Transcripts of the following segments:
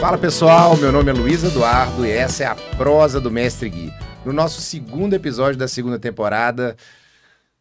Fala pessoal, meu nome é Luiz Eduardo e essa é a Prosa do Mestre Gui. No nosso segundo episódio da segunda temporada,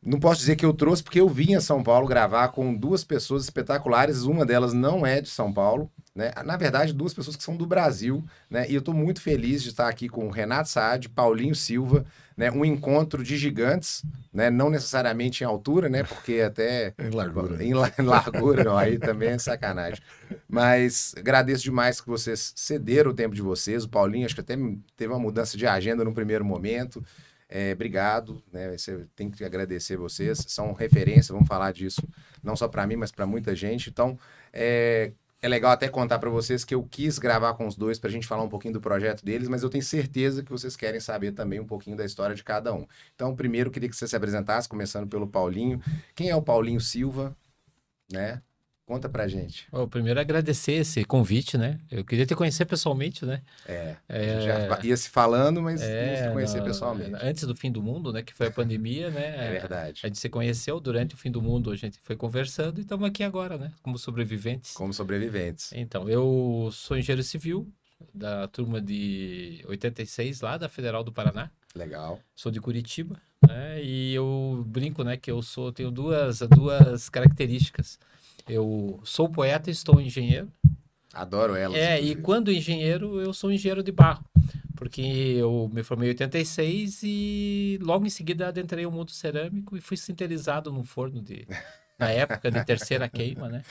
não posso dizer que eu trouxe porque eu vim a São Paulo gravar com duas pessoas espetaculares, uma delas não é de São Paulo, né? Na verdade, duas pessoas que são do Brasil, né? E eu estou muito feliz de estar aqui com o Renato Saad, Paulinho Silva, né? Um encontro de gigantes, né? Não necessariamente em altura, né? Porque até em largura. Em largura, não, aí também é sacanagem. Mas agradeço demais que vocês cederam o tempo de vocês. O Paulinho acho que até teve uma mudança de agenda no primeiro momento. Obrigado, né? Você tem que agradecer vocês, são referência, vamos falar disso, não só para mim, mas para muita gente. Então, é legal até contar para vocês que eu quis gravar com os dois para a gente falar um pouquinho do projeto deles, mas eu tenho certeza que vocês querem saber também um pouquinho da história de cada um. Então, primeiro, eu queria que você se apresentasse, começando pelo Paulinho. Quem é o Paulinho Silva, né? Conta pra gente. Bom, primeiro agradecer esse convite, né? Eu queria te conhecer pessoalmente, né? A gente já ia se falando, mas não se conhecer pessoalmente. Antes do fim do mundo, né? Que foi a pandemia, né? É verdade. A gente se conheceu durante o fim do mundo, a gente foi conversando e estamos aqui agora, né? Como sobreviventes. Como sobreviventes. Então, eu sou engenheiro civil da turma de 86 lá da Federal do Paraná. Legal. Sou de Curitiba, né? E eu brinco, né? Que tenho duas características. Eu sou poeta e estou engenheiro. Adoro elas. E quando engenheiro, eu sou engenheiro de barro. Porque eu me formei em 86 e logo em seguida adentrei o mundo cerâmico e fui sinterizado num forno na época de terceira queima, né?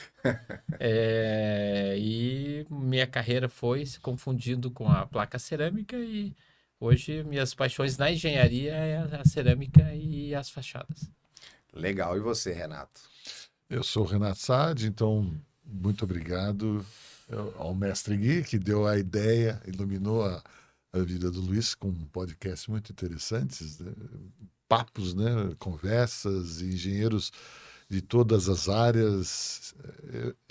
E minha carreira foi se confundindo com a placa cerâmica e hoje minhas paixões na engenharia é a cerâmica e as fachadas. Legal. E você, Renato? Eu sou o Renato Saad, então muito obrigado ao Mestre Gui, que deu a ideia, iluminou a vida do Luiz com um podcast muito interessantes, né? Papos, né? Conversas, engenheiros de todas as áreas.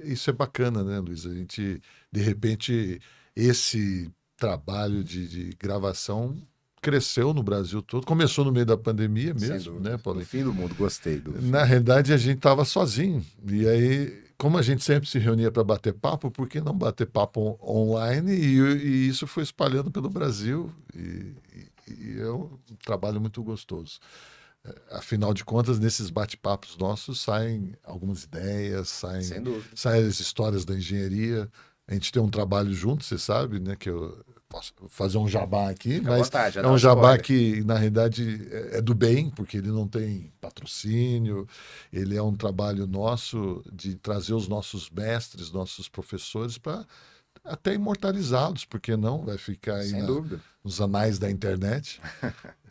Isso é bacana, né, Luiz? A gente, de repente, esse trabalho de gravação cresceu no Brasil todo, começou no meio da pandemia mesmo, né, Paulinho? No fim do mundo, gostei. Na realidade, a gente estava sozinho, e aí, como a gente sempre se reunia para bater papo, por que não bater papo online? E isso foi espalhando pelo Brasil, e é um trabalho muito gostoso. Afinal de contas, nesses bate-papos nossos saem algumas ideias, saem as histórias da engenharia. A gente tem um trabalho junto, você sabe, né, que eu posso fazer um jabá aqui, fica mas vontade, é um jabá que, na realidade, é do bem, porque ele não tem patrocínio, ele é um trabalho nosso de trazer os nossos mestres, nossos professores, para até imortalizá-los, porque não? Vai ficar aí nos anais da internet.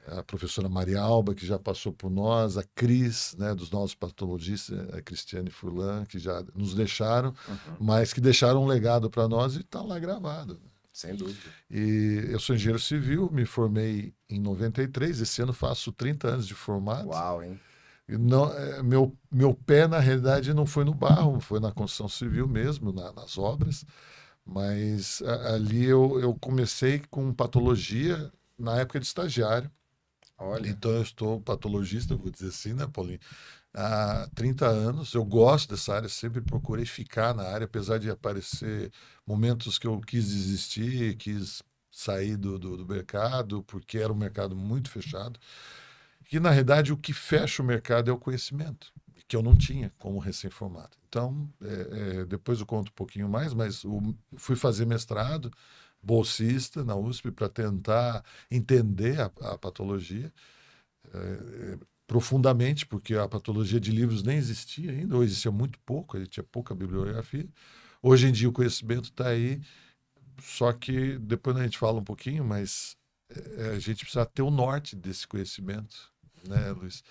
A professora Maria Alba, que já passou por nós, a Cris, né, dos nossos patologistas, a Cristiane Furlan, que já nos deixaram, mas que deixaram um legado para nós e está lá gravado. Sem dúvida. E eu sou engenheiro civil, me formei em 93, esse ano faço 30 anos de formado. Uau, hein? E não, meu pé, na realidade, não foi no barro, foi na construção civil mesmo, nas obras, mas ali eu comecei com patologia na época de estagiário. Olha. Então eu estou patologista, vou dizer assim, né, Paulinho? Há 30 anos, eu gosto dessa área, sempre procurei ficar na área, apesar de aparecer momentos que eu quis desistir, quis sair do mercado, porque era um mercado muito fechado. E, na realidade, o que fecha o mercado é o conhecimento, que eu não tinha como recém-formado. Então, depois eu conto um pouquinho mais, mas fui fazer mestrado, bolsista na USP, para tentar entender a patologia profundamente, porque a patologia de livros nem existia ainda, ou existia muito pouco, tinha pouca bibliografia. Hoje em dia o conhecimento está aí, só que depois a gente fala um pouquinho, mas a gente precisa ter o norte desse conhecimento, né, Luiz?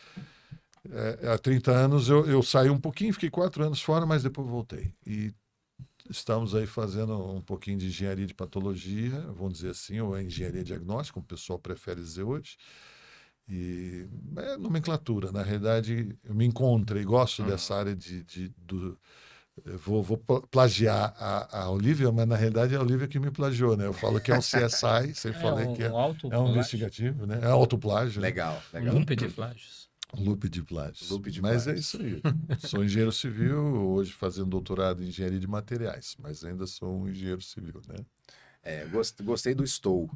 Há 30 anos eu saí um pouquinho, fiquei 4 anos fora, mas depois voltei. E estamos aí fazendo um pouquinho de engenharia de patologia, vamos dizer assim, ou engenharia diagnóstica, como o pessoal prefere dizer hoje. E é nomenclatura. Na realidade, eu me encontrei, gosto dessa área vou plagiar a Olivia, mas na realidade é a Olivia que me plagiou, né? Eu falo que é um CSI, sempre falei que é um investigativo, né? É autoplágio. Legal. Não pedir plágios. Loop de plágios. Loop de mas plágios. é isso aí. Sou engenheiro civil, hoje fazendo doutorado em engenharia de materiais, mas ainda sou um engenheiro civil, né? Gostei do estou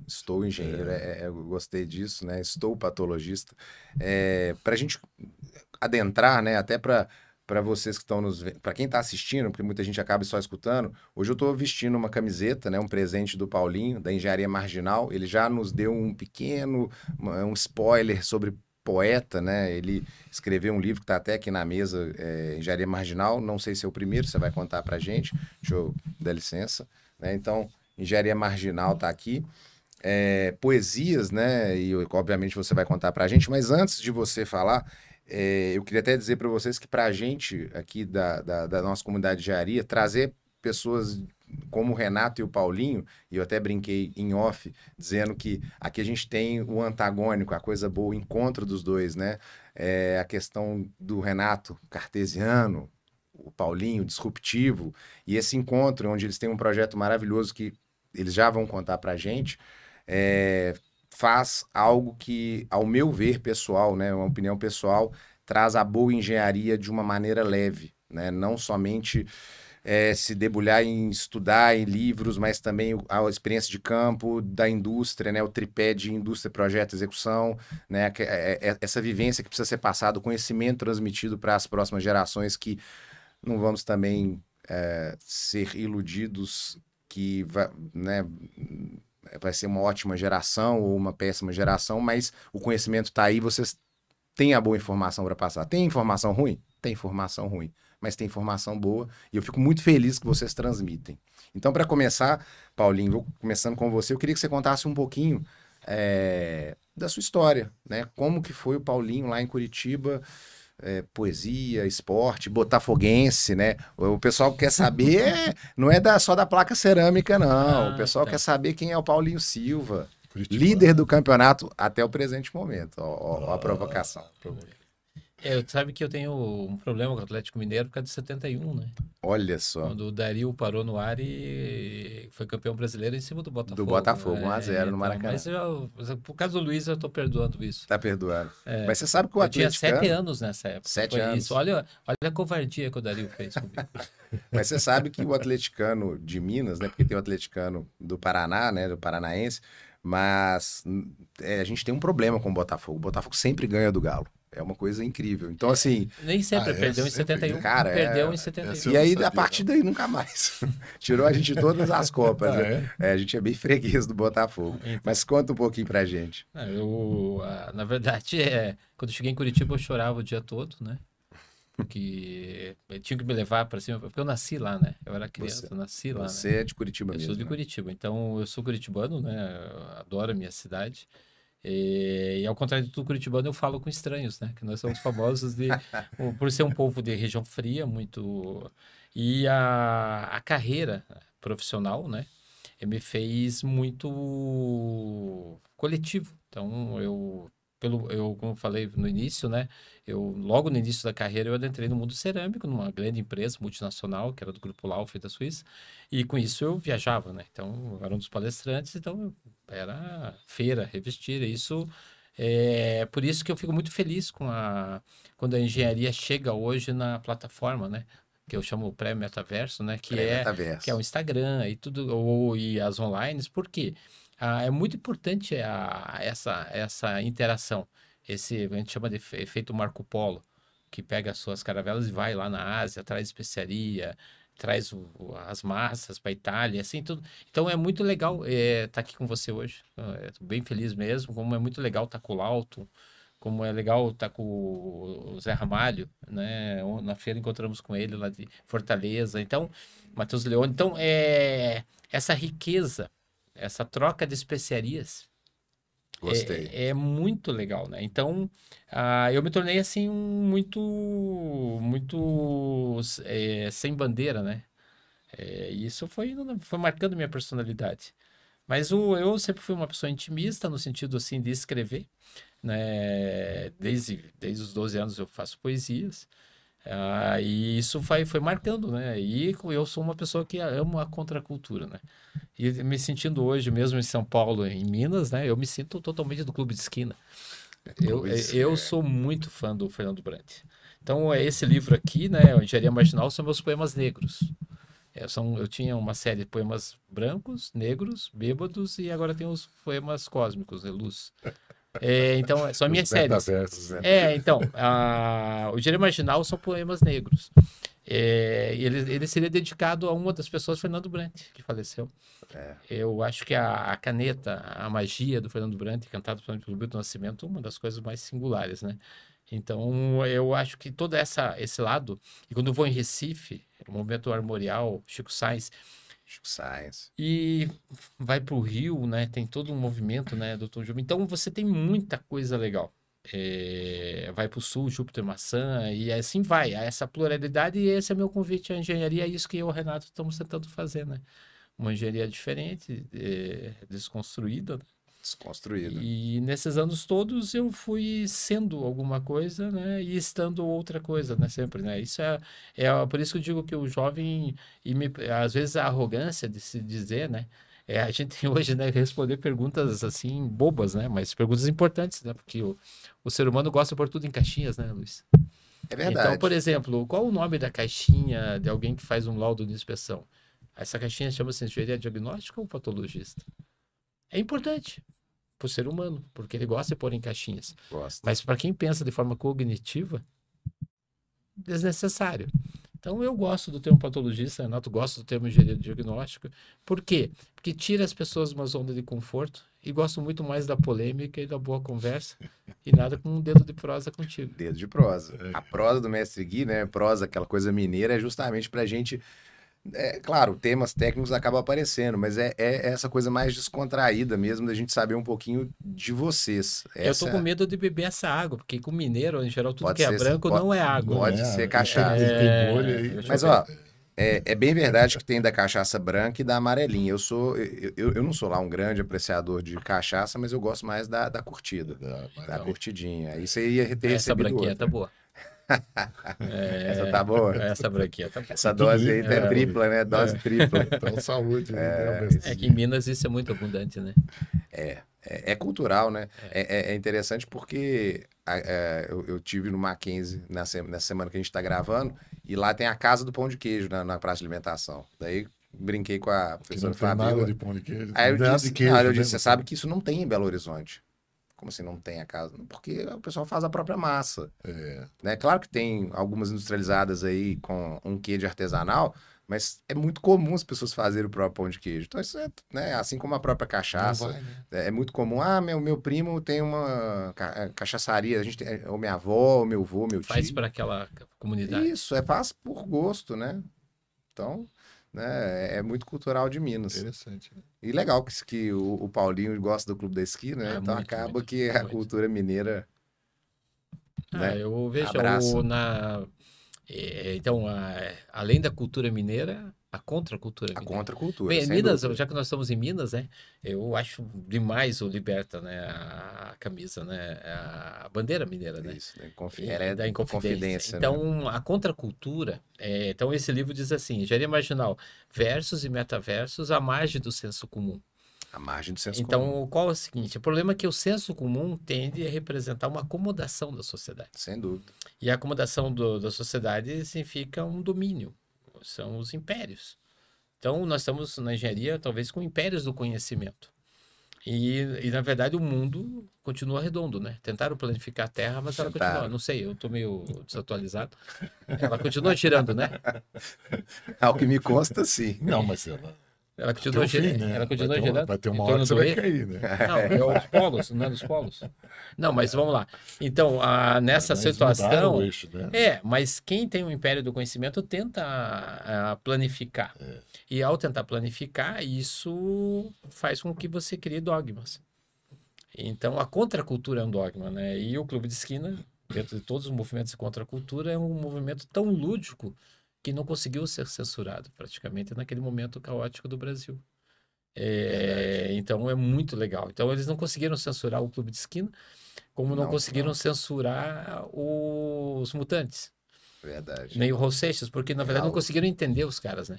engenheiro, eu gostei disso, né? Estou patologista. Para a gente adentrar, né? Até para vocês que estão para quem está assistindo, porque muita gente acaba só escutando. Hoje eu estou vestindo uma camiseta, né? Um presente do Paulinho, da Engenharia Marginal. Ele já nos deu um spoiler sobre poeta, né? Ele escreveu um livro que está até aqui na mesa, Engenharia Marginal. Não sei se é o primeiro, você vai contar para gente. Deixa eu dar licença, né? Então, Engenharia Marginal está aqui. Poesias, né? E obviamente você vai contar para a gente, mas antes de você falar, eu queria até dizer para vocês que para a gente aqui da nossa comunidade de engenharia, trazer pessoas como o Renato e o Paulinho, e eu até brinquei em off, dizendo que aqui a gente tem o antagônico, a coisa boa, o encontro dos dois, né? A questão do Renato cartesiano, o Paulinho disruptivo, e esse encontro onde eles têm um projeto maravilhoso que eles já vão contar para a gente, faz algo que, ao meu ver pessoal, né, uma opinião pessoal, traz a boa engenharia de uma maneira leve, né? Não somente se debulhar em estudar em livros, mas também a experiência de campo, da indústria, né? O tripé de indústria, projeto, execução, né? Essa vivência que precisa ser passada, o conhecimento transmitido para as próximas gerações, que não vamos também ser iludidos que né, vai ser uma ótima geração ou uma péssima geração, mas o conhecimento está aí, vocês têm a boa informação para passar. Tem informação ruim? Tem informação ruim, mas tem informação boa, e eu fico muito feliz que vocês transmitem. Então, para começar, Paulinho, vou começando com você, eu queria que você contasse um pouquinho da sua história, né? Como que foi o Paulinho lá em Curitiba, poesia, esporte, botafoguense, né? O pessoal quer saber, não é só da placa cerâmica, não. O pessoal quer saber quem é o Paulinho Silva, líder do campeonato até o presente momento. Ó, a provocação. Sabe que eu tenho um problema com o Atlético Mineiro por causa de 71, né? Olha só. Quando o Dario parou no ar e foi campeão brasileiro em cima do Botafogo. Do Botafogo, 1-0 no Maracanã. Mas por causa do Luiz, eu tô perdoando isso. Tá perdoado. Mas você sabe que o Atlético... Eu tinha 7 anos nessa época. 7 anos. Isso. Olha a covardia que o Dario fez comigo. Mas você sabe que o atleticano de Minas, né? Porque tem o atleticano do Paraná, né? Do paranaense. Mas a gente tem um problema com o Botafogo. O Botafogo sempre ganha do Galo. É uma coisa incrível. Então, assim... Nem sempre perdeu em 71. Cara, perdeu em 71. E aí, a partir daí, nunca mais. Tirou a gente de todas as Copas. Né? A gente é bem freguês do Botafogo. Então, mas conta um pouquinho pra gente. Na verdade, quando eu cheguei em Curitiba, eu chorava o dia todo, né? Porque eu tinha que me levar para cima, porque eu nasci lá, né? Eu era criança, eu nasci lá. Você é de Curitiba mesmo? Eu sou de Curitiba, então eu sou curitibano, né? Eu adoro a minha cidade. E ao contrário de tudo curitibano, eu falo com estranhos, né? Que nós somos famosos por ser um povo de região fria, muito... E a carreira profissional, né? Me fez muito coletivo. Então, como eu falei no início, né? Logo no início da carreira, eu adentrei no mundo cerâmico, numa grande empresa multinacional, que era do Grupo Laufe da Suíça. E com isso eu viajava, né? Então, eu era um dos palestrantes, então era feira, revestira. Isso por isso que eu fico muito feliz quando a engenharia chega hoje na plataforma, né? Que eu chamo o pré-metaverso, né? Que é o Instagram e tudo, e as online. Por quê? É muito importante essa interação. A gente chama de efeito Marco Polo, que pega as suas caravelas e vai lá na Ásia, traz especiaria, traz as massas para a Itália, assim, tudo. Então é muito legal estar aqui com você hoje. Estou bem feliz mesmo, como é muito legal estar com o Lauto, como é legal estar com o Zé Ramalho, né? Na feira encontramos com ele lá de Fortaleza. Então, Matheus Leone. Então, essa riqueza, essa troca de especiarias é muito legal, né? Então, eu me tornei assim muito sem bandeira, né? E isso foi marcando minha personalidade. Mas eu sempre fui uma pessoa intimista no sentido assim de escrever, né? Desde os 12 anos eu faço poesias. E isso foi marcando, né? E eu sou uma pessoa que amo a contracultura, né? E me sentindo hoje, mesmo em São Paulo, em Minas, né? Eu me sinto totalmente do clube de esquina. Eu sou muito fã do Fernando Brant. Então, esse livro aqui, né, o Engenharia Marginal, são meus poemas negros. Eu tinha uma série de poemas brancos, negros, bêbados, e agora tem os poemas cósmicos, né, luz. Então, são minhas séries. Então, o Engenharia Marginal são poemas negros. Ele seria dedicado a uma das pessoas, Fernando Brant, que faleceu. Eu acho que a caneta, a magia do Fernando Brant, cantado pelo Milton Nascimento, uma das coisas mais singulares, né? Então, eu acho que todo esse lado, e quando eu vou em Recife, o Momento Armorial, Chico Sainz, e vai para o Rio, né? Tem todo um movimento, né, do Tom Jobim. Então, você tem muita coisa legal. Vai para o Sul, Júpiter Maçã, e assim vai. Essa pluralidade, e esse é meu convite à engenharia, é isso que eu e o Renato estamos tentando fazer, né? Uma engenharia diferente, desconstruída, né? E nesses anos todos eu fui sendo alguma coisa, né? E estando outra coisa, né? Sempre, né? Isso por isso que eu digo que o jovem, às vezes a arrogância de se dizer, né? A gente tem hoje, né, responder perguntas assim bobas, né? Mas perguntas importantes, né? Porque o ser humano gosta de pôr tudo em caixinhas, né, Luiz? É verdade. Então, por exemplo, qual o nome da caixinha de alguém que faz um laudo de inspeção? Essa caixinha chama-se engenharia diagnóstica ou patologista? É importante para o ser humano, porque ele gosta de pôr em caixinhas. Mas para quem pensa de forma cognitiva, desnecessário. Então eu gosto do termo patologista, Renato gosta do termo engenharia diagnóstica. Por quê? Porque tira as pessoas de uma zona de conforto e gosto muito mais da polêmica e da boa conversa e nada com um dedo de prosa contigo. Dedo de prosa. A prosa do Mestre Gui, né? Prosa, aquela coisa mineira, é justamente pra gente... claro, temas técnicos acabam aparecendo, mas é essa coisa mais descontraída mesmo, da gente saber um pouquinho de vocês. Eu tô com medo de beber essa água, porque com mineiro, em geral, tudo que é branco não é água. Pode ser cachaça. Mas, ó, é bem verdade que tem da cachaça branca e da amarelinha. Eu não sou lá um grande apreciador de cachaça, mas eu gosto mais da curtida, da curtidinha. Aí você ia ter essa branquinha tá boa. Essa tá boa? Essa branquinha tá boa. Essa dose aí é tripla, né? Dose tripla. Então, saúde. Que em Minas isso é muito abundante, né? É cultural, né? É interessante porque eu tive no Mackenzie nessa semana que a gente tá gravando, e lá tem a Casa do Pão de Queijo na praça de alimentação. Daí brinquei com a professora Fabiola. Nada de pão de queijo. Aí eu disse, você sabe que isso não tem em Belo Horizonte. Como assim não tem a casa? Porque o pessoal faz a própria massa. Né? Claro que tem algumas industrializadas aí com um quê de artesanal, mas é muito comum as pessoas fazerem o próprio pão de queijo. Então isso né, assim como a própria cachaça. Vai, né? É muito comum. Meu primo tem uma cachaçaria, a gente tem, ou minha avó, ou meu avô, meu tio. Faz para aquela comunidade. Isso, faz por gosto, né? Então... né? É muito cultural de Minas. Interessante. Né? E legal que o Paulinho gosta do Clube da Esquina, né? Então muito, acaba muito, que a cultura mineira... né? Eu vejo Abraça. Então, além da cultura mineira, a contracultura mineira. A contracultura, Bem, sem Minas, dúvida. já que nós estamos em Minas, né? Eu acho demais o Liberta, né? A camisa, né? A bandeira mineira, né? Isso, ela é da Inconfidência. Então, né? a contracultura... então, esse livro diz assim, Engenharia Marginal, versos e metaversos à margem do senso comum. A margem do senso Então, comum. qual é o seguinte? O problema é que o senso comum tende a representar uma acomodação da sociedade. Sem dúvida. E a acomodação da sociedade significa um domínio. São os impérios. Então, nós estamos na engenharia, talvez, com impérios do conhecimento. E na verdade, o mundo continua redondo, né? Tentaram planificar a Terra, mas ela continua. Não sei, eu estou meio desatualizado. Ela continua girando, né? Ao que me consta, sim. Não, mas ela continua girando. Né? Ela continua girando. Vai ter uma hora que você vai cair, né? Não, é os polos, não é dos polos. Não, mas vamos lá. Então, nessa situação... O eixo, né? Mas quem tem o império do conhecimento tenta planificar. E ao tentar planificar, isso faz com que você crie dogmas. Então, a contracultura é um dogma, né? E o Clube de Esquina, dentro de todos os movimentos de contracultura, é um movimento tão lúdico que não conseguiu ser censurado, praticamente, naquele momento caótico do Brasil. Então, é muito legal. Então, eles não conseguiram censurar o Clube de Esquina, como não conseguiram censurar os Mutantes. Verdade. Nem o Raul Seixas, porque, na verdade, não conseguiram entender os caras, né?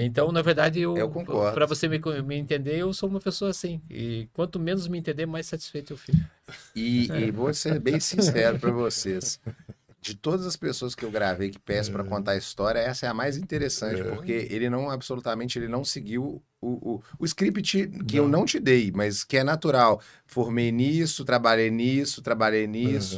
Então, na verdade, Eu concordo. para você me entender, eu sou uma pessoa assim. E quanto menos me entender, mais satisfeito eu fico. E vou ser bem sincero para vocês. De todas as pessoas que eu gravei que peço para contar a história, essa é a mais interessante, porque ele não seguiu o script que eu não te dei, mas que é natural. Formei nisso, trabalhei nisso,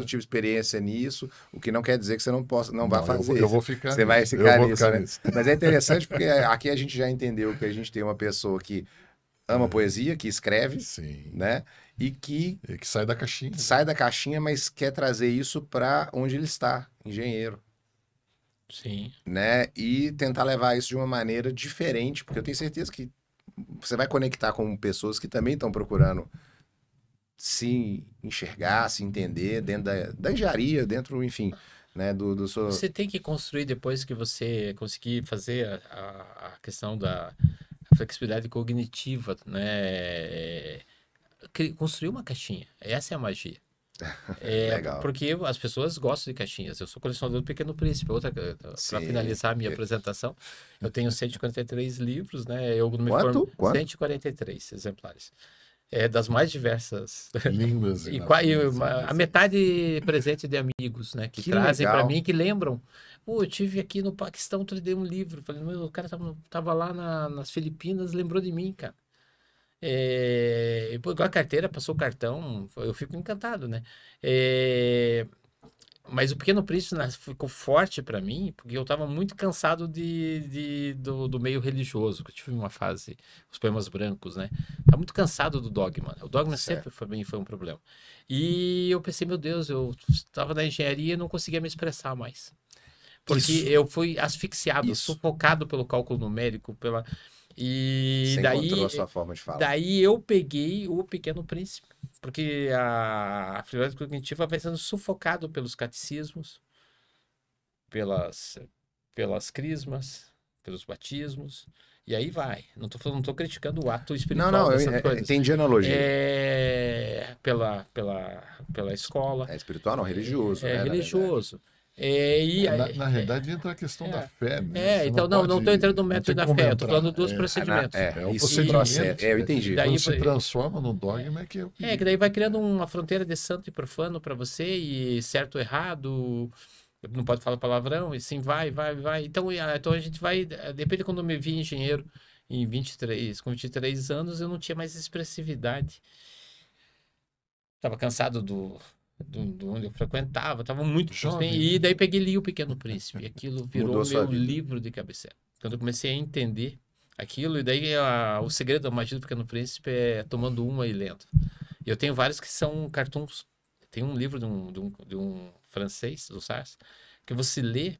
tive experiência nisso, o que não quer dizer que você não vai fazer. Eu vou ficar Você nisso. vai ficar vou nisso, ficar né? nisso. Mas é interessante porque aqui a gente já entendeu que a gente tem uma pessoa que ama poesia, que escreve, Sim. né? E que sai da caixinha. Sai da caixinha, mas quer trazer isso para onde ele está, engenheiro. Sim. Né? E tentar levar isso de uma maneira diferente, porque eu tenho certeza que você vai conectar com pessoas que também estão procurando se enxergar, se entender dentro da engenharia, dentro, enfim, né, do seu... Você tem que construir depois que você conseguir fazer a questão da flexibilidade cognitiva, né? Construir uma caixinha. Essa é a magia. Legal. Porque as pessoas gostam de caixinhas. Eu sou colecionador do Pequeno Príncipe. Outra, para finalizar a minha apresentação, eu tenho 143 livros, né? Quanto? 143 exemplares. Das mais diversas línguas. A metade presente de amigos, né? Que trazem para mim, que lembram. Eu tive aqui no Paquistão, eu dei um livro. Falei, o cara tava lá nas Filipinas, lembrou de mim, cara. Igual a carteira, passou o cartão, eu fico encantado, né? Mas o Pequeno Príncipe ficou forte para mim, porque eu estava muito cansado do meio religioso, que eu tive uma fase, os poemas brancos, né? Estava muito cansado do dogma. O dogma sempre foi um problema. E eu pensei, meu Deus, eu estava na engenharia e não conseguia me expressar mais. Porque eu fui asfixiado, sufocado pelo cálculo numérico, Você encontrou a sua forma de falar. Daí eu peguei o Pequeno Príncipe, porque a flexibilidade cognitiva vai sendo sufocado pelos catecismos, pelas crismas, pelos batismos, e aí vai. Não estou criticando o ato espiritual. Não, eu entendi a analogia. Pela escola. É espiritual, não, religioso. É religioso. Na realidade entra a questão da fé, né? Então não estou entrando no método da fé, eu estou falando dos procedimentos. O procedimento. Eu entendi. Daí se transforma num dogma que que daí vai criando uma fronteira de santo e profano para você, e certo ou errado, não pode falar palavrão, e sim vai. Então a gente vai, depende de quando eu me vi engenheiro, com 23 anos, eu não tinha mais expressividade. Estava cansado do onde eu frequentava, estava muito jovem, e daí peguei e li O Pequeno Príncipe, e aquilo virou meu livro de cabeceira. Quando eu comecei a entender aquilo, e daí o segredo da magia do Pequeno Príncipe é tomando uma e lendo. E eu tenho vários que são cartoons. Tem um livro de um francês, do Sars, que você lê,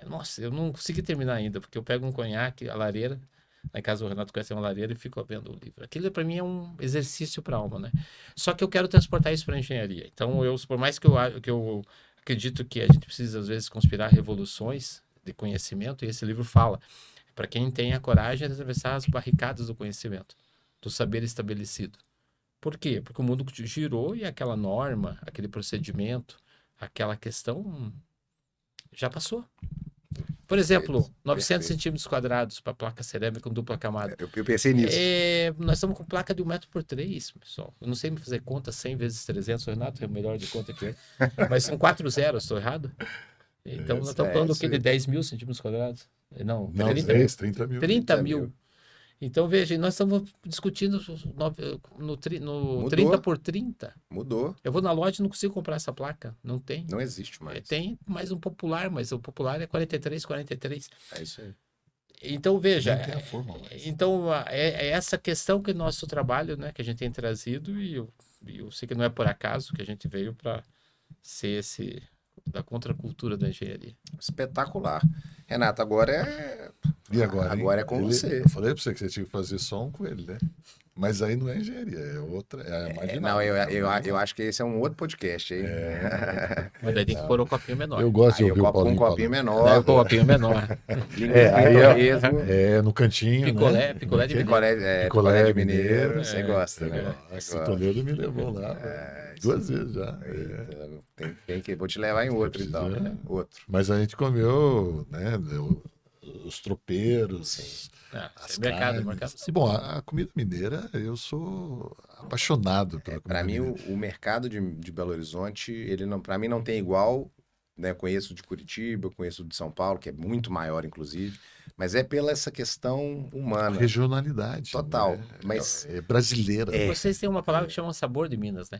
nossa, eu não consegui terminar ainda, porque eu pego um conhaque, a lareira, lá em casa o Renato conhece uma lareira e fico vendo o livro. Aquilo para mim é um exercício para a alma, né? Só que eu quero transportar isso para a engenharia. Então, por mais que eu acredito que a gente precisa, às vezes, conspirar revoluções de conhecimento, e esse livro fala, para quem tem a coragem de atravessar as barricadas do conhecimento, do saber estabelecido. Por quê? Porque o mundo girou e aquela norma, aquele procedimento, aquela questão já passou. Por exemplo, 900 centímetros quadrados para placa cerâmica com dupla camada. Eu pensei nisso. Nós estamos com placa de 1 metro por 3, pessoal. Eu não sei me fazer conta, 100 vezes 300, o Renato é o melhor de conta que é. Mas são 4 zeros, estou errado? Então, nós estamos falando de 10 mil centímetros quadrados? Não, 30 mil. 30 mil. Então, veja, nós estamos discutindo no 30 por 30. Mudou. Eu vou na loja e não consigo comprar essa placa. Não tem. Não existe mais. Tem mais um popular, mas o popular é 43. É isso aí. Então, veja. Nem tem a forma mais. Então, é essa questão que o nosso trabalho, né, que a gente tem trazido, e eu sei que não é por acaso que a gente veio para ser da contracultura da engenharia. Espetacular. Renato, agora é... E agora? Agora é com você. Eu falei para você que você tinha que fazer som com ele, né? Mas aí não é engenharia, é outra. Não, eu acho que esse é um outro podcast, hein? Mas daí tem que pôr o copinho menor. Eu gosto de ouvir o Paulinho. Um copinho menor. O copinho menor. No cantinho. Picolé de mineiro. Você gosta, né? Esse Toledo me levou lá 2 vezes já. Vou te levar em outro, então. Outro. Mas a gente comeu, né? os tropeiros, as mercado. Bom, a comida mineira, eu sou apaixonado pela comida Para mim, mineira. o mercado de Belo Horizonte, ele não, para mim não tem igual, né? Eu conheço de Curitiba, eu conheço de São Paulo, que é muito maior, inclusive, mas é pela essa questão A humana. regionalidade. Total, Né? mas é brasileira. Vocês têm uma palavra que chama sabor de Minas, né?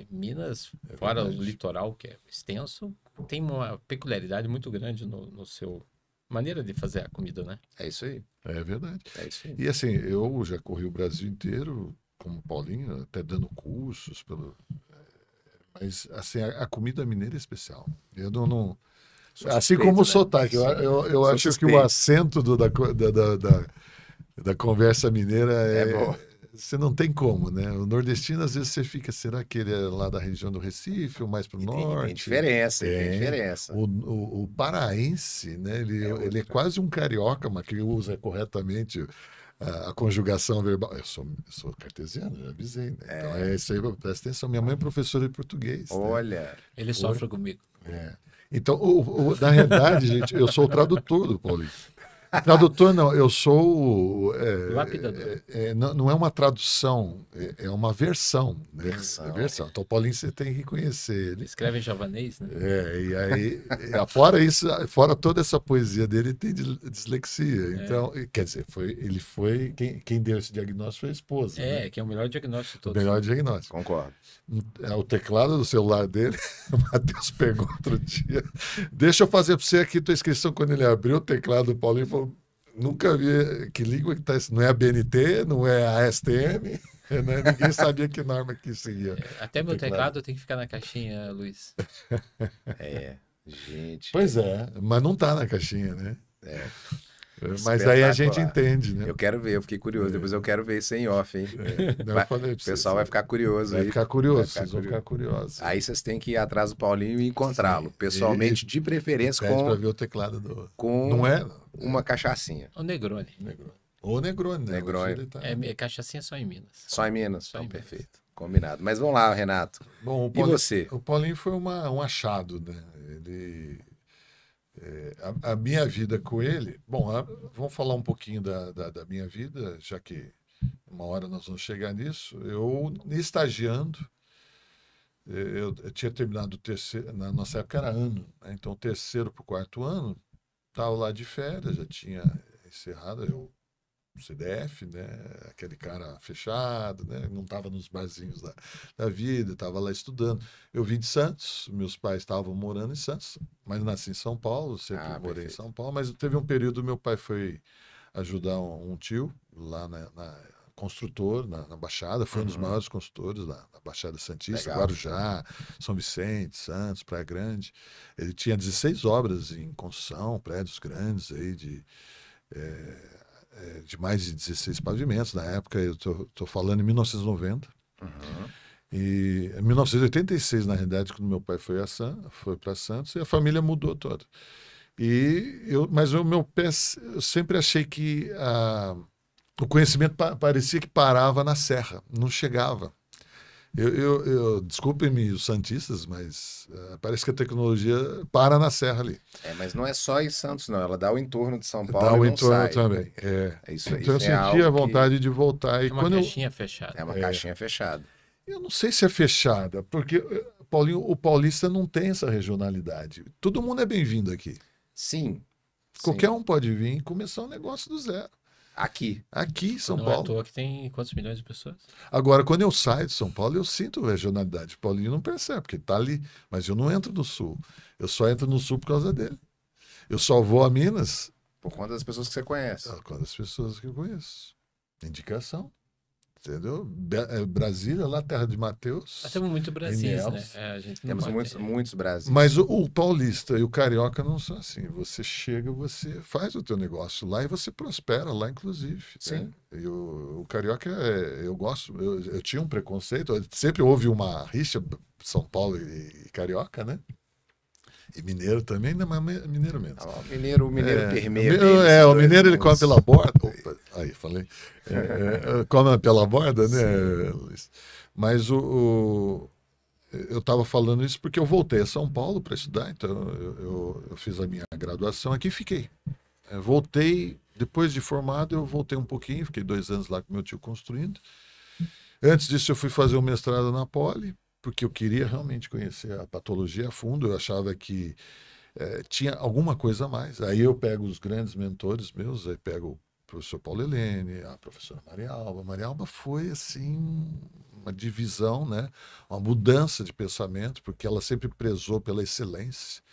Minas, fora o litoral, que é extenso, tem uma peculiaridade muito grande no seu maneira de fazer a comida, né? é isso aí, É verdade. é isso aí. E assim, eu já corri o Brasil inteiro, como Paulinho, até dando cursos, mas assim, a comida mineira é especial. Eu não... Sou Assim suspeito, como o né? sotaque, eu Sou acho que suspeito. o acento da conversa mineira É bom. você não tem como, né? O nordestino, às vezes, você fica, será que ele é lá da região do Recife ou mais para o E norte? tem diferença, tem Tem. diferença. O paraense, né? Ele é quase um carioca, mas que usa corretamente a conjugação verbal. Eu sou cartesiano, já avisei, né? Então é isso aí, presta atenção. Minha mãe é professora de português. Né? Olha, Ele sofre comigo. Então, na realidade, gente, eu sou o tradutor do Paulinho. Tradutor não, eu sou... Lapidador. não é uma tradução, é uma versão. Né? Versão. É versão. Então, o Paulinho, você tem que conhecer ele. Escreve em javanês, né? E aí, fora isso, fora toda essa poesia dele, tem dislexia. Então, quer dizer, ele foi... Quem deu esse diagnóstico foi a esposa. Né? Que é o melhor diagnóstico de O todos. melhor diagnóstico. concordo. O teclado do celular dele, o Matheus pegou outro dia. Deixa eu fazer para você aqui tua inscrição. Quando ele abriu o teclado do Paulinho, falou: nunca vi que língua que tá isso. Não é a BNT, não é a STM, né? Ninguém sabia que norma que seguia. Até meu teclado tem que ficar na caixinha, Luiz. Gente. Pois é, mas não tá na caixinha, né? Mas aí a gente entende, né? Eu quero ver, eu fiquei curioso. Depois eu quero ver isso em off, hein? Não, eu falei O pra pessoal vocês, vai ficar curioso vai aí. ficar curioso, vai ficar vocês vão ficar curiosos. Aí vocês têm que ir atrás do Paulinho e encontrá-lo. Pessoalmente, de preferência, Pede para ver o teclado com não é uma cachaçinha. O Negroni. Ou Negroni, né? Negroni. Hoje ele tá- Cachaçinha só em Minas. Só em Minas? Só em Minas. Perfeito. Combinado. Mas vamos lá, Renato. Bom, E você? O Paulinho foi um achado, né? A minha vida com ele... Bom, vamos falar um pouquinho da minha vida, já que uma hora nós vamos chegar nisso. Eu, estagiando, eu tinha terminado o terceiro... Na nossa época era ano, né? Então, o terceiro para o quarto ano, estava lá de férias, já tinha encerrado o CDF, né? Aquele cara fechado, né? Não estava nos barzinhos da vida, estava lá estudando. Eu vim de Santos, meus pais estavam morando em Santos, mas nasci em São Paulo, sempre morei perfeito. em São Paulo, mas teve um período meu pai foi ajudar um tio lá na construtor, na Baixada, foi um dos maiores construtores na Baixada Santista, Legal. Guarujá, São Vicente, Santos, Praia Grande. Ele tinha 16 obras em construção, prédios grandes aí de mais de 16 pavimentos. Na época, eu estou falando em 1990. E em 1986, na realidade, quando meu pai foi para Santos, e a família mudou toda. Mas o meu pé, eu sempre achei que o conhecimento parecia que parava na serra, não chegava. Desculpem-me os santistas, mas parece que a tecnologia para na serra ali. Mas não é só em Santos, não. Ela dá o entorno de São Paulo Dá e o não entorno sai. também. É isso aí. Então eu Isso é sentia a algo vontade de voltar. E É uma quando caixinha fechada. É uma caixinha fechada. eu não sei se é fechada, porque Paulinho, o paulista não tem essa regionalidade. Todo mundo é bem-vindo aqui. Sim. Qualquer um pode vir e começar um negócio do zero. Aqui. Aqui em São Não é à Paulo. toa que tem quantos milhões de pessoas? Agora, quando eu saio de São Paulo, eu sinto regionalidade. O Paulinho não percebe, porque ele está ali. Mas eu não entro no Sul. Eu só entro no Sul por causa dele. Eu só vou a Minas Por conta das pessoas que você conhece. por causa das pessoas que eu conheço. Indicação. Entendeu? Brasília, lá terra de Mateus. Nós temos muito Brasil, né? Ilhéus. A gente não Temos pode- muitos Brasis. Mas o paulista e o carioca não são assim. Você chega, você faz o teu negócio lá e você prospera lá, inclusive. Sim. Né? E o carioca, eu gosto. Eu tinha um preconceito. Sempre houve uma rixa São Paulo e carioca, né? E mineiro também, não, mas mineiro menos. O mineiro permeia. O mineiro ele come pela borda. Opa, aí, falei. Come pela borda, né, Luiz? Mas eu estava falando isso porque eu voltei a São Paulo para estudar, então eu fiz a minha graduação aqui e fiquei. Voltei, depois de formado, eu voltei um pouquinho, fiquei 2 anos lá com meu tio construindo. Antes disso, eu fui fazer um mestrado na Poli, porque eu queria realmente conhecer a patologia a fundo. Eu achava que tinha alguma coisa a mais. Aí eu pego os grandes mentores meus, aí pego o professor Paulo Helene, a professora Maria Alba. Maria Alba foi, assim, uma divisão, né? Uma mudança de pensamento, porque ela sempre prezou pela excelência.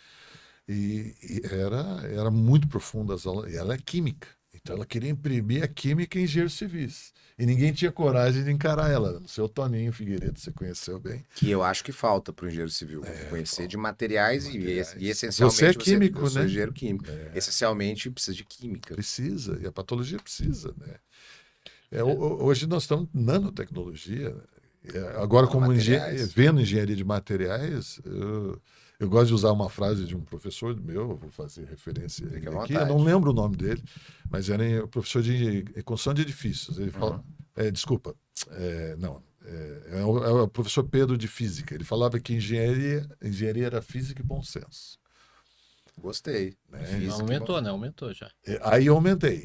E era muito profunda as aulas. E ela é química. Então ela queria imprimir a química em engenheiros civis. E ninguém tinha coragem de encarar ela. O seu Toninho Figueiredo, você conheceu bem. Que eu acho que falta para o engenheiro civil. Conhecer de materiais, e essencialmente... Você é químico, eu sou né? engenheiro químico. Essencialmente precisa de química. Precisa. E a patologia precisa, né? Hoje nós estamos em nanotecnologia. Agora, como vendo engenharia de materiais, eu gosto de usar uma frase de um professor meu, vou fazer referência aqui, eu não lembro o nome dele, mas era o professor de construção de edifícios. Ele fala, desculpa, é o professor Pedro de Física. Ele falava que engenharia era física e bom senso. Gostei. Não aumentou, né? Aumentou já. Aí eu aumentei.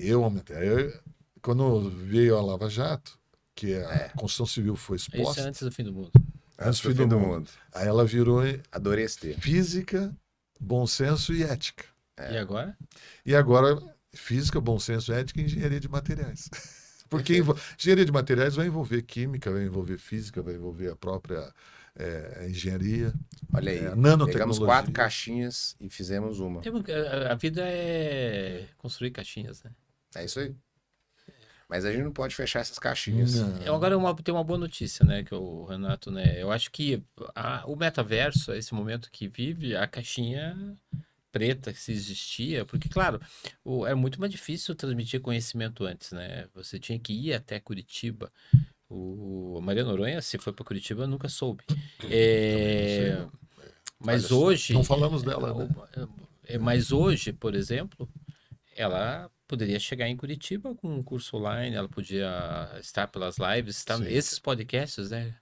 Aí quando veio a Lava Jato, que a construção civil foi exposta... Isso é antes do fim do mundo. Antes do fim do mundo. Aí ela virou Adorei esse termo. física, bom senso e ética. E agora? E agora, física, bom senso, ética e engenharia de materiais. Porque engenharia de materiais vai envolver química, vai envolver física, vai envolver a própria engenharia. Olha aí, nanotecnologia. Pegamos 4 caixinhas e fizemos uma. A vida é construir caixinhas, né? É isso aí. Mas a gente não pode fechar essas caixinhas. Agora tem uma boa notícia, né, que o Renato, né, eu acho que o metaverso, esse momento que vive, a caixinha preta que se existia, porque, claro, é muito mais difícil transmitir conhecimento antes, né, você tinha que ir até Curitiba. A Maria Noronha, se foi para Curitiba, eu nunca soube. Mas hoje... Não falamos dela, né? Mas hoje, por exemplo, ela poderia chegar em Curitiba com um curso online, ela podia estar pelas lives, esses podcasts, né,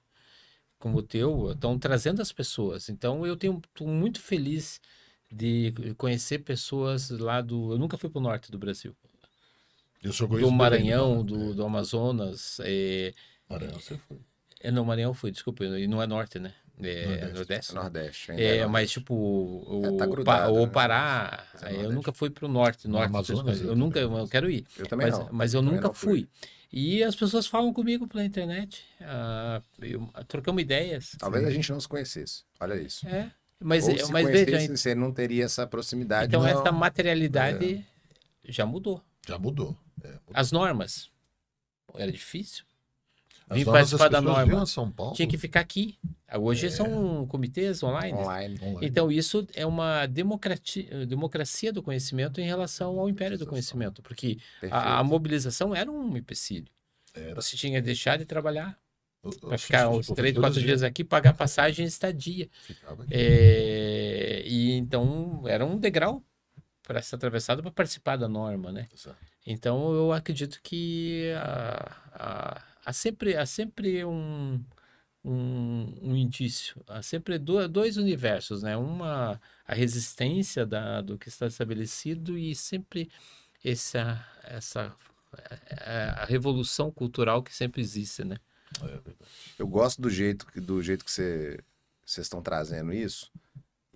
como o teu, estão trazendo as pessoas. Então, eu estou muito feliz de conhecer pessoas lá eu nunca fui para o norte do Brasil. Eu só conheço do Maranhão, do Amazonas. Maranhão você foi. Não, Maranhão fui, desculpa, e não é norte, né? Nordeste. Nordeste. Mas tipo, tá grudado, o né? Pará, eu nunca fui pro norte. Amazonas, eu quero ir. Eu também não. Mas eu Também nunca não fui. E as pessoas falam comigo pela internet, trocamos ideias. Talvez a gente não se conhecesse. Olha isso. Mas veja, você não teria essa proximidade. Então essa materialidade já mudou. Já mudou. As normas, era difícil. As Vim normas, participar da norma. vinham a São Paulo. Tinha que ficar aqui. Hoje são comitês online. Então, isso é uma democracia do conhecimento em relação ao império do conhecimento. Porque a mobilização era um empecilho. Você tinha que deixar de trabalhar para ficar uns 3, 4 dias aqui, pagar passagem e estadia. E então, era um degrau para ser atravessado para participar da norma, né? Exato. Então, eu acredito que há sempre um indício, há sempre dois universos, né? A resistência do que está estabelecido e sempre a revolução cultural que sempre existe, né? Eu gosto do jeito que vocês estão trazendo isso,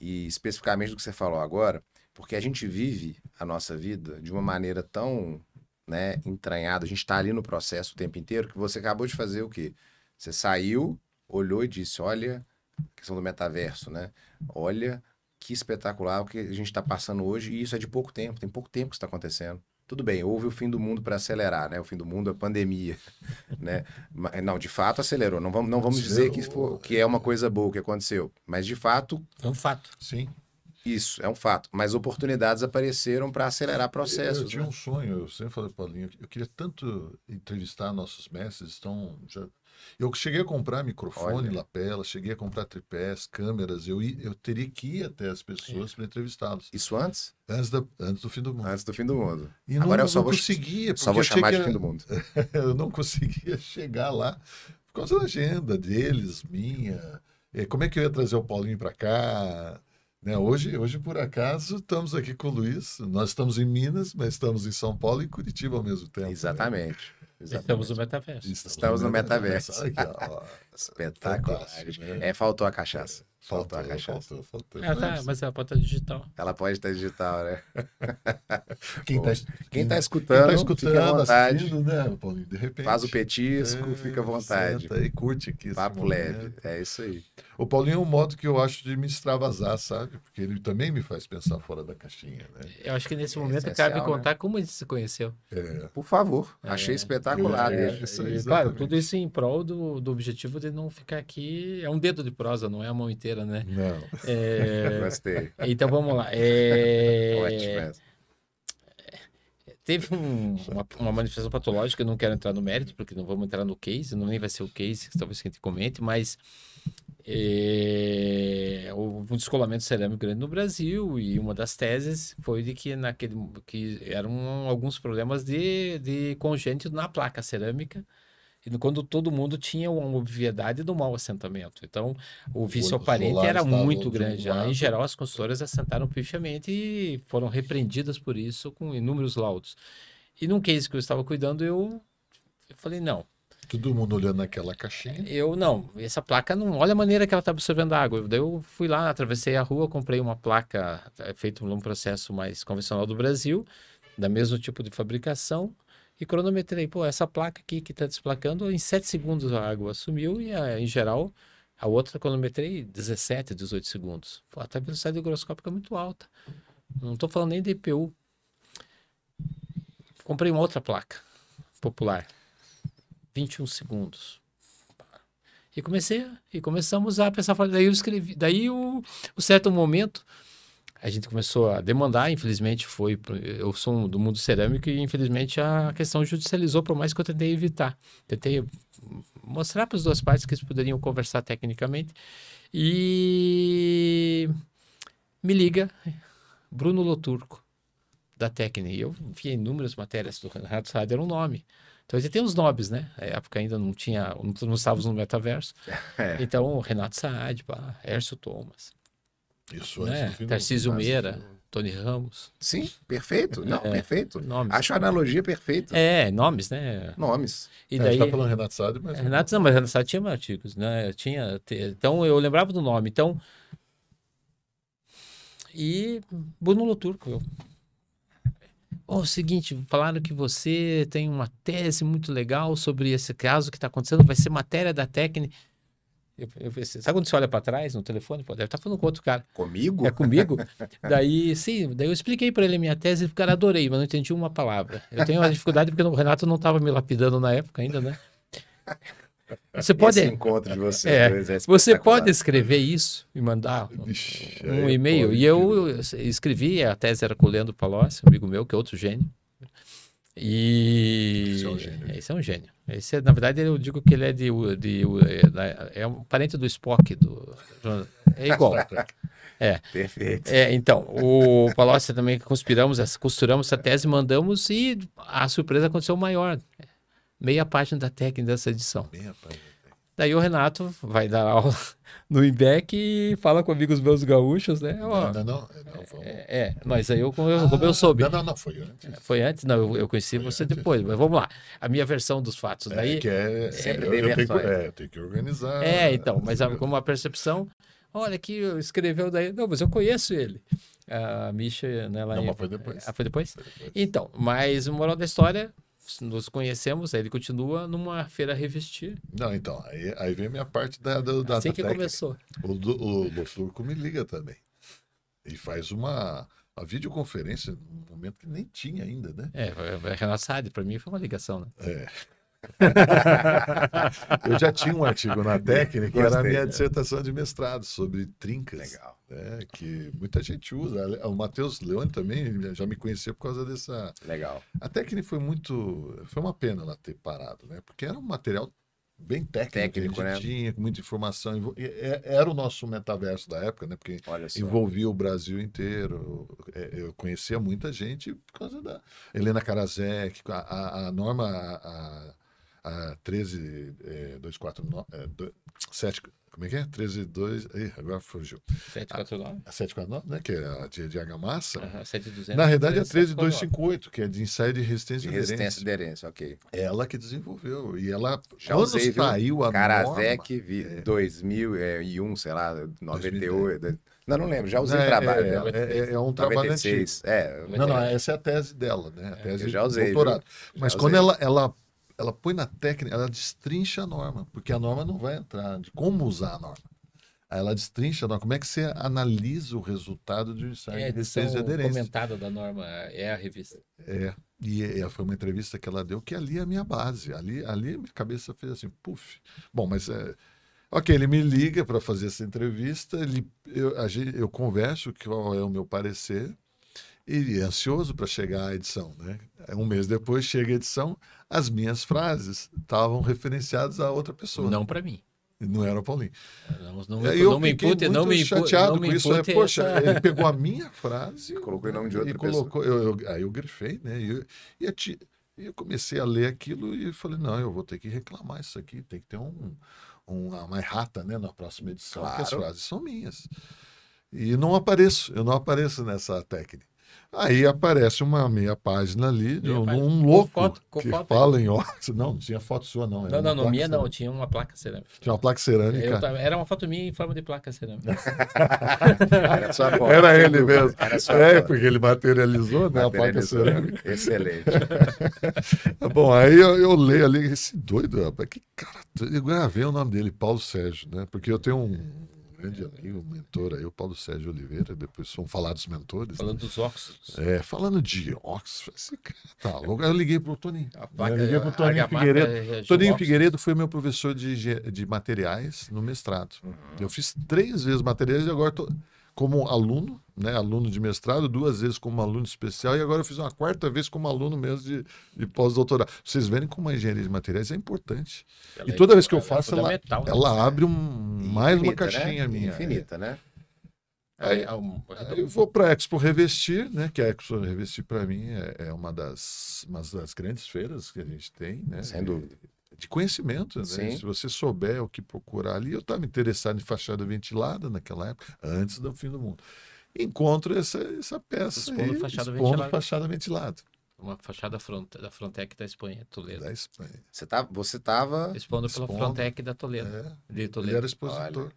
e especificamente do que você falou agora, porque a gente vive a nossa vida de uma maneira tão, né, entranhada, a gente está ali no processo o tempo inteiro, que você acabou de fazer o quê? Você saiu, olhou e disse, olha, a questão do metaverso, né? Olha que espetacular o que a gente está passando hoje, e isso é de pouco tempo, tem pouco tempo que isso está acontecendo. Tudo bem, houve o fim do mundo para acelerar, né? O fim do mundo é a pandemia, né? Não, de fato acelerou. Não vamos dizer que é uma coisa boa que aconteceu, mas de fato... É um fato. Sim. Isso, é um fato. Mas oportunidades apareceram para acelerar processos. Eu tinha um sonho, eu sempre falei para o Paulinho, eu queria tanto entrevistar nossos mestres, eu cheguei a comprar microfone, lapela, cheguei a comprar tripés, câmeras, eu teria que ir até as pessoas para entrevistá-los. Isso antes? Antes do fim do mundo. Antes do fim do mundo. E agora eu só conseguia. Só vou chamar de fim do mundo. Eu não conseguia chegar lá por causa da agenda deles, minha. Como é que eu ia trazer o Paulinho para cá? Né? Hoje, por acaso, estamos aqui com o Luiz. Nós estamos em Minas, mas estamos em São Paulo e Curitiba ao mesmo tempo. Né? Exatamente. Estamos no metaverso. Estamos no metaverso. Olha aqui, ó. Espetacular. Fantástico, né? Faltou a cachaça. Faltou. Mas ela pode estar digital. Ela pode estar digital, né? Quem Quem tá escutando, fica à vontade. assistindo, né, Paulinho? De repente. Faz o petisco, fica à vontade. Senta aí, curte aqui. Papo leve. É isso aí. O Paulinho é um modo que eu acho de me extravasar, sabe? Porque ele também me faz pensar fora da caixinha, né? Eu acho que nesse momento essencial, cabe contar como a gente se conheceu. Por favor. Achei espetacular. Isso aí, E, exatamente. claro, tudo isso em prol do objetivo de não ficar aqui. É um dedo de prosa, não é a mão inteira, né? Não. Gostei. Então vamos lá. Ótimo. Teve uma manifestação patológica, eu não quero entrar no mérito, porque não vamos entrar no case, nem vai ser o case, talvez que a gente comente, mas houve um descolamento cerâmico grande no Brasil, e uma das teses foi de que eram alguns problemas de congênito na placa cerâmica, e quando todo mundo tinha uma obviedade do mau assentamento. Então, o vício aparente era muito grande. Em geral, as consultoras assentaram pifiamente e foram repreendidas por isso com inúmeros laudos. E num case que eu estava cuidando, eu falei, não. Todo mundo olhando naquela caixinha. Essa placa não, olha a maneira que ela está absorvendo a água. Daí eu fui lá, atravessei a rua, comprei uma placa feita num processo mais convencional do Brasil, da mesmo tipo de fabricação, e cronometrei. Essa placa aqui que está desplacando, em 7 segundos a água sumiu e, em geral, a outra cronometrei 17, 18 segundos. Até a velocidade higroscópica é muito alta. Não estou falando nem de EPU. Comprei uma outra placa popular. 21 segundos. E começamos a pensar, daí eu escrevi, o certo momento a gente começou a demandar, infelizmente eu sou do mundo cerâmico e infelizmente a questão judicializou, por mais que eu tentei evitar. Tentei mostrar para as duas partes que eles poderiam conversar tecnicamente e me liga Bruno Loturco, da Tecne. Eu vi inúmeras matérias do Renato Saad, era um nome. Então, ele tem os nomes, né? Na época ainda não estávamos no metaverso. Então, Renato Saad, Hércio Thomas. Isso né? Tarcísio Meira, Tony Ramos. Sim, perfeito. Não, perfeito. Nomes. Acho a analogia perfeita. Nomes, né? Nomes. E daí... A gente tá falando Renato Saad, mas... Renato Saad tinha artigos, né? Então, eu lembrava do nome. Então... E Bruno Loturco, o seguinte, falaram que você tem uma tese muito legal sobre esse caso que está acontecendo, vai ser matéria da técnica. Eu pensei, sabe quando você olha para trás no telefone? Deve estar falando com outro cara. Comigo? É comigo? Daí eu expliquei para ele a minha tese e o cara adorei, mas não entendi uma palavra. Eu tenho uma dificuldade porque o Renato não estava me lapidando na época ainda, né? Você pode... Esse encontro de vocês você pode escrever isso e mandar um e-mail. E eu escrevi, a tese era com o Leandro Palocci, amigo meu, que é outro gênio. E esse é um gênio. Esse, na verdade, eu digo que ele é um parente do Spock. É igual. Perfeito. Então, o Palocci também costuramos essa tese, mandamos e a surpresa aconteceu maior. Meia página da técnica dessa edição. Daí o Renato vai dar aula no IMBEC e fala com amigos meus gaúchos, né? Mas aí como eu soube. Não, foi antes. Foi antes? Não, eu conheci você depois, mas vamos lá. A minha versão dos fatos. Daí, eu tenho que organizar. Então, mas como a percepção, olha que escreveu daí. Não, mas eu conheço ele. A Misha, né? Mas foi depois. Foi depois? Então, mas o moral da história... Nos conhecemos, aí ele continua numa feira revestir. Não, então, aí vem a minha parte da assim que começou. O Loturco me liga também. E faz uma videoconferência num momento que nem tinha ainda, né? Renato Saad, para mim foi uma ligação, né? Eu já tinha um artigo na técnica, que era a minha dissertação de mestrado sobre trincas. Legal. Que muita gente usa. O Matheus Leone também já me conhecia por causa dessa... Legal. A técnica foi uma pena ela ter parado, né? Porque era um material bem técnico que a gente tinha, com muita informação. Era o nosso metaverso da época, né? Porque envolvia o Brasil inteiro. Eu conhecia muita gente por causa da Helena Karaszek, a Norma... A 13249, Como é que é? 13,2. Agora fugiu. 749? A 749, né? Que é a de argamassa. 7,200. Na verdade, é a 13,258, que é de ensaio de resistência De e resistência aderência. de aderência, ok. Ela que desenvolveu. E ela, Já quando usei, viu? saiu a Karasek, norma... 2001, sei lá, 98. Não lembro, já usei o Né, trabalho dela. É um trabalho antigo. 96. Não, essa é a tese dela, né? A tese eu de já usei, doutorado. viu? Mas Já quando usei. ela põe na técnica, ela destrincha a norma, porque a norma não vai entrar de como usar a norma. Aí ela destrincha a norma. Como é que você analisa o resultado de um ensaio É a de edição resistência e aderência? comentada da norma, é a revista. E foi uma entrevista que ela deu que ali é a minha base. Ali a minha cabeça fez assim, puf. Bom, mas... Ok, ele me liga para fazer essa entrevista, eu converso qual é o meu parecer, e ansioso para chegar à edição, né? Um mês depois chega a edição, as minhas frases estavam referenciadas a outra pessoa. Não para mim. Não era o Paulinho. Não me impute, não me chateado com isso. Poxa, essa... ele pegou a minha frase Colocou em nome de outra e colocou. Aí eu grifei, né? E eu comecei a ler aquilo e falei, não, eu vou ter que reclamar isso aqui, tem que ter uma errata, né, na próxima edição, porque as Claro. frases são minhas. E eu não apareço nessa técnica. Aí aparece uma meia página ali de um louco com que foto fala em Oxford. Não tinha foto sua, não. Não, minha não, tinha uma placa cerâmica. Tinha uma placa cerâmica. Era uma foto minha em forma de placa cerâmica. Era sua foto. Era ele mesmo. Era sua foto. Porque ele materializou, né, a placa cerâmica. Excelente. Bom, aí eu leio ali, esse doido, rapaz, que cara. Eu gravei o nome dele, Paulo Sérgio, né? Porque eu tenho um grande amigo, mentor aí, o Paulo Sérgio Oliveira, depois vamos falar dos mentores. Falando dos óxidos. Falando de Oxford, esse cara tá louco. Aí eu liguei pro Toninho. placa- Eu liguei pro Toninho a argamassa Figueiredo. é de Toninho óxido. Figueiredo foi meu professor de materiais no mestrado. Eu fiz 3 vezes materiais e agora estou como aluno, né, aluno de mestrado, 2 vezes como aluno especial e agora eu fiz uma 4ª vez como aluno mesmo de pós-doutorado. Vocês verem como a engenharia de materiais é importante. E toda vez que eu faço, ela abre mais uma caixinha, né? minha. Infinita, né? Aí eu vou para a Expo Revestir, né? Que a Expo Revestir, para mim, é uma das grandes feiras que a gente tem, né? Sem dúvida. De conhecimento, né? Sim. Se você souber o que procurar ali, eu estava interessado em fachada ventilada naquela época, antes do fim do mundo. Encontro essa peça Expondo aí, fachada expondo ventilada. fachada ventilada Uma fachada da Frontec da Espanha, Toledo. da Espanha. Você estava... Expondo pela Expondo. Frontec da Toledo. De Ele Toledo. era expositor.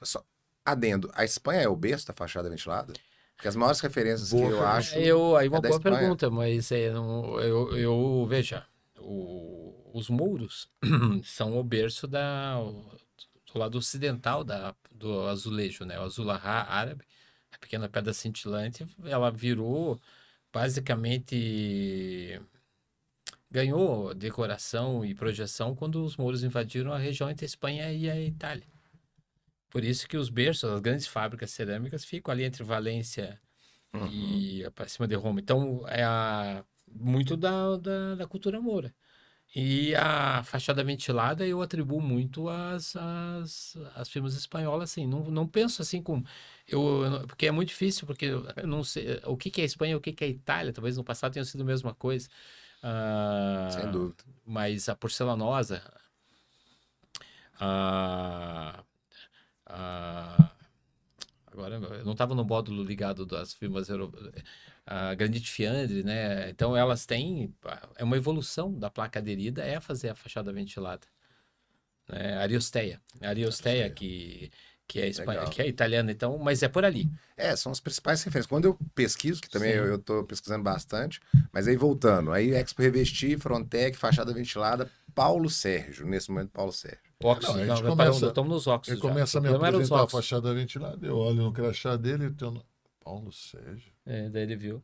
Só adendo, a Espanha é o berço da fachada ventilada? Porque as maiores referências Boa que eu pergunta. acho... Aí uma da boa Espanha. pergunta, mas veja, os muros são o berço do lado ocidental do azulejo, né? O azulahá árabe, a pequena pedra cintilante, ela virou basicamente ganhou decoração e projeção quando os mouros invadiram a região entre a Espanha e a Itália. Por isso que os berços, as grandes fábricas cerâmicas ficam ali entre Valência e para cima de Roma. Então, muito da cultura moura. E a fachada ventilada eu atribuo muito às firmas espanholas, assim. Não penso assim como... porque é muito difícil, porque eu não sei o que é Espanha e o que é Itália. Talvez no passado tenha sido a mesma coisa. Sem dúvida. Mas a porcelanosa... agora, eu não estava no módulo ligado das firmas europeias, a Granite Fiandre, né? Então, elas têm... É uma evolução da placa aderida, é fazer a fachada ventilada. Né? A Ariosteia, que é Legal. que é italiana, então, mas é por ali. São as principais referências. Quando eu pesquiso, que também eu estou pesquisando bastante, mas aí voltando, aí Expo Revestir, Frontec, fachada ventilada, Paulo Sérgio, nesse momento Paulo Sérgio. Óxidos, Não, a gente começa- estamos nos óxidos. Ele começa a me já. O problema era os apresentar a óxidos. fachada ventilada, eu olho no crachá dele e tenho... Paulo Sérgio. Daí ele viu.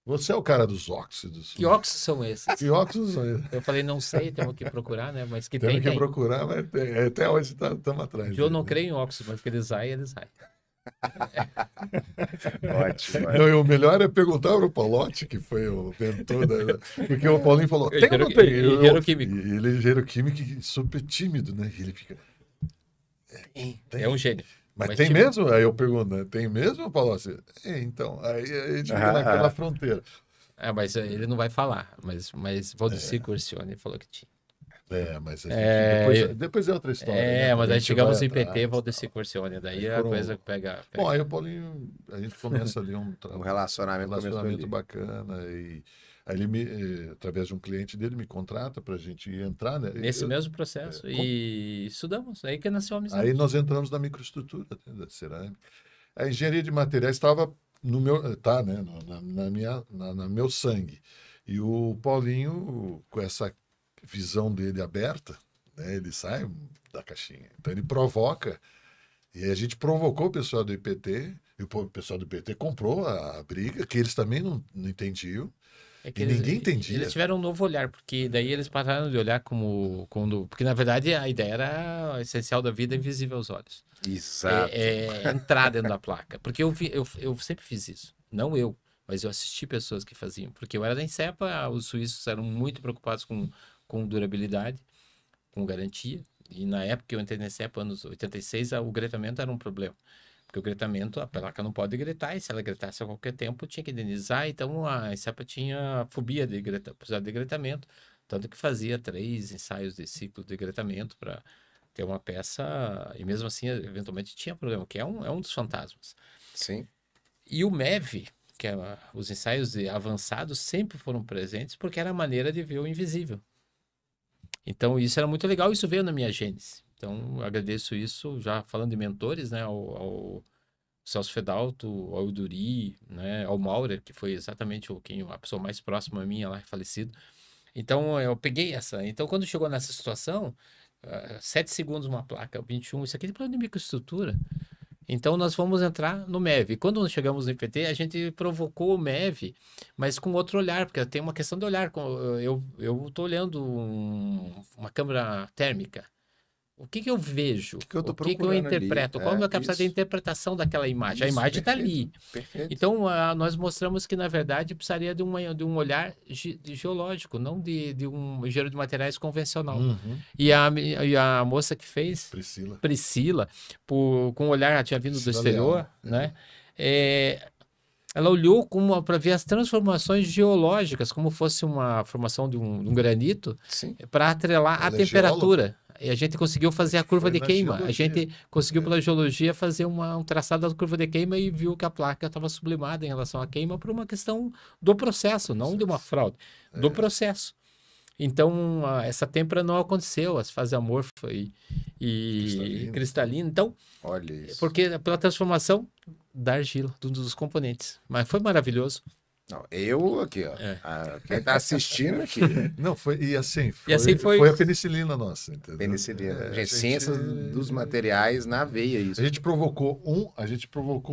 Você é o cara dos óxidos. Que óxidos são esses? Que óxidos são esses? Eu falei, não sei, temos que procurar, né? Mas que Temos que tem. procurar, mas tem. Até hoje estamos atrás. Eu não dele, né? creio em óxidos, mas que eles saem, eles saem. Ótimo. Não, e o melhor é perguntar para o Paulotti, que foi o mentor porque o Paulinho falou, tem ou não tem? Engenheiro químico. E ele é engenheiro químico e super tímido, né? E ele fica... Tem. É um gênio. Mas Mas tem tímido. mesmo? Aí eu pergunto, né? Tem mesmo, Paulotti? Então, aí a gente fica naquela fronteira. Mas ele não vai falar. Mas Valdecir Corcione falou que tinha. Mas a gente, depois é outra história. Né? Mas A aí gente chegamos vai em PT, atrás, Valdeci Corcione, daí aí a foram- coisa pega. Bom, aí o Paulinho, a gente começa ali um Um relacionamento começou ali. bacana e aí ele através de um cliente dele me contrata para a gente entrar, né? Nesse mesmo processo. E estudamos, aí que nasceu a amizade. Aí nós entramos na microestrutura, né, da cerâmica. A engenharia de materiais estava no meu, né, na meu sangue. E o Paulinho, com essa visão dele aberta, né, ele sai da caixinha. Então ele provoca, e a gente provocou o pessoal do IPT, e o pessoal do IPT comprou a briga, que eles também não entendiam. É que E ninguém entendia. Eles tiveram um novo olhar, porque daí eles pararam de olhar como quando, porque na verdade a ideia era essencial da vida invisível aos olhos. Exato. Entrar dentro da placa, porque eu sempre fiz isso, não eu, mas eu assisti pessoas que faziam, porque eu era da Insepa, os suíços eram muito preocupados com durabilidade, com garantia, e na época que eu entrei na Insepa, anos 86, o gretamento era um problema. Porque o gretamento, a placa não pode gretar, e se ela gretasse a qualquer tempo, tinha que indenizar. Então a Insepa tinha fobia de precisar de gretamento, tanto que fazia 3 ensaios de ciclo de gretamento para ter uma peça, e mesmo assim, eventualmente tinha problema, que é um dos fantasmas. Sim. E o MEV, que é os ensaios avançados, sempre foram presentes, porque era a maneira de ver o invisível. Então isso era muito legal, isso veio na minha gênese. Então, agradeço isso, já falando de mentores, né, ao Celso Fedalto, ao Euduri, né, ao Maurer, que foi exatamente a pessoa mais próxima a mim, lá, falecido. Então, eu peguei essa. Então, quando chegou nessa situação, 7 segundos uma placa, 21, isso aqui é plano de microestrutura. Então, nós vamos entrar no MEV. Quando nós chegamos no IPT, a gente provocou o MEV, mas com outro olhar, porque tem uma questão de olhar. Eu estou olhando uma câmera térmica. O que eu vejo? Que eu o que eu interpreto? Qual é a minha capacidade de interpretação daquela imagem? A imagem está ali. Perfeito. Então, nós mostramos que, na verdade, precisaria de um olhar geológico, não de um engenheiro de materiais convencional. Uhum. E a moça que fez, Priscila, com um olhar, ela tinha vindo do exterior, Leal, né? Ela olhou para ver as transformações geológicas, como fosse uma formação de um granito, para atrelar a temperatura. E a gente conseguiu fazer a curva de queima. A gente conseguiu, pela geologia, fazer um traçado da curva de queima e viu que a placa estava sublimada em relação à queima por uma questão do processo, não de uma fraude, do processo. Então, essa têmpera não aconteceu, as fases amorfa e cristalina. Então, olha isso. Porque pela transformação da argila, dos componentes. Mas foi maravilhoso. Não, eu aqui, ó. Quem tá assistindo aqui. Não, foi foi a penicilina nossa, entendeu? Penicilina. Ciências dos materiais na veia, isso. A gente provocou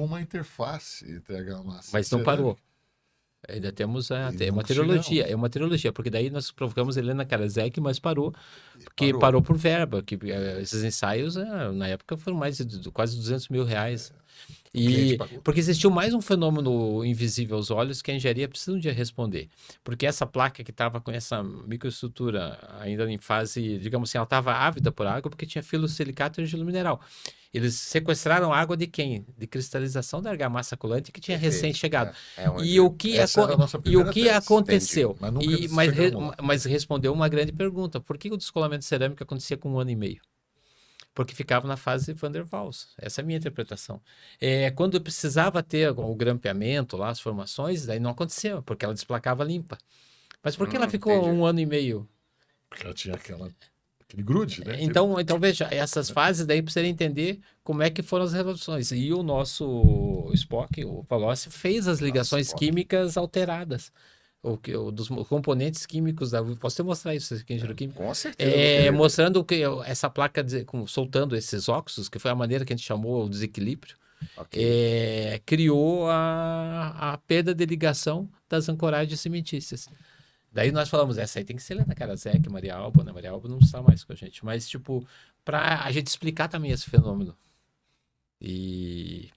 uma interface entre a argamassa. Mas não parou. Ainda temos a materiologia. É uma materiologia, porque daí nós provocamos Helena Karaszek, mas parou por verba. Que esses ensaios, na época, foram mais de quase R$200 mil. Porque existiu mais um fenômeno invisível aos olhos que a engenharia precisa um dia responder. Porque essa placa que estava com essa microestrutura ainda em fase, digamos assim, ela estava ávida por água porque tinha filosilicato e argila mineral. Eles sequestraram água de quem? De cristalização da argamassa colante que tinha recém-chegado. E o que aconteceu? Mas respondeu uma grande pergunta. Por que o descolamento cerâmico acontecia com 1 ano e meio? Porque ficava na fase Van der Waals. Essa é a minha interpretação. Quando eu precisava ter o grampeamento, lá, as formações, daí não acontecia, porque ela desplacava limpa. Mas por que ela ficou 1 ano e meio? Porque ela tinha aquele grude, né? Então, veja, essas fases daí precisa entender como é que foram as relações. E o nosso Spock, o Palocci, fez as ligações químicas alteradas. Dos componentes químicos posso te mostrar isso aqui, engenheiro químico? Com certeza. Mostrando que essa placa soltando esses óxidos, que foi a maneira que a gente chamou o desequilíbrio, criou a perda de ligação das ancoragens cimentícias. Daí nós falamos, essa aí tem que ser Helena Karaszek, Maria Alba, né? Maria Alba não está mais com a gente, mas para a gente explicar também esse fenômeno. E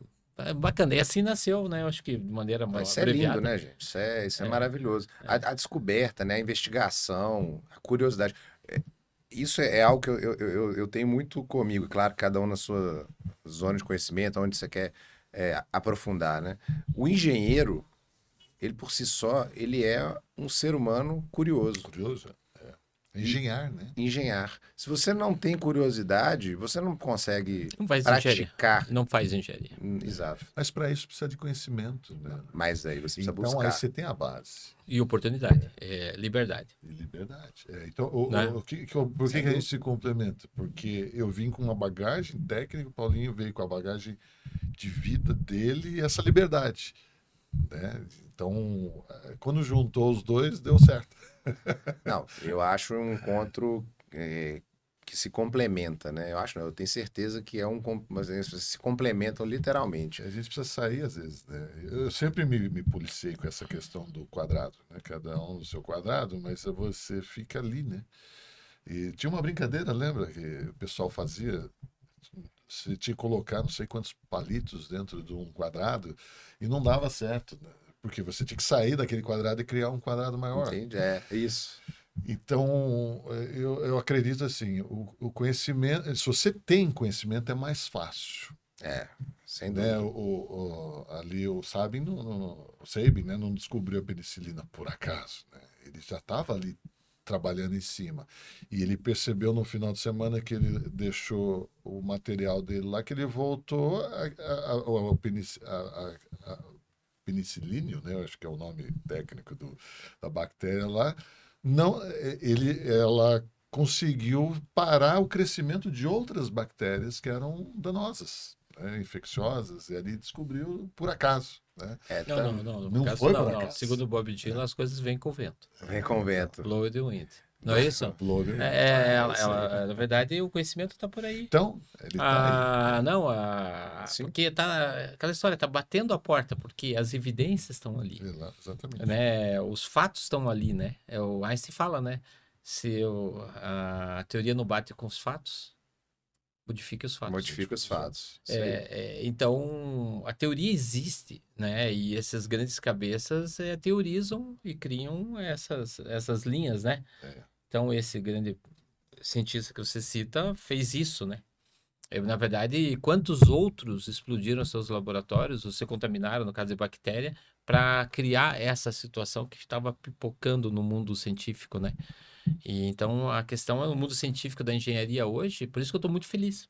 bacana, e assim nasceu, né? Eu acho que de maneira mais isso abreviada. É lindo, né, gente? Isso é maravilhoso. A descoberta, né? A investigação, a curiosidade. Isso é algo que eu tenho muito comigo. Claro, cada um na sua zona de conhecimento, onde você quer aprofundar, né? O engenheiro, ele por si só, ele é um ser humano curioso. Engenhar, né? Engenhar. Se você não tem curiosidade, você não consegue Não faz engenharia. praticar. Não faz engenharia. Exato. Mas para isso precisa de conhecimento, né? Mas aí você precisa Então buscar. aí você tem a base E oportunidade. Liberdade. e liberdade. Então, Né? por que a gente se complementa? Porque eu vim com uma bagagem técnica, o Paulinho veio com a bagagem de vida dele e essa liberdade, né? Então, quando juntou os dois, deu certo. Não, eu acho um encontro que se complementa, né? Eu acho, não, eu tenho certeza que mas eles se complementam literalmente. A gente precisa sair às vezes, né? Eu sempre me policiei com essa questão do quadrado, né? Cada um no seu quadrado, mas você fica ali, né? E tinha uma brincadeira, lembra que o pessoal fazia? Você tinha que colocar não sei quantos palitos dentro de um quadrado e não dava certo, né? Porque você tinha que sair daquele quadrado e criar um quadrado maior. Entende? É isso. Então, eu acredito assim, o conhecimento, se você tem conhecimento, é mais fácil, Sem né? dúvida. Ali o Sabin, o Sabin, né, não descobriu a penicilina por acaso, né? Ele já estava ali trabalhando em cima. E ele percebeu no final de semana que ele deixou o material dele lá, que ele voltou ao penicilínio, né? Eu acho que é o nome técnico da bactéria lá. Não, ela conseguiu parar o crescimento de outras bactérias que eram danosas, né, infecciosas, e ali descobriu por acaso, né? Não. No Não caso, foi não, por não. acaso. Segundo o Bob Dylan, as coisas vêm com vento. Vem com vento. Blow with the wind. Não é isso? Blower. isso aí. Na verdade, o conhecimento está por aí. Então, ele está aí. Não, Sim. porque tá aquela história, tá batendo a porta, porque as evidências estão ali, Exatamente. né? Os fatos estão ali, né? O Einstein fala, né? Se a teoria não bate com os fatos, modifique os fatos. Modifica os fatos. Isso aí. Então, a teoria existe, né? E essas grandes cabeças teorizam e criam essas linhas, né? Então, esse grande cientista que você cita fez isso, né? Na verdade, quantos outros explodiram seus laboratórios ou se contaminaram, no caso de bactéria, para criar essa situação que estava pipocando no mundo científico, né? E então a questão é no mundo científico da engenharia hoje, por isso que eu estou muito feliz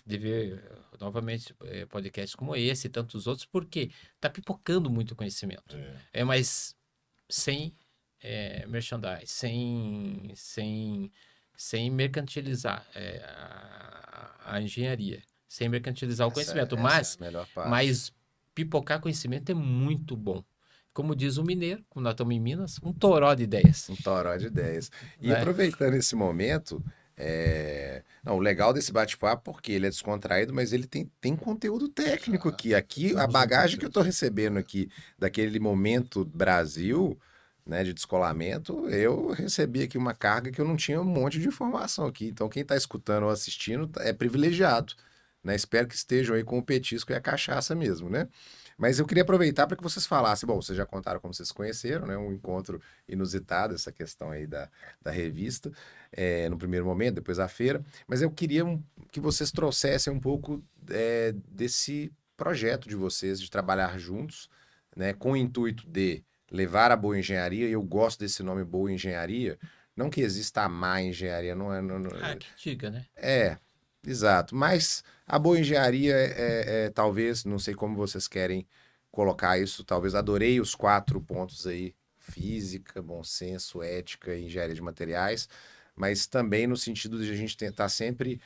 de ver novamente podcasts como esse e tantos outros, porque está pipocando muito conhecimento. Mas sem merchandise, sem mercantilizar a engenharia, sem mercantilizar o conhecimento, Essa é a melhor parte. mas pipocar conhecimento é muito bom. Como diz o mineiro, quando nós estamos em Minas, um toró de ideias. Um toró de ideias. E Né? aproveitando esse momento, não, o legal desse bate-papo, porque ele é descontraído, mas ele tem conteúdo técnico aqui. Aqui, a bagagem que eu estou recebendo aqui, daquele momento Brasil, né, de descolamento, eu recebi aqui uma carga que eu não tinha um monte de informação aqui. Então, quem está escutando ou assistindo é privilegiado, né? Espero que estejam aí com o petisco e a cachaça mesmo, né? Mas eu queria aproveitar para que vocês falassem. Bom, vocês já contaram como vocês se conheceram, né? Um encontro inusitado, essa questão aí da revista, no primeiro momento, depois a feira. Mas eu queria que vocês trouxessem um pouco desse projeto de vocês, de trabalhar juntos, né? Com o intuito de levar a boa engenharia, e eu gosto desse nome boa engenharia, não que exista a má engenharia, não é... Que diga, né? Exato, mas a boa engenharia talvez, não sei como vocês querem colocar isso, talvez adorei os 4 pontos aí, física, bom senso, ética e engenharia de materiais, mas também no sentido de a gente tentar sempre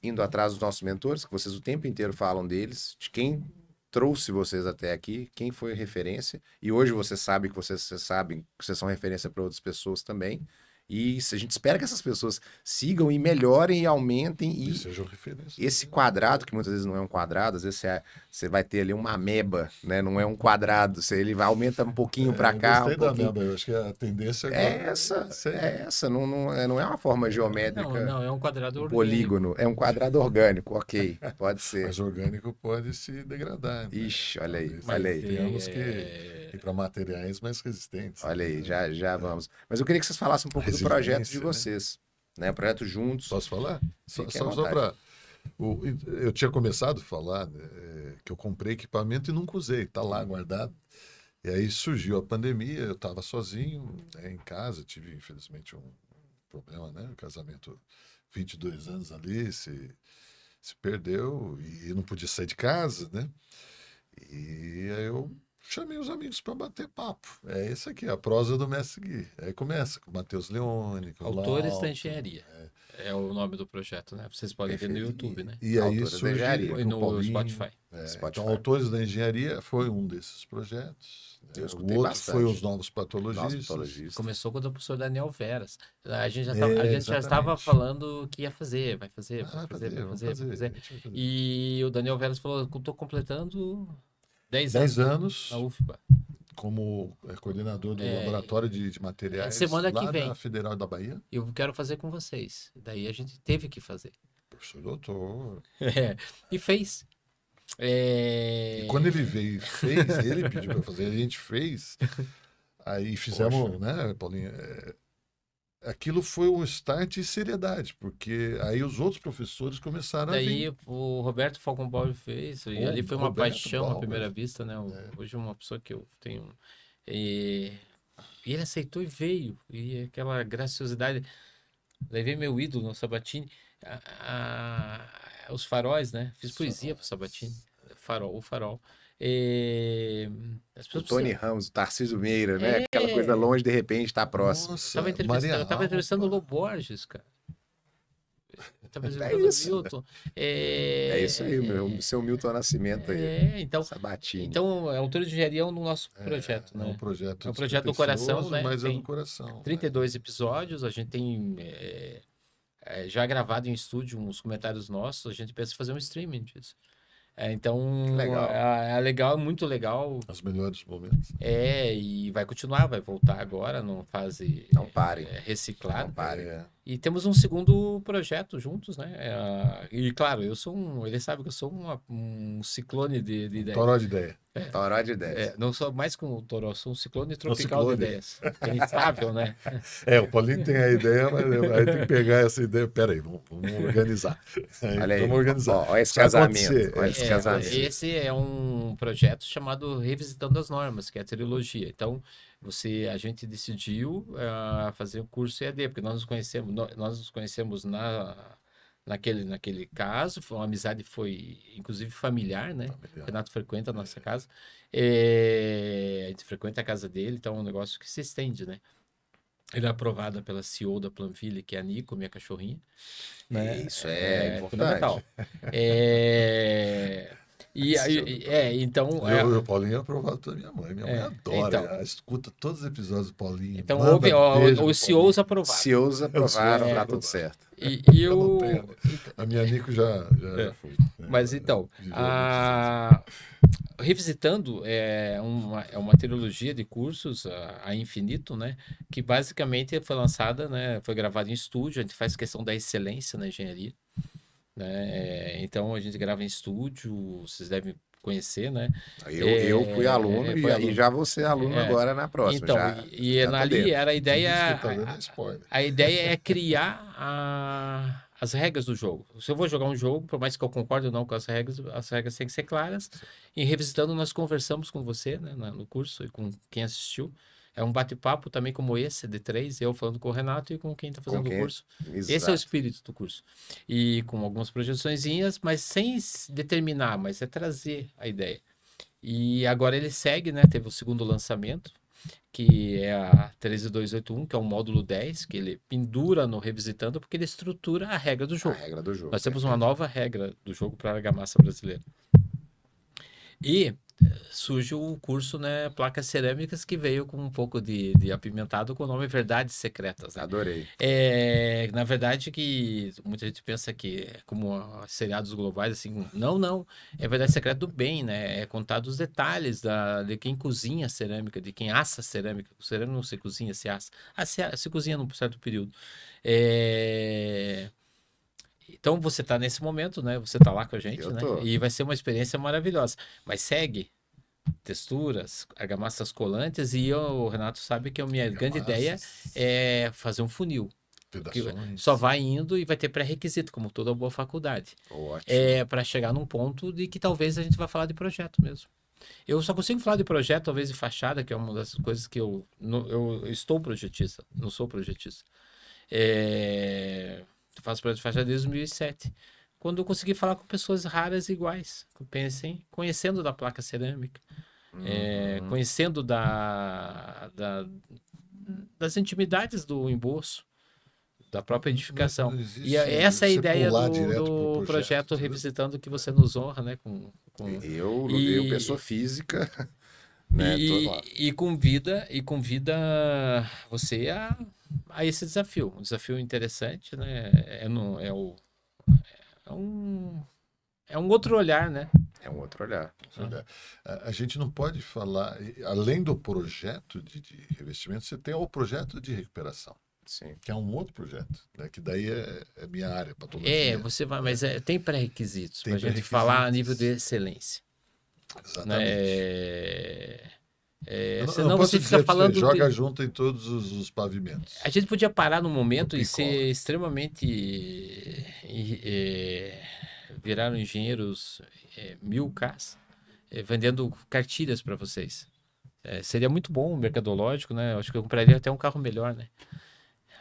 indo atrás dos nossos mentores, que vocês o tempo inteiro falam deles, de quem trouxe vocês até aqui, quem foi referência, e hoje vocês sabem que vocês sabem que vocês são referência para outras pessoas também. E a gente espera que essas pessoas sigam e melhorem e aumentem E sejam referência. esse quadrado, que muitas vezes não é um quadrado, às vezes você vai ter ali uma ameba, né? Não é um quadrado, ele vai aumenta um pouquinho para cá, Gostei um pouquinho. da ameba, eu acho que a tendência agora É essa, não é uma forma geométrica, Não, é um quadrado orgânico. polígono, é um quadrado orgânico, ok, pode ser. Mas orgânico pode se degradar. Né? Ixi, olha aí, Talvez olha aí. Temos que ir para materiais mais resistentes. Olha aí, já vamos. Mas eu queria que vocês falassem um pouco do projeto de vocês, né? O projeto juntos. Posso falar? Só Fiquem à para... Eu tinha começado a falar que eu comprei equipamento e nunca usei, está lá guardado. E aí surgiu a pandemia, eu estava sozinho, né, em casa, tive infelizmente um problema, né? O casamento, 22 anos ali, se perdeu e não podia sair de casa, né? E aí eu chamei os amigos para bater papo. É isso aqui, a prosa do Mestre Gui. Aí começa com o Matheus Leone, com o Autores da Lauto, Engenharia. É o nome do projeto, né? Vocês podem ver no YouTube, né? E aí Autores da surge Engenharia. E com o no Paulinho. Spotify. Spotify. Então, Autores da Engenharia foi um desses projetos. Né? Eu O escutei outro bastante. foi os Novos Nosso Patologistas. patologista. Começou com o professor Daniel Veras. A gente já É, estava exatamente. falando que ia fazer, vai fazer, Ah, vai fazer, vai vamos fazer, vai fazer. a gente vai fazer. E o Daniel Veras falou, estou completando 10 10 anos anos na UFBA. como coordenador do laboratório de materiais semana que lá vem. da Federal da Bahia. Eu quero fazer com vocês. Daí a gente teve que fazer. Professor doutor. E fez. E quando ele veio e fez, ele pediu para fazer, a gente fez. Aí fizemos, né, Paulinho? Aquilo foi um start e seriedade, porque aí os outros professores começaram a vir. Daí o Roberto Falcon Bauer fez, e ali foi uma Roberto paixão à Bauer. primeira vista, né? Hoje é uma pessoa que eu tenho. E ele aceitou e veio, e aquela graciosidade. Levei meu ídolo no Sabatini, os faróis, né? Fiz poesia pro Sabatini, o farol. As O pessoas Tony precisam- Ramos, o Tarcísio Meira, né? Aquela coisa longe, de repente, está próximo. Nossa, eu tava entrevistando o Lobo Borges, cara. Eu tava entrevistando isso. o Milton. É isso aí, meu. Seu Milton Nascimento aí. Então, Sabatini. então a Autor de Engenharia é um do nosso projeto, É né? um projeto É um projeto do coração, despretensioso, né? mas é Tem do coração. 32 episódios, a gente tem já gravado em estúdio uns comentários nossos, a gente pensa em fazer um streaming disso. Então, Legal. é legal, é muito legal. Os melhores momentos. E vai continuar, vai voltar agora numa fase Não parem. reciclada. Não parem. E temos um segundo projeto juntos, né? E claro, ele sabe que eu sou um ciclone de ideias. Toró de ideia. Toró de 10. Não sou mais como o Toró, sou um ciclone tropical ciclone. de ideias. É instável, né? O Paulinho tem a ideia, mas aí tem que pegar essa ideia. Peraí, vamos organizar. Olha aí. Vamos organizar. Ó, olha esse Vai casamento. acontecer. Olha esse casamento. Esse é um projeto chamado Revisitando as Normas, que é a trilogia. Então, a gente decidiu fazer o curso EAD, porque nós nos conhecemos naquele caso, foi uma amizade, foi inclusive familiar, né? O Renato frequenta a nossa casa, a gente frequenta a casa dele, então é um negócio que se estende, né? Ele é aprovado pela CEO da Planville, que é a Nico, minha cachorrinha. Né? Isso é fundamental. Então... O Paulinho é aprovado pela minha mãe. Minha mãe adora. Então, ela escuta todos os episódios do Paulinho. Então, manda beijo pro os CEOs aprovaram. CEOs aprovaram, tá aprovaram. tudo certo. Eu não tenho. A minha Nico já foi. Mas então, Revisitando é uma trilogia de cursos a infinito, né? Que basicamente foi lançada, né? Foi gravada em estúdio. A gente faz questão da excelência na engenharia, né? Então a gente grava em estúdio. Vocês devem conhecer, né? Eu fui aluno e já vou ser aluno agora na próxima. Então, já ali era a ideia. Spoiler. A ideia é criar as regras do jogo. Se eu vou jogar um jogo, por mais que eu concorde ou não com as regras têm que ser claras. E revisitando, nós conversamos com você, né, no curso e com quem assistiu. É um bate-papo também como esse, de 3, eu falando com o Renato e com quem está fazendo o curso. Exato. Esse é o espírito do curso. E com algumas projeçõezinhas, mas sem determinar, mas é trazer a ideia. E agora ele segue, né? Teve o segundo lançamento, que é a 13281, que é um módulo 10, que ele pendura no Revisitando, porque ele estrutura a regra do jogo. A regra do jogo. Nós temos uma nova regra do jogo para a argamassa brasileira. E surge o curso, né, Placas Cerâmicas, que veio com um pouco de apimentado com o nome Verdades Secretas. Né? Adorei. Na verdade, que muita gente pensa que é como seriados globais, assim, não. É Verdade Secreta do bem, né? É contar os detalhes de quem cozinha cerâmica, de quem assa cerâmica. O cerâmica não se cozinha, se assa. Se cozinha num certo período. Então, você está nesse momento, né? Você está lá com a gente, né? E vai ser uma experiência maravilhosa. Mas segue texturas, argamassas colantes, e o Renato sabe que a minha grande ideia é fazer um funil. Só vai indo e vai ter pré-requisito, como toda boa faculdade. Ótimo. Para chegar num ponto de que talvez a gente vá falar de projeto mesmo. Eu só consigo falar de projeto, talvez de fachada, que é uma das coisas que eu estou projetista, não sou projetista. Eu faço projeto de fachada desde 2007. Quando eu consegui falar com pessoas raras iguais, que eu pensei, conhecendo da placa cerâmica, conhecendo das intimidades do emboço, da própria edificação. Não E existe essa é a você ideia pular do direto pro projeto entendeu? Revisitando, que você nos honra, né? Eu pessoa física, né? Tô lá. E convida você a esse desafio. Um desafio interessante, né? É um outro olhar, né? É um outro olhar. Olha, a gente não pode falar, além do projeto de revestimento, você tem o projeto de recuperação, Sim. que é um outro projeto, né? Que daí é minha área, patologia. Você vai, mas tem pré-requisitos Tem para a gente pré-requisitos. falar a nível de excelência. Exatamente. Eu Senão não posso você fica dizer pra você, falando joga junto em todos os pavimentos. A gente podia parar no momento No e ser picola. extremamente viraram engenheiros 1000Ks vendendo cartilhas para vocês. Seria muito bom o mercadológico, né? Eu acho que eu compraria até um carro melhor, né?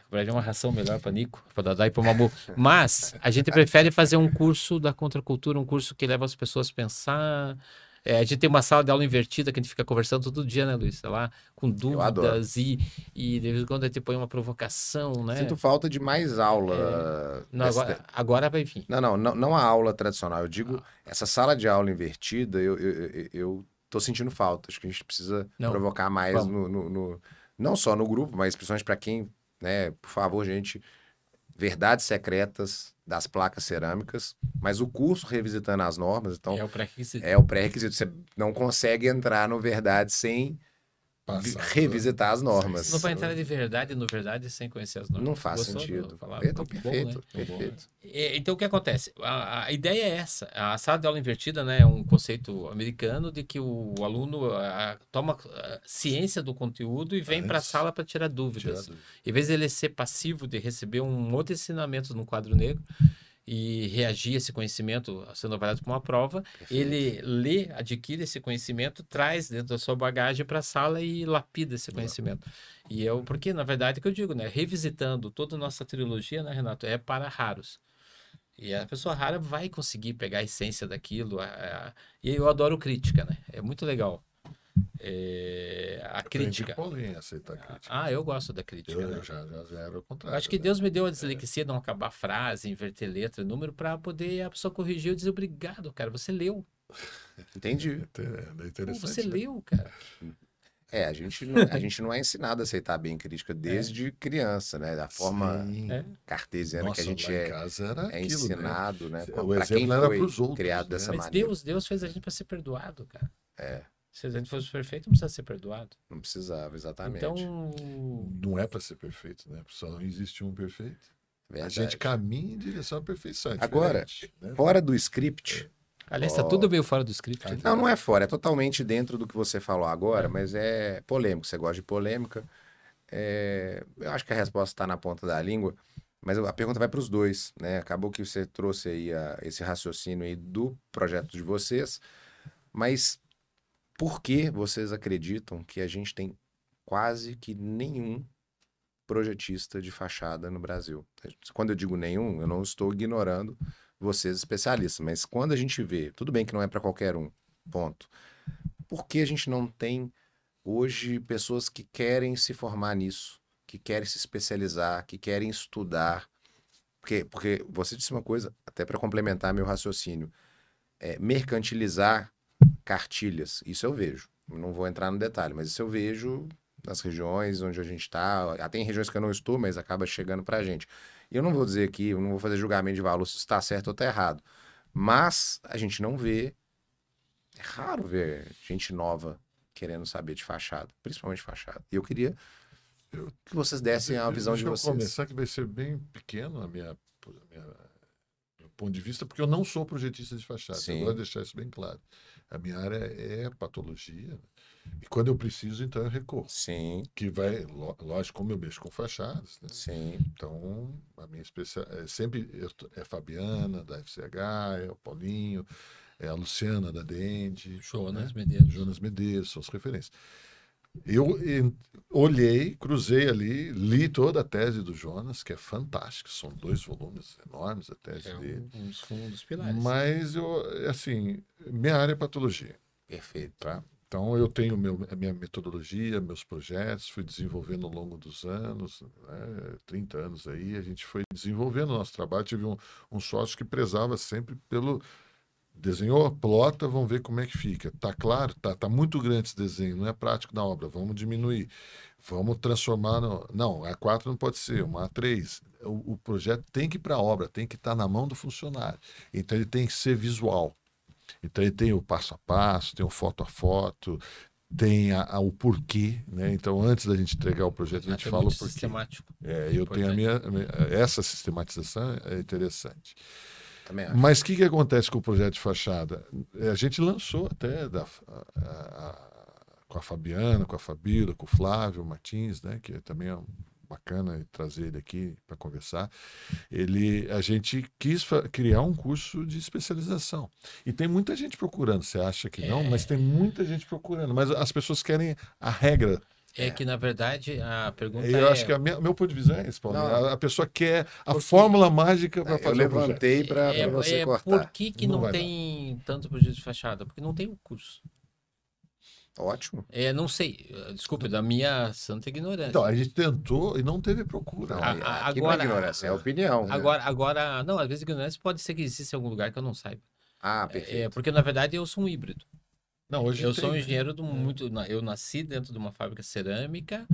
Compraria uma ração melhor para Nico, para Dadá e para Mamu. Mas a gente prefere fazer um curso da contracultura, um curso que leva as pessoas a pensar. A gente tem uma sala de aula invertida que a gente fica conversando todo dia, né, Luiz? Sei lá, com dúvidas e de vez em quando a gente põe uma provocação, né? Sinto falta de mais aula. Não, agora vai vir. Não a aula tradicional. Eu digo, essa sala de aula invertida, eu tô sentindo falta. Acho que a gente precisa provocar mais não só no grupo, mas principalmente para quem, né? Por favor, gente, verdades secretas das placas cerâmicas, mas o curso Revisitando as Normas, então é o pré-requisito. É o pré-requisito. Você não consegue entrar no verdade sem revisitar as normas. Você não vai entrar de verdade no verdade sem conhecer as normas. Não faz sentido. Então, perfeito, bom, né? perfeito. Então, o que acontece? A ideia é essa. A sala de aula invertida, né, é um conceito americano de que o aluno toma ciência do conteúdo e vem para a sala para tirar dúvidas. Em vez de ele ser passivo de receber um monte de ensinamentos no quadro negro e reagir a esse conhecimento sendo avaliado como uma prova, ele lê, adquire esse conhecimento, traz dentro da sua bagagem para a sala e lapida esse conhecimento. Porque, na verdade, que eu digo, né, revisitando toda a nossa trilogia, né, Renato, é para raros. E a pessoa rara vai conseguir pegar a essência daquilo. E eu adoro crítica, né? É muito legal. A crítica. Paulinho aceitar a crítica. Eu gosto da crítica. Eu né? já era o contrário. Eu acho que Deus me deu a dislexia de não acabar frase, inverter letra, número, para poder a pessoa corrigir e dizer obrigado, cara. Você leu. Entendi. É interessante. Você leu, cara. A gente não é ensinado a aceitar bem crítica desde criança, né? Da forma cartesiana que a gente é ensinado, né? Para quem foi criado dessa maneira. Mas Deus fez a gente para ser perdoado, cara. Se a gente fosse perfeito, não precisava ser perdoado. Não precisava, exatamente. Então... Não é para ser perfeito, né? Só não existe um perfeito. Verdade. A gente caminha em direção à perfeição. Agora, né? Fora do script... Aliás, está tudo meio fora do script. Não é fora, é totalmente dentro do que você falou agora, mas é polêmico. Você gosta de polêmica. Eu acho que a resposta está na ponta da língua, mas a pergunta vai para os dois, né? Acabou que você trouxe aí esse raciocínio aí do projeto de vocês, mas por que vocês acreditam que a gente tem quase que nenhum projetista de fachada no Brasil? Quando eu digo nenhum, eu não estou ignorando vocês especialistas, mas quando a gente vê, tudo bem que não é para qualquer um, ponto. Por que a gente não tem hoje pessoas que querem se formar nisso, que querem se especializar, que querem estudar? Porque você disse uma coisa, até para complementar meu raciocínio, mercantilizar cartilhas, isso eu vejo. Eu não vou entrar no detalhe, mas isso eu vejo nas regiões onde a gente está. Até em regiões que eu não estou, mas acaba chegando para a gente. E eu não vou dizer aqui, eu não vou fazer julgamento de valor se está certo ou está errado. Mas a gente não vê, é raro ver gente nova querendo saber de fachada, principalmente fachada. E eu queria que vocês dessem a visão de vocês. Deixa eu começar, que vai ser bem pequeno a minha ponto de vista, porque eu não sou projetista de fachada. Sim. Eu gosto de deixar isso bem claro. A minha área é patologia. E quando eu preciso, então eu recorro. Sim. Que vai, lógico, como eu mexo com fachadas. Né? Sim. Então, a minha especialidade sempre é a Fabiana, da FCH, é o Paulinho, é a Luciana, da Dende. Jonas né? Medeiros. Jonas Medeiros, são as referências. Olhei, cruzei ali, li toda a tese do Jonas, que é fantástica, são 2 volumes enormes a tese dele. Um dos pilares. Mas assim, minha área é patologia. Perfeito. Tá? Então eu tenho a minha metodologia, meus projetos, fui desenvolvendo ao longo dos anos, né, 30 anos aí, a gente foi desenvolvendo o nosso trabalho. Tive um sócio que prezava sempre pelo desenhou, plota, vamos ver como é que fica. Tá claro? Tá muito grande esse desenho, não é prático na obra, vamos diminuir. Vamos transformar Não, A4 não pode ser, uma A3. O projeto tem que ir para a obra, tem que estar na mão do funcionário. Então ele tem que ser visual. Então ele tem o passo a passo, tem o foto a foto, tem o porquê, né? Então antes da gente entregar o projeto, a gente fala o porquê. Sistemático. Eu tenho essa sistematização é interessante. Também acho. Mas o que acontece com o projeto de fachada? A gente lançou até com a Fabiana, com a Fabíola, com o Flávio Martins, né? Que também é bacana trazer ele aqui para conversar. A gente quis criar um curso de especialização. E tem muita gente procurando. Você acha que não? Mas tem muita gente procurando. Mas as pessoas querem a regra. Que, na verdade, a pergunta Eu acho que meu ponto de visão é esse, Paulo. Não, a pessoa quer a fórmula mágica para fazer eu levantei para você cortar. Por que não tem tanto projeto de fachada? Porque não tem o curso. Ótimo. Não sei, desculpe, da minha santa ignorância. Então, a gente tentou e não teve procura. Aqui não é ignorância, é opinião. Agora, não, às vezes ignorância pode ser que exista em algum lugar que eu não saiba. Perfeito. Porque, na verdade, eu sou um híbrido. Não, hoje eu sou um engenheiro eu nasci dentro de uma fábrica cerâmica,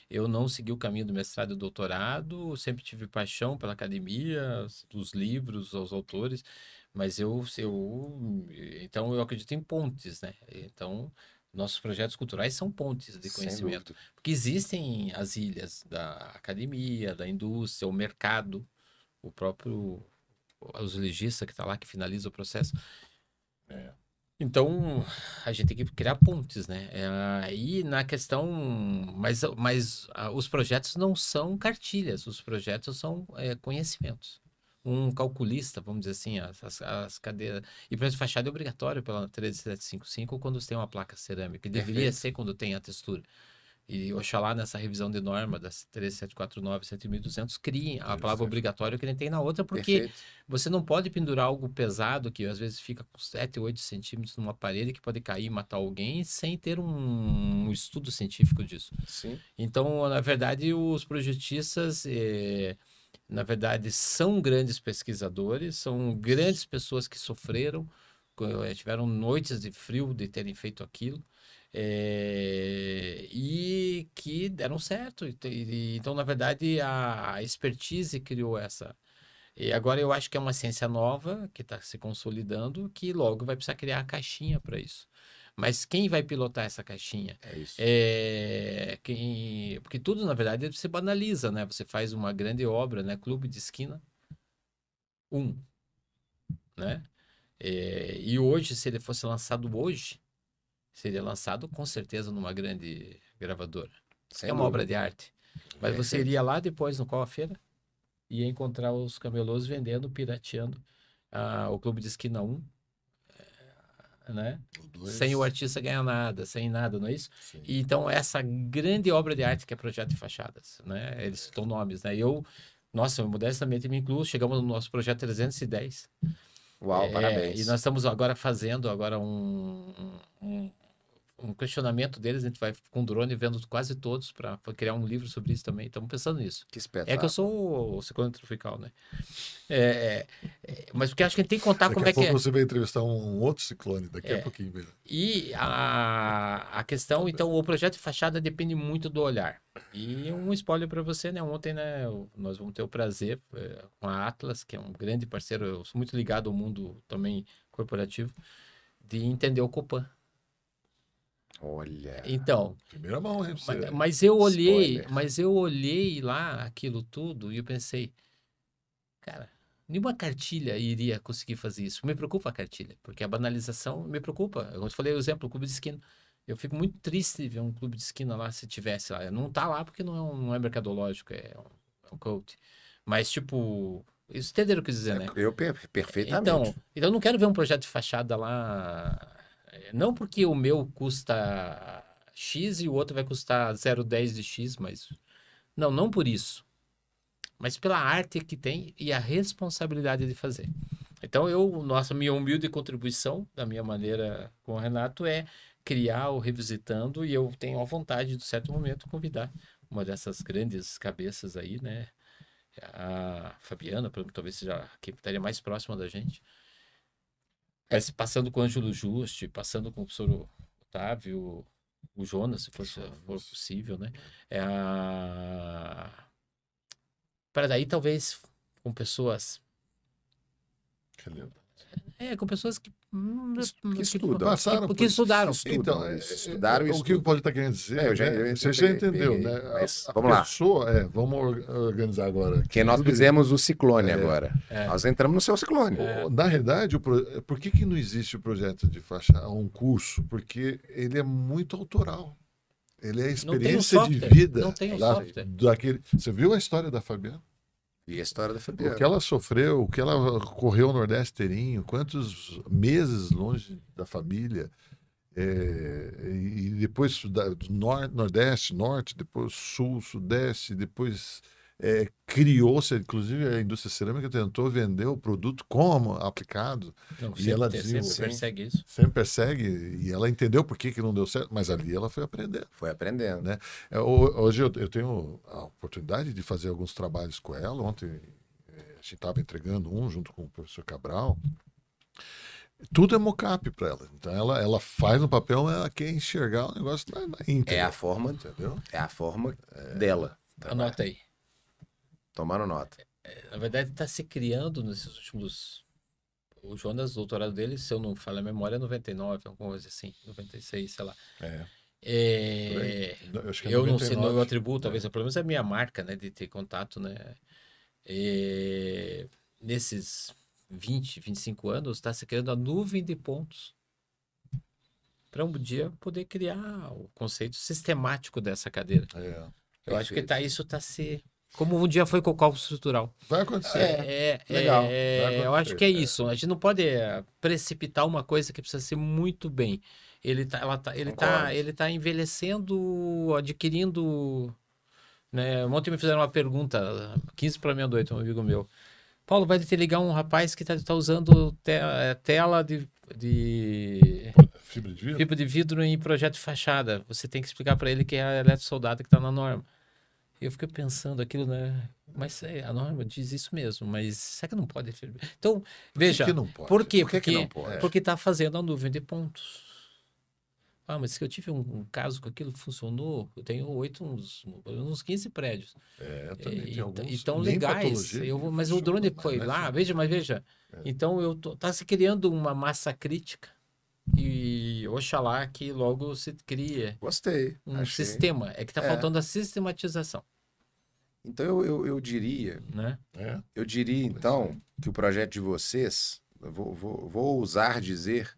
eu não segui o caminho do mestrado e doutorado, sempre tive paixão pela academia, dos livros, os autores, mas então eu acredito em pontes, né? Então, nossos projetos culturais são pontes de conhecimento, porque existem as ilhas da academia, da indústria, o mercado, os legistas que está lá, que finaliza o processo. Então, a gente tem que criar pontes, né? E na questão... Mas os projetos não são cartilhas, os projetos são conhecimentos. Um calculista, vamos dizer assim, as cadeiras... E projeto de fachada é obrigatório pela 13755 quando você tem uma placa cerâmica. E deveria ser quando tem a textura. E oxalá nessa revisão de norma das 13749 e 7200 criem a palavra obrigatório que nem tem na outra, porque você não pode pendurar algo pesado que às vezes fica com 7, 8 centímetros numa parede que pode cair e matar alguém sem ter um estudo científico disso. Sim. Então, na verdade, os projetistas, na verdade, são grandes pesquisadores, são grandes pessoas que sofreram, tiveram noites de frio de terem feito aquilo. E que deram certo. Então, na verdade, a expertise criou essa. E agora eu acho que é uma ciência nova que está se consolidando, que logo vai precisar criar a caixinha para isso. Mas quem vai pilotar essa caixinha? É isso. Porque tudo, na verdade, você banaliza, né? Você faz uma grande obra, né? Clube de Esquina 1, né? E hoje, se ele fosse lançado hoje, seria lançado com certeza numa grande gravadora. É uma obra de arte. Mas você iria lá depois, no qual a feira, e ia encontrar os camelôs vendendo, pirateando o Clube de Esquina 1, né? Sem o artista ganhar nada, sem nada, não é isso? E, então, essa grande obra de arte que é Projeto de Fachadas, né? Eles citam nomes, né? Nossa, eu modestamente me incluo, chegamos no nosso projeto 310. Uau, parabéns. E nós estamos agora fazendo um questionamento deles, a gente vai com drone vendo quase todos para criar um livro sobre isso também. Estamos pensando nisso. Que espetáculo. Que eu sou o ciclone tropical, né? Mas porque acho que a gente tem que contar como é que é. Daqui a pouco você vai entrevistar um outro ciclone, daqui a pouquinho mesmo. E a questão, então, o projeto de fachada depende muito do olhar. E um spoiler para você, né? Ontem, né, nós vamos ter o prazer com a Atlas, que é um grande parceiro, eu sou muito ligado ao mundo também corporativo, de entender o Copan. Olha. Então, primeira mão, hein, mas eu olhei lá aquilo tudo e eu pensei, cara, nenhuma cartilha iria conseguir fazer isso. Me preocupa a cartilha, porque a banalização me preocupa. Eu falei o exemplo, o clube de esquina. Eu fico muito triste de ver um clube de esquina lá, se tivesse lá. Não tá lá porque não é mercadológico, é um coach. Mas, tipo, isso entenderam o que eu quis dizer, né? Eu perfeitamente. Então, eu não quero ver um projeto de fachada lá. Não porque o meu custa X e o outro vai custar 0,10 de X, mas... Não por isso. Mas pela arte que tem e a responsabilidade de fazer. Então, minha humilde contribuição, da minha maneira com o Renato, é criar o Revisitando, e eu tenho a vontade, de certo momento, convidar uma dessas grandes cabeças aí, né? A Fabiana, talvez seja quem estaria mais próxima da gente. Mas passando com o Ângelo Juste, passando com o professor Otávio, o Jonas, se for possível, né? Para daí, talvez, com pessoas... com pessoas que estudam. Passaram que estudaram. Então, estudaram e o que o Paulo está querendo dizer, você já peguei, entendeu, né? Mas, vamos lá. Vamos organizar agora. Porque nós fizemos o Ciclone agora. Nós entramos no seu Ciclone. Na realidade, por que não existe o projeto de faixa, um curso? Porque ele é muito autoral. Ele é a experiência de vida. Não tem o software. Daquele... Você viu a história da Fabiana? E a história da Fabiana. O que ela sofreu, o que ela correu o Nordeste inteirinho, quantos meses longe da família, e depois do Nordeste, Norte, depois Sul, Sudeste, depois criou-se, inclusive a indústria cerâmica tentou vender o produto como aplicado. E ela sempre persegue isso. Sempre persegue, e ela entendeu por que não deu certo, mas ali ela foi aprendendo. Foi aprendendo. Né? Hoje eu tenho a oportunidade de fazer alguns trabalhos com ela. Ontem a gente estava entregando junto com o professor Cabral. Tudo é mocap para ela. Então ela faz no papel, ela quer enxergar o negócio na íntegra. É a forma, entendeu? É a forma dela. Anota aí. Tomaram nota. Na verdade, está se criando nesses últimos... O Jonas, o doutorado dele, se eu não falho a memória, é 99, alguma coisa assim, 96, sei lá. Eu não sei, eu atribuo, talvez, pelo menos a minha marca, né, de ter contato, né. Nesses 20, 25 anos, está se criando a nuvem de pontos para um dia poder criar o conceito sistemático dessa cadeira. Eu acho que isso está se... Como um dia foi com o cálculo estrutural. Vai acontecer. Legal. Eu acho que é isso. A gente não pode precipitar uma coisa que precisa ser muito bem. Ele tá envelhecendo, adquirindo... Né? Ontem me fizeram uma pergunta, 15 para meia-noite, um amigo meu. Paulo, vai te ligar um rapaz que tá usando tela de fibra de vidro em projeto de fachada. Você tem que explicar para ele que é a eletrosoldada que está na norma. Eu fiquei pensando aquilo, né? Mas a norma diz isso mesmo, mas será que não pode? Então, veja, por quê? Porque está fazendo a nuvem de pontos. Mas que eu tive um caso que aquilo funcionou, eu tenho uns 15 prédios. Também tem alguns. Então, legais. Mas o drone foi lá, veja. Então, está se criando uma massa crítica. E oxalá que logo se crie sistema. É que está faltando a sistematização. Então eu diria, né? Eu diria então que o projeto de vocês, vou ousar dizer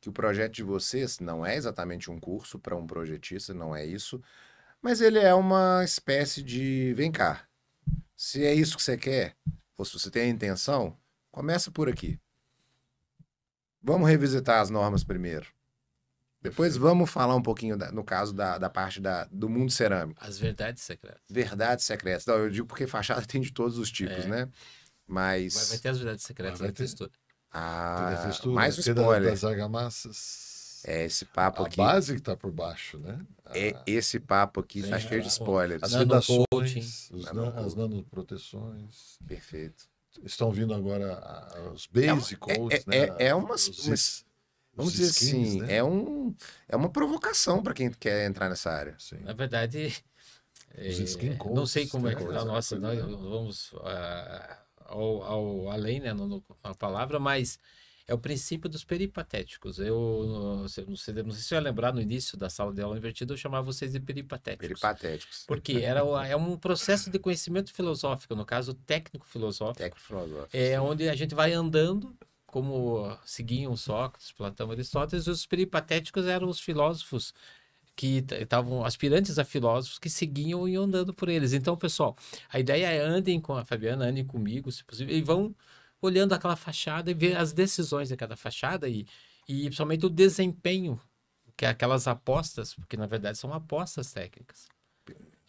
que o projeto de vocês não é exatamente um curso para um projetista, não é isso, mas ele é uma espécie de, vem cá, se é isso que você quer, ou se você tem a intenção, começa por aqui. Vamos revisitar as normas primeiro. Depois vamos falar um pouquinho, no caso da parte do mundo cerâmico. As verdades secretas. Verdades secretas. Não, eu digo porque fachada tem de todos os tipos, né? Mas... Vai ter as verdades secretas da textura. Mais um spoiler. Das argamassas. Esse papo aqui. A base que está por baixo, né? Esse papo aqui tá cheio de spoilers. As vedações, as nanoproteções. Perfeito. Estão vindo agora os base coats, né? Vamos dizer assim, né? É uma provocação para quem quer entrar nessa área. Sim. Na verdade, não sei como é que está a nossa, nós vamos além, né, na palavra, mas é o princípio dos peripatéticos. Eu não sei se você vai lembrar, no início da sala de aula invertida, eu chamava vocês de peripatéticos. Porque é um processo de conhecimento filosófico, no caso técnico-filosófico. Onde a gente vai andando, como seguiam Sócrates, Platão, Aristóteles, e os peripatéticos eram os filósofos que estavam aspirantes a filósofos que seguiam e iam andando por eles. Então, pessoal, a ideia é andem com a Fabiana, andem comigo, se possível, e vão olhando aquela fachada e ver as decisões de cada fachada e principalmente o desempenho aquelas apostas, porque na verdade são apostas técnicas.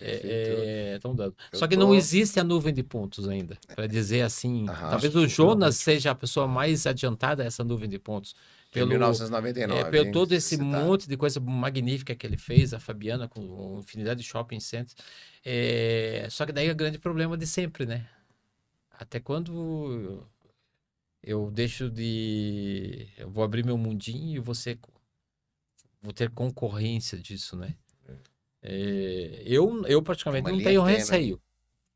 Estão dando. Só que não existe a nuvem de pontos ainda, para dizer assim. Talvez o Jonas seja a pessoa mais adiantada a essa nuvem de pontos. Pelo 1999. Pelo todo esse monte de coisa magnífica que ele fez, a Fabiana, com infinidade de shopping centers. Só que daí é o grande problema de sempre, né? Até quando eu deixo de... Eu vou abrir meu mundinho e vou ter concorrência disso, né? Eu praticamente não tenho receio.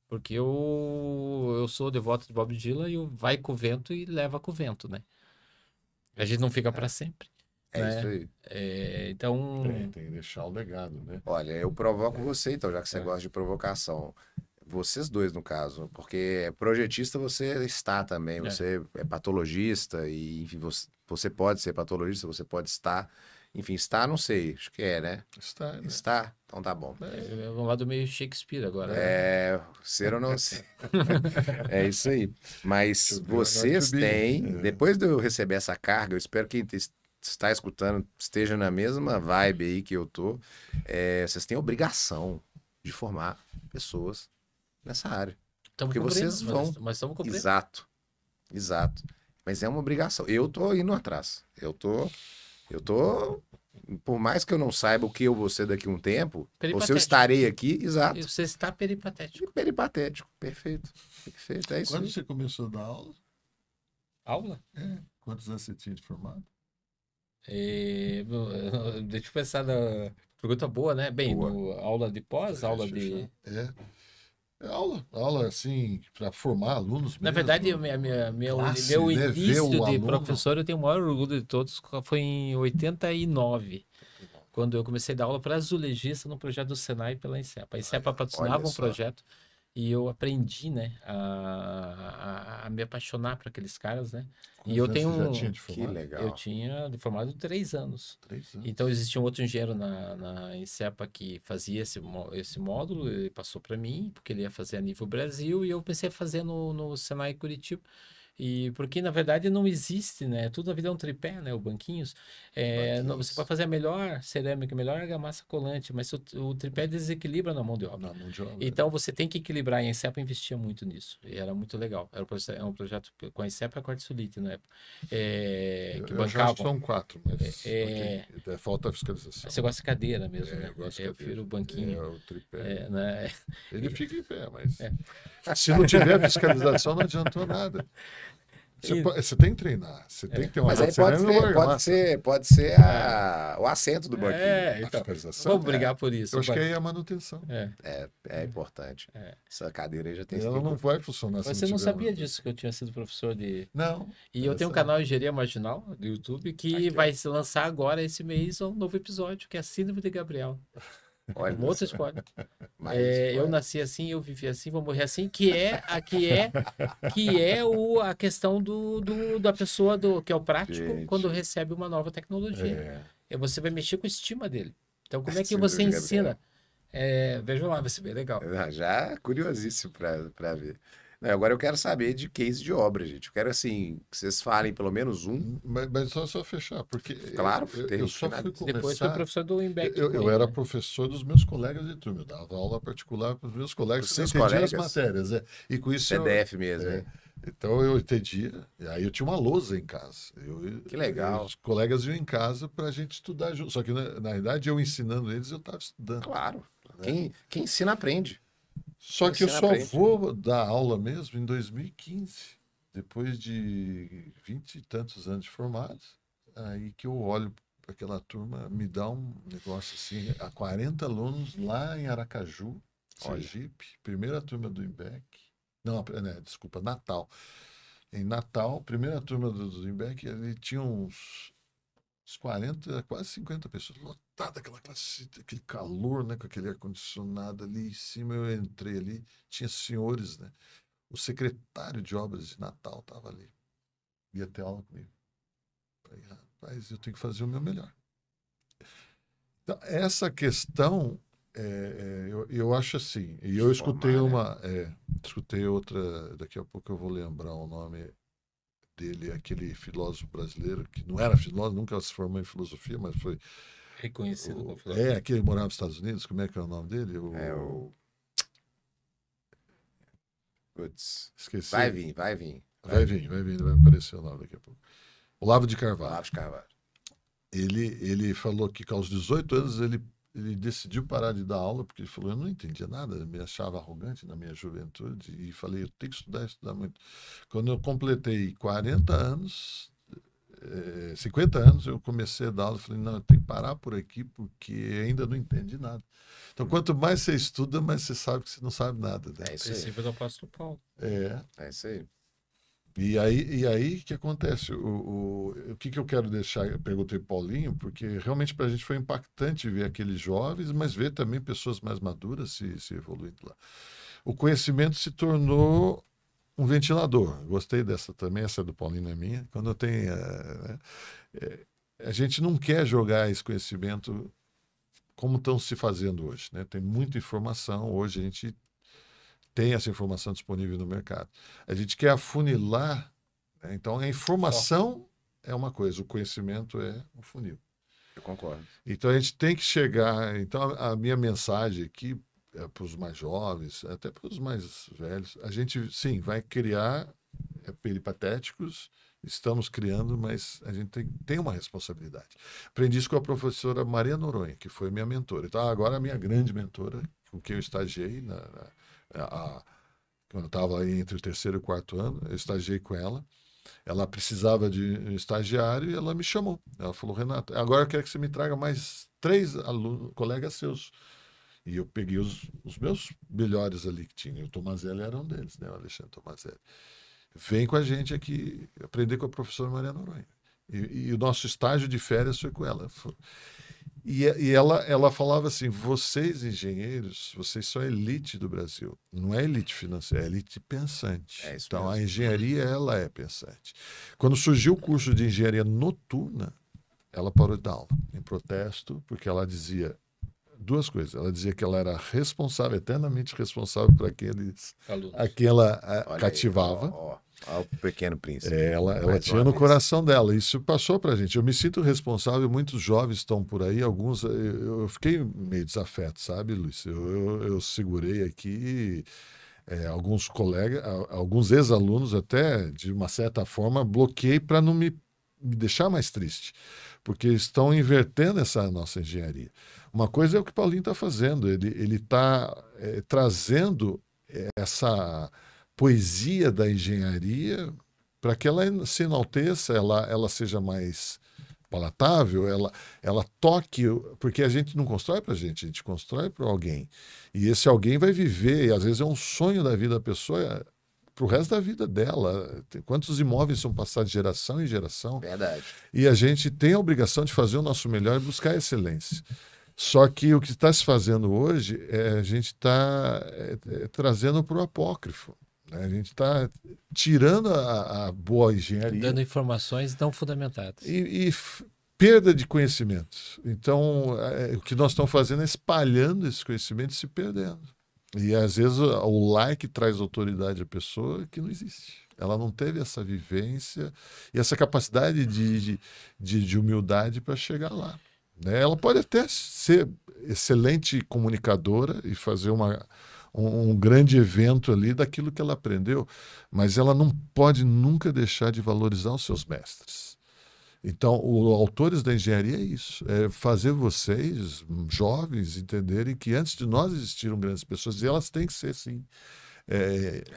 Porque eu sou devoto de Bob Dylan e vai com o vento e leva com o vento, né? A gente não fica para sempre. Né? Isso aí. Então... Tem que deixar o legado, né? Olha, eu provoco você, então, já que você gosta de provocação. Vocês dois, no caso. Porque projetista você está também. Você é patologista e, enfim, você pode ser patologista, você pode estar... Enfim, está, não sei. Acho que né? Está, né? Está? Então tá bom. É um lado meio Shakespeare agora. Ser ou não ser. É isso aí. Mas vocês têm... Depois de eu receber essa carga, eu espero que quem está escutando esteja na mesma vibe aí que eu tô. Vocês têm a obrigação de formar pessoas nessa área. Porque vocês vão... Mas estamos cumprindo. Exato. Mas é uma obrigação. Eu tô indo atrás. Eu tô... Por mais que eu não saiba o que eu vou ser daqui a um tempo, ou se eu estarei aqui, exato. E você está peripatético. Peripatético, perfeito. É isso. Quando você começou a dar aula? Aula? Quantos anos você tinha de formado? Deixa eu pensar na pergunta boa, né? Bem, aula de pós, aula de... Aula assim, para formar alunos mesmo. Na verdade, meu início de professor, eu tenho o maior orgulho de todos, foi em 89, quando eu comecei a dar aula para azulejista no projeto do Senai pela INSEPA. A INSEPA patrocinava um projeto e eu aprendi, né, a me apaixonar por aqueles caras, né? E eu tenho já tinha de formado? Que legal. Eu tinha de formado 3 anos. 3 anos. Então existia um outro engenheiro na INSEPA que fazia esse módulo, ele passou para mim, porque ele ia fazer a nível Brasil, e eu pensei a fazer no Senai Curitiba. E porque na verdade não existe, né? Tudo na vida é um tripé, né? O banquinhos. Você pode fazer a melhor cerâmica, a melhor argamassa colante, mas o tripé desequilibra na mão de obra. Então você tem que equilibrar. E a INSEPA investia muito nisso. E era muito legal. Era um projeto com a INSEPA e a Quartzolite na época. Que bancavam. Acho que são 4, mas falta a fiscalização. Você gosta de cadeira mesmo, né? Eu prefiro o banquinho. O tripé. Né? Ele fica em pé, mas se não tiver fiscalização, não adiantou nada. Você tem que treinar, você tem que ter uma... Mas aí pode ser o assento do banquinho. Então, vamos brigar por isso. Eu acho que aí é a manutenção. É importante. Essa cadeira aí já tem... Ela não vai funcionar. Você não sabia disso, que eu tinha sido professor de... Não. E eu tenho um canal Engenharia Marginal do YouTube que vai se lançar agora esse mês um novo episódio, que é a Síndrome de Gabriel. Olha, um outro spoiler. Eu nasci assim, eu vivi assim, vou morrer assim, que é a questão da pessoa que é o prático quando recebe uma nova tecnologia. Você vai mexer com a estima dele. Então, como é que você ensina? Veja lá, vai ser bem legal. Já curiosíssimo para ver. Não, agora eu quero saber de case de obra, gente. Eu quero, assim, que vocês falem pelo menos um. Mas só fechar, porque... Claro, eu só fui começar... Depois fui professor do IMBEC. Eu era professor dos meus colegas de turma. Eu dava aula particular para os meus colegas. Os seus colegas? As matérias, E com isso CDF mesmo, né? Então eu entendia. E aí eu tinha uma lousa em casa. Que legal. Os colegas iam em casa para a gente estudar junto. Só que, na verdade, eu ensinando eles, eu estava estudando. Claro. Quem ensina, aprende. Só que eu só vou dar aula mesmo em 2015, depois de 20 e tantos anos de formado, aí que eu olho para aquela turma, me dá um negócio assim, há 40 alunos lá em Aracaju, Sergipe, primeira turma do IMBEC, desculpa, Natal. Em Natal, primeira turma do IMBEC, ele tinha uns 40, quase 50 pessoas, lotada aquela classe, aquele calor, né, com aquele ar-condicionado ali em cima. Eu entrei ali, tinha senhores, né? O secretário de obras de Natal estava ali, ia ter aula comigo. Falei, rapaz, eu tenho que fazer o meu melhor. Então, essa questão, eu acho assim, e eu escutei escutei outra, daqui a pouco eu vou lembrar o nome dele, aquele filósofo brasileiro, que não era filósofo, nunca se formou em filosofia, mas foi Reconhecido como filósofo. É, aquele que morava nos Estados Unidos, como é que é o nome dele? Putz. Esqueci. Vai vir, vai vir. Vai vir, vai aparecer o nome daqui a pouco. Olavo de Carvalho. Olavo de Carvalho. Ele falou que aos 18 anos ele decidiu parar de dar aula, porque ele falou, eu não entendia nada, eu me achava arrogante na minha juventude, e falei, eu tenho que estudar muito. Quando eu completei 40 anos, 50 anos, eu comecei a dar aula, falei, não, eu tenho que parar por aqui, porque ainda não entendi nada. Então, quanto mais você estuda, mais você sabe que você não sabe nada. Né? É isso aí. Princípio do apóstolo Paulo. É isso aí. E aí o que acontece? O que eu quero deixar? Eu perguntei para Paulinho, porque realmente para a gente foi impactante ver aqueles jovens, mas ver também pessoas mais maduras se evoluindo lá. O conhecimento se tornou um ventilador. Gostei dessa também, essa do Paulinho é minha. Quando eu tenho. A gente não quer jogar esse conhecimento como estão se fazendo hoje. Né? Tem muita informação, hoje a gente tem essa informação disponível no mercado. A gente quer afunilar, né? Então a informação é uma coisa, o conhecimento é um funil. Eu concordo. Então a gente tem que chegar. Então a minha mensagem aqui é para os mais jovens, até para os mais velhos, a gente sim vai criar peripatéticos, estamos criando, mas a gente tem uma responsabilidade. Aprendi isso com a professora Maria Noronha, que foi minha mentora. Então agora a minha grande mentora, com quem eu estagiei quando eu estava entre o terceiro e o quarto ano, eu estagiei com ela. Ela precisava de um estagiário e ela me chamou. Ela falou, Renato, agora eu quero que você me traga mais 3 colegas seus. E eu peguei os meus melhores ali que tinham. O Tomazelli era um deles, né? O Alexandre Tomazelli. Vem com a gente aqui aprender com a professora Maria Noronha. E o nosso estágio de férias foi com ela. E ela falava assim, vocês engenheiros, vocês são a elite do Brasil. Não é elite financeira, é elite pensante. É isso então, mesmo. a engenharia, ela é pensante. Quando surgiu o curso de engenharia noturna, ela parou de dar aula, em protesto, porque ela dizia 2 coisas. Ela dizia que ela era responsável, eternamente responsável por aqueles a quem ela cativava. Ó, o Pequeno Príncipe. Ela tinha no coração dela. Isso passou para a gente. Eu me sinto responsável. Muitos jovens estão por aí. Alguns. Eu fiquei meio desafeto, sabe, Luiz? Eu segurei aqui. Alguns colegas, alguns ex-alunos, até de uma certa forma, bloqueei para não me deixar mais triste, porque estão invertendo essa nossa engenharia. Uma coisa é o que o Paulinho está fazendo, ele está trazendo essa poesia da engenharia para que ela se enalteça, ela seja mais palatável, ela toque, porque a gente não constrói para a gente constrói para alguém. E esse alguém vai viver, e às vezes é um sonho da vida da pessoa para o resto da vida dela. Quantos imóveis são passados de geração em geração? Verdade. E a gente tem a obrigação de fazer o nosso melhor e buscar a excelência. Só que o que está se fazendo hoje a gente está trazendo para o apócrifo. Né? A gente está tirando a boa engenharia. Dando informações não fundamentadas. E perda de conhecimentos. Então, o que nós estamos fazendo é espalhando esse conhecimento e se perdendo. E às vezes o like traz autoridade à pessoa que não existe. Ela não teve essa vivência e essa capacidade de humildade para chegar lá. Né? Ela pode até ser excelente comunicadora e fazer um grande evento ali daquilo que ela aprendeu, mas ela não pode nunca deixar de valorizar os seus mestres. Então, os autores da engenharia é isso, é fazer vocês, jovens, entenderem que antes de nós existiram grandes pessoas e elas têm que ser, sim,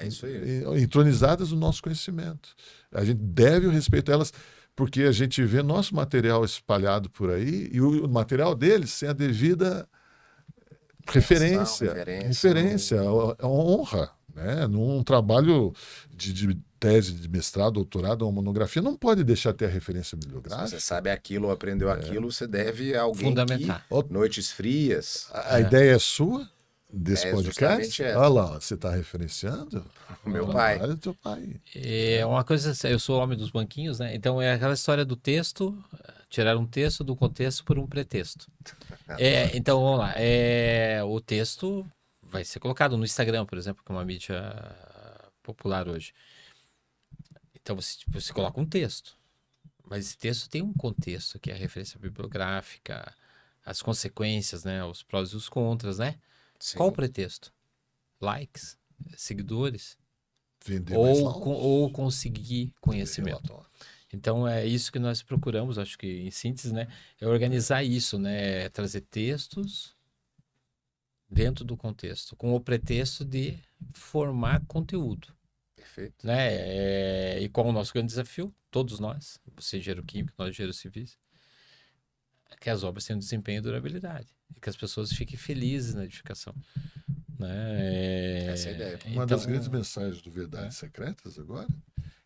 isso aí. entronizadas no nosso conhecimento. A gente deve o respeito a elas, porque a gente vê nosso material espalhado por aí e o material deles sem a devida referência, a honra. Né? Num trabalho de tese, de mestrado, doutorado, uma monografia, não pode deixar de ter a referência bibliográfica. Se você sabe aquilo ou aprendeu aquilo, você deve a alguém fundamentar. Que, noites frias. A ideia é sua, desse podcast? Essa. Olha lá, você está referenciando? O meu pai. Olha o teu pai. É uma coisa, eu sou homem dos banquinhos, né? Então é aquela história do texto, tirar um texto do contexto por um pretexto. Então vamos lá, o texto vai ser colocado no Instagram, por exemplo, que é uma mídia popular hoje. Então você coloca um texto, mas esse texto tem um contexto, que é a referência bibliográfica, as consequências, né? Os prós e os contras, né? Sim. Qual o pretexto? Likes, seguidores, Vender mais ou conseguir conhecimento. relatório. Então é isso que nós procuramos, acho que em síntese, né? É organizar isso, né? Trazer textos dentro do contexto, com o pretexto de formar conteúdo, Perfeito. né? E qual é o nosso grande desafio? Todos nós, você engenheiro químico, nós engenheiros civis, que as obras tenham desempenho e durabilidade e que as pessoas fiquem felizes na edificação, né? Essa é a ideia. Uma das grandes mensagens do Verdades Secretas agora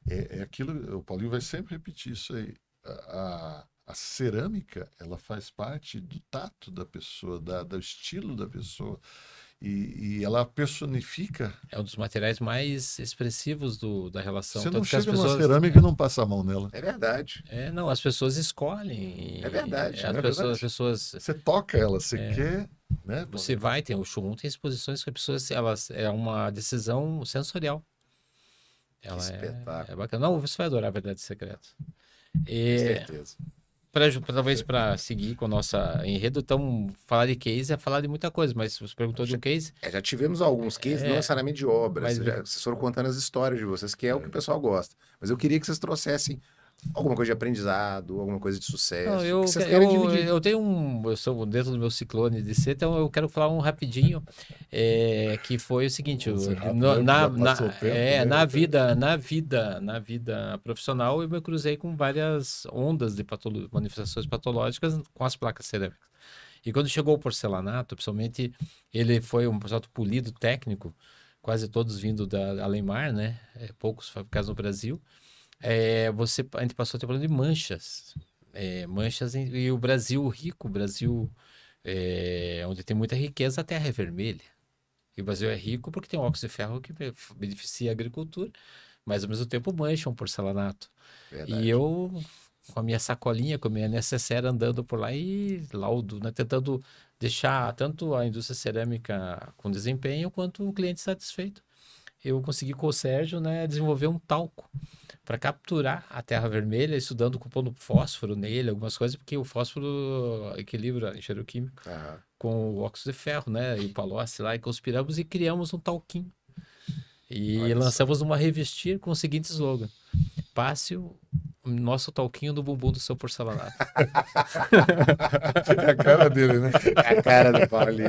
é aquilo, o Paulinho vai sempre repetir isso aí. A cerâmica, ela faz parte do tato da pessoa, do estilo da pessoa. E ela personifica. É um dos materiais mais expressivos da relação. Você Tanto não que as chega numa pessoas, cerâmica e não passa a mão nela. É verdade. não, as pessoas escolhem. É verdade, As é pessoas, verdade. as pessoas, Você toca ela, você quer, né? você vai, tem o showroom, tem exposições que as pessoas, elas, é uma decisão sensorial. Ela espetáculo. é bacana. Não, você vai adorar Verdades Secretas. Com certeza. Talvez para seguir com a nossa enredo, então, falar de case é falar de muita coisa, mas você perguntou de um case. Já tivemos alguns cases, não necessariamente de obras. mas- Vocês foram contando as histórias de vocês, que é o que o pessoal gosta. Mas eu queria que vocês trouxessem alguma coisa de aprendizado, alguma coisa de sucesso. Não, que vocês querem dividir. eu tenho eu sou dentro do meu ciclone de ser, então eu quero falar um rapidinho, que foi o seguinte, Vamos ser rápido, né? Já passou o tempo, né? na vida profissional eu me cruzei com várias ondas de manifestações patológicas com as placas cerâmicas. E quando chegou o porcelanato, principalmente, ele foi um porcelanato polido técnico, quase todos vindo da Alemar, né? Poucos fabricados no Brasil. A gente passou a ter problema de manchas. E o Brasil rico, o Brasil onde tem muita riqueza, a terra é vermelha. E o Brasil é rico porque tem óxido de ferro que beneficia a agricultura, mas ao mesmo tempo mancha um porcelanato. Verdade. E eu, com a minha sacolinha, com a minha necessaire, andando por lá e laudo, né, tentando deixar tanto a indústria cerâmica com desempenho quanto o cliente satisfeito. Eu consegui com o Sérgio, né, desenvolver um talco para capturar a terra vermelha, estudando, compondo fósforo nele, algumas coisas, porque o fósforo equilibra engenheiro químico Aham. com o óxido de ferro, né, e o Palocci lá, e conspiramos e criamos um talquinho. E Olha lançamos uma revistinha com o seguinte slogan: passe o nosso talquinho no bumbum do seu porcelanato. É a cara dele, né? É a cara do Paulinho.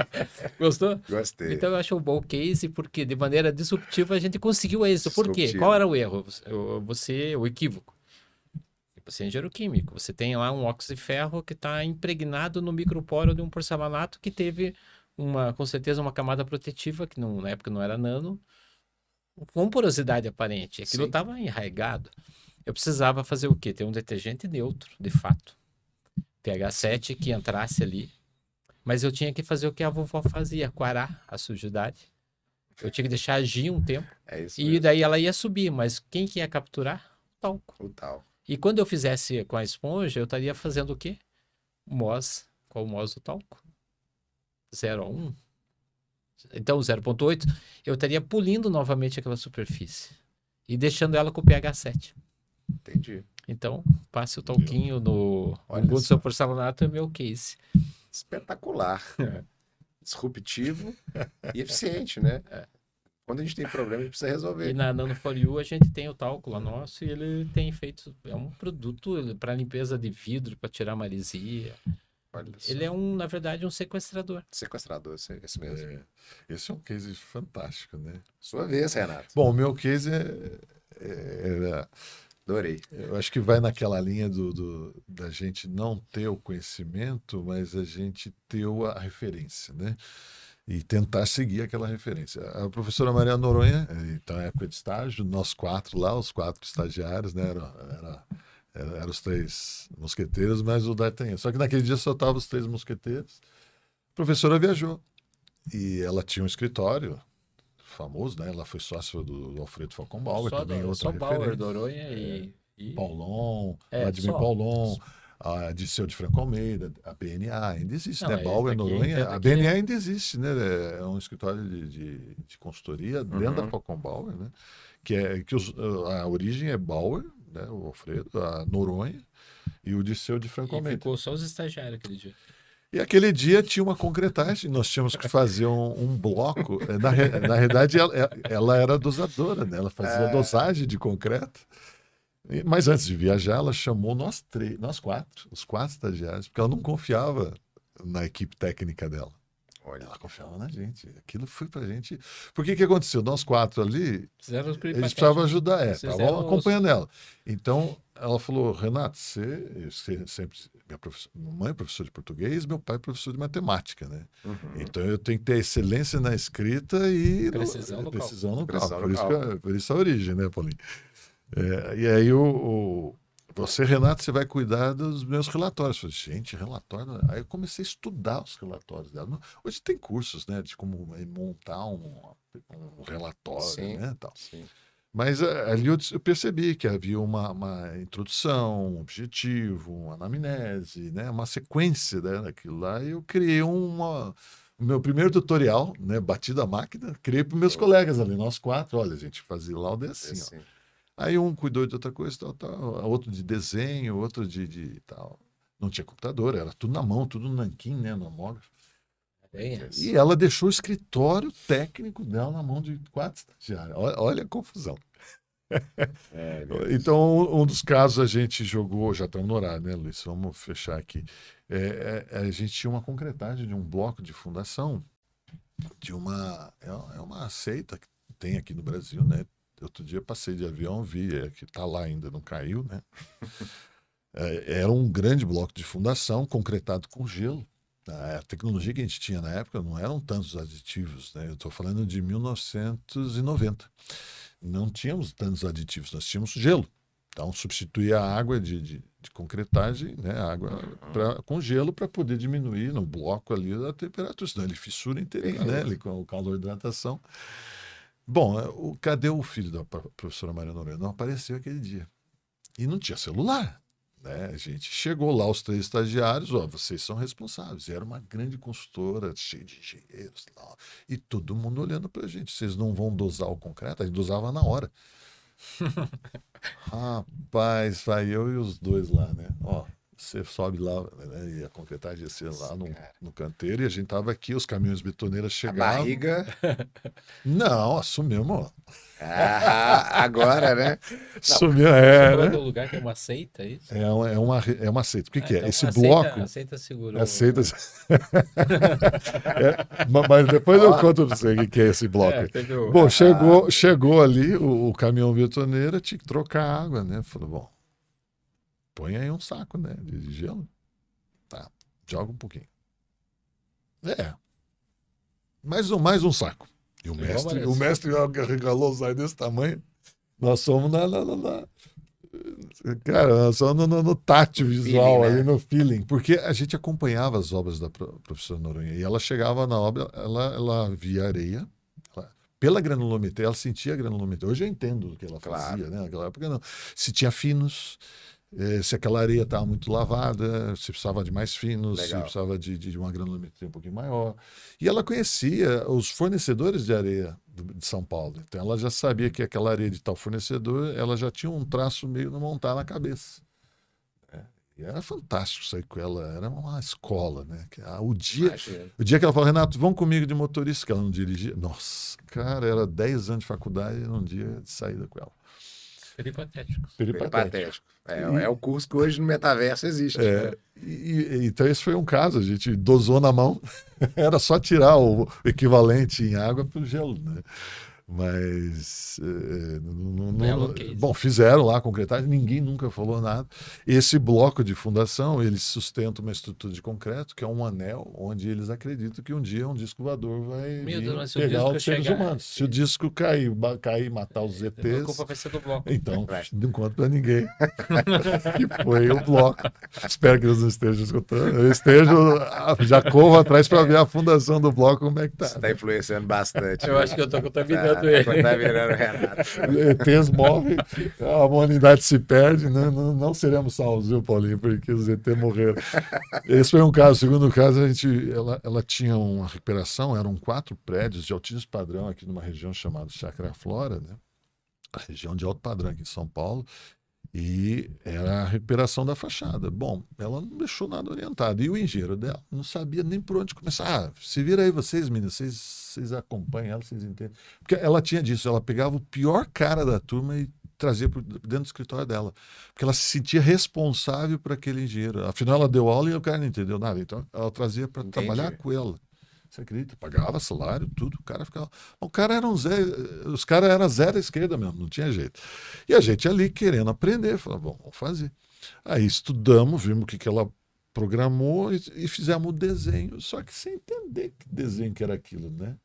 Gostou? Gostei. Então eu acho um bom case, porque de maneira disruptiva a gente conseguiu êxito. Por quê? Disruptivo. Qual era o erro? O equívoco. Você é engenheiro químico, você tem lá um óxido de ferro que está impregnado no microporo de um porcelanato que teve com certeza uma camada protetiva, que na época não era nano, com porosidade aparente. Aquilo Sim. estava enraigado. Eu precisava fazer o quê? Ter um detergente neutro, de fato. pH 7 que entrasse ali. Mas eu tinha que fazer o que a vovó fazia, quarar a sujidade. Eu tinha que deixar agir um tempo. É isso E mesmo. daí ela ia subir, mas quem que ia capturar? O talco. O tal. E quando eu fizesse com a esponja, eu estaria fazendo o quê? MOS. Qual o MOS do talco? 0 a 1. Então, 0,8, eu estaria polindo novamente aquela superfície e deixando ela com o pH 7. Entendi. Então, passe o talquinho no Olha bumbum do só. seu porcelanato, é meu case. Espetacular. Disruptivo e eficiente, né? Quando a gente tem problema, a gente precisa E resolver. na Nano For You a gente tem o talco lá nosso e ele tem feito, é um produto para limpeza de vidro, para tirar maresia. Olha só. Ele é na verdade, um sequestrador. Sequestrador, esse mesmo. Esse é um case fantástico, né? Sua vez, Renato. Bom, o meu case Adorei. eu acho que vai naquela linha da gente não ter o conhecimento, mas a gente ter a referência, né? E tentar seguir aquela referência. A professora Maria Noronha, então, na época de estágio, nós quatro lá, os 4 estagiários, né? Eram os 3 mosqueteiros, mas o D'Artagnan. Só que naquele dia só estavam os 3 mosqueteiros. A professora viajou. E ela tinha um escritório famoso, né? Ela foi sócia do Alfredo Falcon Bauer, também outra só Bauer, referência. Doronha e Paulon, É, Vladimir só. Paulon, a Disseu de Franco Almeida, a BNA ainda existe, Não, né? é, Bauer, daqui- Noronha, a daqui- BNA ainda existe, né? É um escritório de consultoria dentro da Falcon Bauer, né? A origem é Bauer, né? O Alfredo, a Noronha e o Disseu de Franco e Almeida. ficou só os estagiários aquele dia. E aquele dia tinha uma concretagem, nós tínhamos que fazer um bloco. Na realidade, ela era dosadora, né? Ela fazia dosagem de concreto. Mas antes de viajar, ela chamou nós quatro, os 4 estagiários, porque ela não confiava na equipe técnica dela. Olha. Ela confiava na gente. Aquilo foi pra gente. Porque o que aconteceu? Nós 4 ali, Fizeram os eles precisavam ajudar, estavam Fizeram acompanhando ela. Então, ela falou, Renato, você sempre... Minha mãe é professora de português, meu pai é professor de matemática, né? Uhum. Então, eu tenho que ter excelência na escrita e Precisão no precisão no Precisão cálculo. no Por isso a origem, né, Paulinho? E aí, você, Renato, você vai cuidar dos meus relatórios. Eu falei, gente, relatório... Aí eu comecei a estudar os relatórios dela. Hoje tem cursos, né, de como montar um relatório, Sim, né, tal. sim. Mas ali eu percebi que havia uma introdução, um objetivo, uma anamnese, né, uma sequência, né, daquilo lá. E eu criei o meu primeiro tutorial, né, bati da máquina, criei para meus colegas ali, nós 4. Olha, a gente fazia lá o assim, ó. Aí um cuidou de outra coisa, tal, outro de desenho, outro de tal. Não tinha computador, era tudo na mão, tudo no nanquim, né, no homógrafo. E ela deixou o escritório técnico dela na mão de 4 estagiários. Olha a confusão. Então, um dos casos a gente jogou, já estamos no horário, né, Luiz? Vamos fechar aqui. A gente tinha uma concretagem de um bloco de fundação de uma seita que tem aqui no Brasil, né? Outro dia passei de avião, vi que está lá ainda, não caiu, né? Era um grande bloco de fundação concretado com gelo. A tecnologia que a gente tinha na época não eram tantos aditivos, né? Eu estou falando de 1990. Não tínhamos tantos aditivos, nós tínhamos gelo. Então, substituía a água de concretagem, né? Água com gelo para poder diminuir no bloco ali a temperatura, senão ele fissura inteirinho, né? Ele, com o calor de hidratação. Bom, cadê o filho da professora Maria Noronha? Não apareceu aquele dia. E não tinha celular. Né? A gente chegou lá, os 3 estagiários, vocês são responsáveis. Era uma grande consultora, cheia de engenheiros lá. E todo mundo olhando pra gente. Vocês não vão dosar o concreto? A gente dosava na hora. Rapaz, vai eu e os 2 lá, né? Você sobe lá, né? E a concretagem ia ser lá no canteiro, e a gente tava aqui, os caminhões betoneiras chegavam. A barriga... Não, assumimos. Agora, né? Sumiu, Você né? do lugar que é uma seita, é isso? É uma seita. O que é? Então Esse a bloco... A seita segurou. A seita... mas depois eu conto para você o que é esse bloco. Bom, chegou ali o caminhão betoneiro, tinha que trocar a água, né? Falou, bom, põe aí um saco, né, de gelo. Tá, joga um pouquinho. Mais um saco. E o mestre regalou os olhos desse tamanho. Nós somos Cara, nós somos no tátil visual, feeling, ali, né? No feeling. Porque a gente acompanhava as obras da professora Noronha. E ela chegava na obra, ela via areia. Pela granulometria, ela sentia a granulometria. Hoje eu entendo o que ela fazia, né? Naquela época não. Se tinha finos, se aquela areia estava muito lavada, se precisava de mais finos, se precisava de uma granulometria um pouquinho maior. E ela conhecia os fornecedores de areia de São Paulo. Então ela já sabia que aquela areia de tal fornecedor, ela já tinha um traço meio no montar na cabeça. E era fantástico sair com ela, era uma escola, né? O dia que ela falou, Renato, vão comigo de motorista, que ela não dirigia. Nossa, cara, era 10 anos de faculdade e um dia de saída com ela. Peripatético. É o curso que hoje no metaverso existe. Né? Então esse foi um caso, a gente dosou na mão, era só tirar o equivalente em água para o gelo, né? Mas bom, fizeram lá a concretagem, ninguém nunca falou nada. Esse bloco de fundação, ele sustenta uma estrutura de concreto, que é um anel, onde eles acreditam que um dia um disco voador vai pegar os seres humanos. Se o disco cair e matar os ETs, a culpa vai ser do bloco. Então, não conta para ninguém. Que foi o bloco. Espero que eles não estejam escutando. Eu já corro atrás para ver a fundação do bloco, como é que tá. Você está influenciando bastante. Eu acho que eu estou contaminando ele. Tá virando Renato. ETs morrem, a humanidade se perde, não seremos salvos, viu, Paulinho? Porque os ETs morreram. Esse foi um caso. O segundo caso, ela tinha uma recuperação, eram 4 prédios de altíssimo padrão aqui numa região chamada Chácara Flora, né? A região de alto padrão aqui em São Paulo. E era a recuperação da fachada. Bom, ela não deixou nada orientado. E o engenheiro dela não sabia nem por onde começar. Ah, se vira aí vocês, meninos, vocês acompanham ela, vocês entendem. Porque ela tinha disso, ela pegava o pior cara da turma e trazia dentro do escritório dela. Porque ela se sentia responsável por aquele engenheiro. Afinal, ela deu aula e o cara não entendeu nada. Então, ela trazia para trabalhar com ela. Você acredita? Pagava salário, tudo, o cara ficava. O cara era os caras eram zero à esquerda mesmo, não tinha jeito. E a gente ali querendo aprender, falava, bom, vamos fazer. Aí estudamos, vimos o que ela programou e fizemos o desenho, só que sem entender que desenho que era aquilo, né?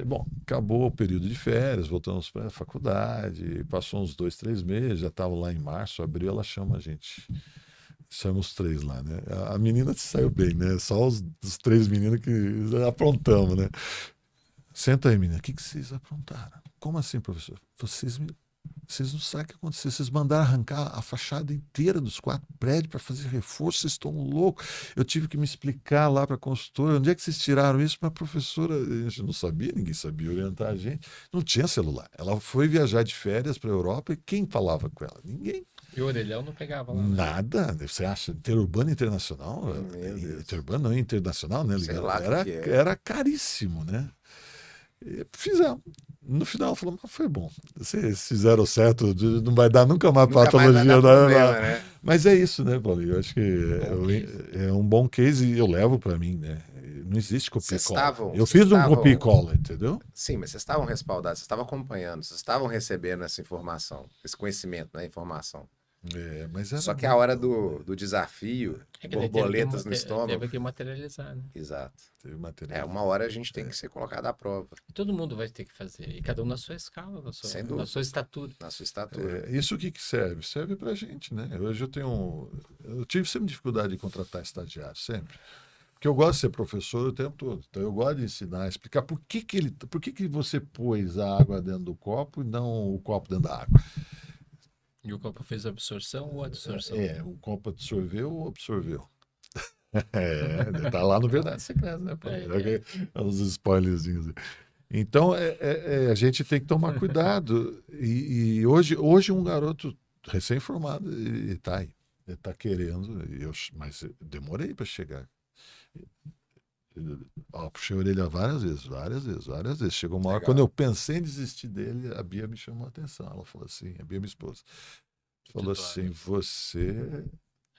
Bom, acabou o período de férias, voltamos para a faculdade, passou uns 2, 3 meses, já estava lá em março, abril, ela chama a gente. Somos 3 lá, né? A menina saiu bem, né? Só os 3 meninos que aprontamos, né? Senta aí, menina. O que vocês aprontaram? Como assim, professor? Vocês não sabem o que aconteceu. Vocês mandaram arrancar a fachada inteira dos 4 prédios para fazer reforço. Vocês estão loucos. Eu tive que me explicar lá para a consultora. Onde é que vocês tiraram isso? Para a professora. A gente não sabia, ninguém sabia orientar a gente. Não tinha celular. Ela foi viajar de férias para a Europa e quem falava com ela? Ninguém. E o orelhão não pegava lá. Nada. Você acha interurbano internacional? Interurbano não internacional, né? Era caríssimo, né? E fizemos. No final, falamos, mas foi bom. Vocês fizeram certo, não vai dar nunca mais patologia. Né? Mas é isso, né, Paulinho? Eu acho que é um bom case e eu levo para mim, né? Não existe copia e cola. Eu fiz um copia e cola, entendeu? Sim, mas vocês estavam respaldados, vocês estavam acompanhando, vocês estavam recebendo essa informação, esse conhecimento, né? Informação. Mas só que a hora do desafio, borboletas no estômago. Teve que materializar, né? Exato. Uma hora a gente tem que ser colocado à prova. E todo mundo vai ter que fazer, e cada um na sua escala, na sua estatura. Na sua estatura. Isso o que serve? Serve pra gente, né? Hoje eu tive sempre dificuldade de contratar estagiário, sempre. Porque eu gosto de ser professor o tempo todo. Então eu gosto de ensinar, explicar por que você pôs a água dentro do copo e não o copo dentro da água. E o copo fez absorção ou adsorção? O copo absorveu ou absorveu? Tá lá no Verdade Secreta, né? Os spoilerzinhos. Então, a gente tem que tomar cuidado. E hoje um garoto recém-formado, ele tá aí. Ele tá querendo, mas eu demorei para chegar. Puxei a orelha várias vezes. Chegou uma hora, quando eu pensei em desistir dele, a Bia me chamou a atenção. Ela falou assim, a Bia, minha esposa, falou assim, você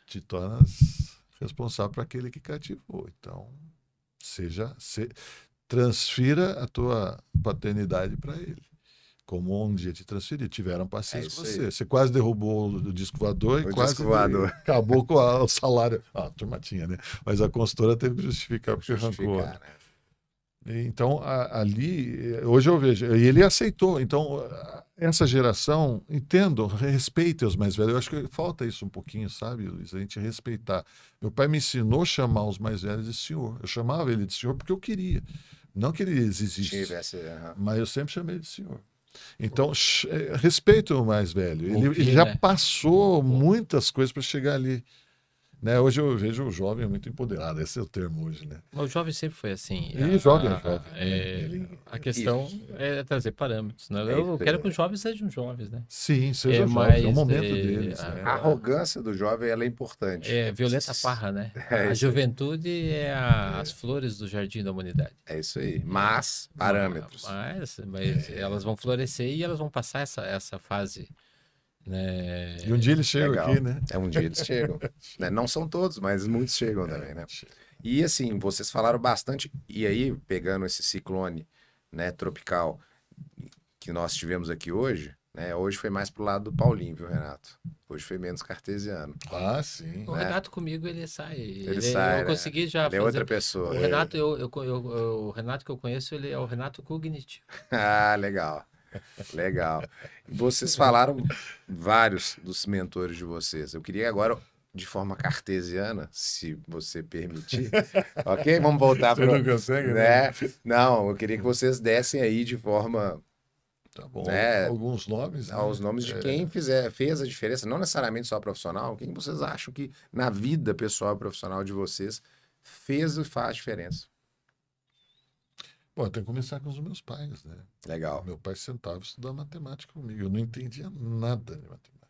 te torna responsável por aquele que cativou. Então, transfira a tua paternidade para ele. Como um dia te transferiu, tiveram paciência com você. Você quase derrubou o disco voador e quase acabou com o salário. A turma tinha, né? Mas a consultora teve que justificar porque arrancou. Né? Então, ali, hoje eu vejo, e ele aceitou. Então, essa geração, entendo, respeite os mais velhos. Eu acho que falta isso um pouquinho, sabe, Luiz? A gente respeitar. Meu pai me ensinou a chamar os mais velhos de senhor. Eu chamava ele de senhor porque eu queria. Não que ele exigisse, mas eu sempre chamei ele de senhor. Então, respeito o mais velho. Ele já passou muitas coisas para chegar ali. Né? Hoje eu vejo o jovem muito empoderado, esse é o termo hoje, né? O jovem sempre foi assim. E jovem. A questão é trazer parâmetros, né? Eu quero que os jovens sejam jovens, né? Sim, sejam jovens, é o momento deles. A arrogância do jovem, ela é importante. Violeta Parra, né? A juventude é as flores do jardim da humanidade. É isso aí, mas parâmetros. Mas elas vão florescer e elas vão passar essa fase. Né? E um dia eles chegam aqui, né? Um dia eles chegam. Né? Não são todos, mas muitos chegam também, né? E assim, vocês falaram bastante, e aí, pegando esse ciclone, né, tropical que nós tivemos aqui hoje, né? Hoje foi mais pro lado do Paulinho, viu, Renato? Hoje foi menos cartesiano. Ah, sim. O Renato comigo, ele sai. Ele sai, eu consegui já fazer... é outra pessoa. O Renato, o Renato que eu conheço, ele é o Renato cognitivo. Ah, legal. Legal. Vocês falaram vários dos mentores de vocês. Eu queria agora, de forma cartesiana, se você permitir, ok? Vamos voltar para... Você não consegue, né? Não, eu queria que vocês dessem aí de forma... Tá bom. Né? Alguns nomes. Né? Os nomes de quem fez a diferença, não necessariamente só profissional, quem vocês acham que na vida pessoal e profissional de vocês fez e faz diferença? Bom, eu tenho que começar com os meus pais, né? Legal. Meu pai sentava e estudava matemática comigo. Eu não entendia nada de matemática.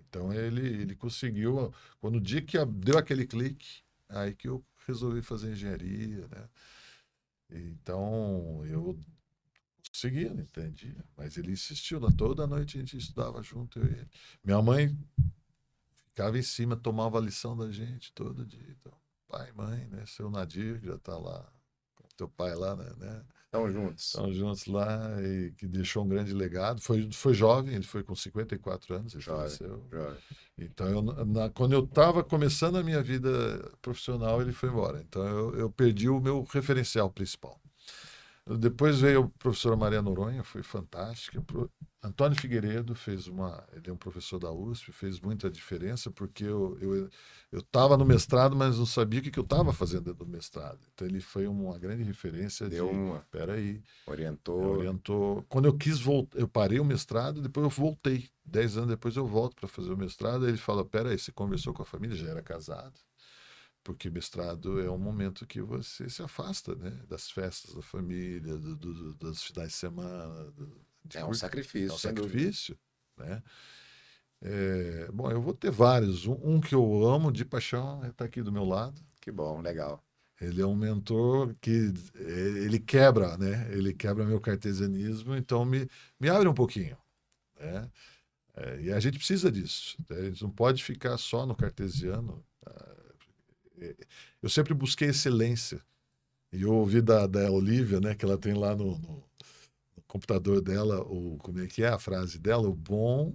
Então ele conseguiu. Quando o dia que deu aquele clique, aí que eu resolvi fazer engenharia, né? Então eu conseguia, não entendia. Mas ele insistiu, toda noite a gente estudava junto, eu e ele. Minha mãe ficava em cima, tomava a lição da gente todo dia. Então, pai, mãe, né? Seu Nadir, que já está lá, teu pai lá, né? Estão juntos. Estão juntos lá e que deixou um grande legado. Foi jovem, ele foi com 54 anos, ele faleceu. Jovem. Então, quando eu estava começando a minha vida profissional, ele foi embora. Então, eu perdi o meu referencial principal. Depois veio a professora Maria Noronha, foi fantástica. Antônio Figueiredo ele é um professor da USP, fez muita diferença, porque eu estava no mestrado, mas não sabia o que eu estava fazendo dentro do mestrado. Então ele foi uma grande referência. Peraí. Orientou. Quando eu quis voltar, eu parei o mestrado, depois eu voltei. 10 anos depois eu volto para fazer o mestrado. Aí ele fala, peraí, você conversou com a família, já era casado. Porque mestrado é um momento que você se afasta, né? Das festas da família, dos finais de semana. É um sacrifício. É um sacrifício, né? Bom, eu vou ter vários. Um que eu amo de paixão está aqui do meu lado. Que bom, legal. Ele é um mentor que ele quebra, né? Ele quebra meu cartesianismo, então me abre um pouquinho, né? E a gente precisa disso. Né? A gente não pode ficar só no cartesiano. Eu sempre busquei excelência. E eu ouvi da Olivia, né, que ela tem lá no computador dela, como é que é a frase dela? O bom,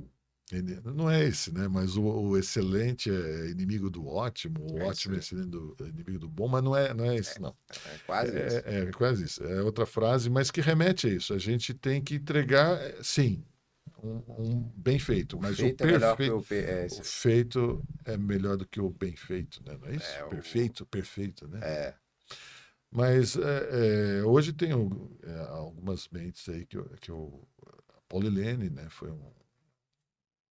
não é esse, né? Mas o excelente é inimigo do ótimo, o ótimo é inimigo do bom, mas não é isso, não. É quase isso. É quase isso. É outra frase, mas que remete a isso. A gente tem que entregar, sim, um bem feito, mas o perfeito, o feito é melhor do que o bem feito, né? Não é isso? Perfeito, né? Mas hoje tenho algumas mentes aí que a Paulo Helene, né? Foi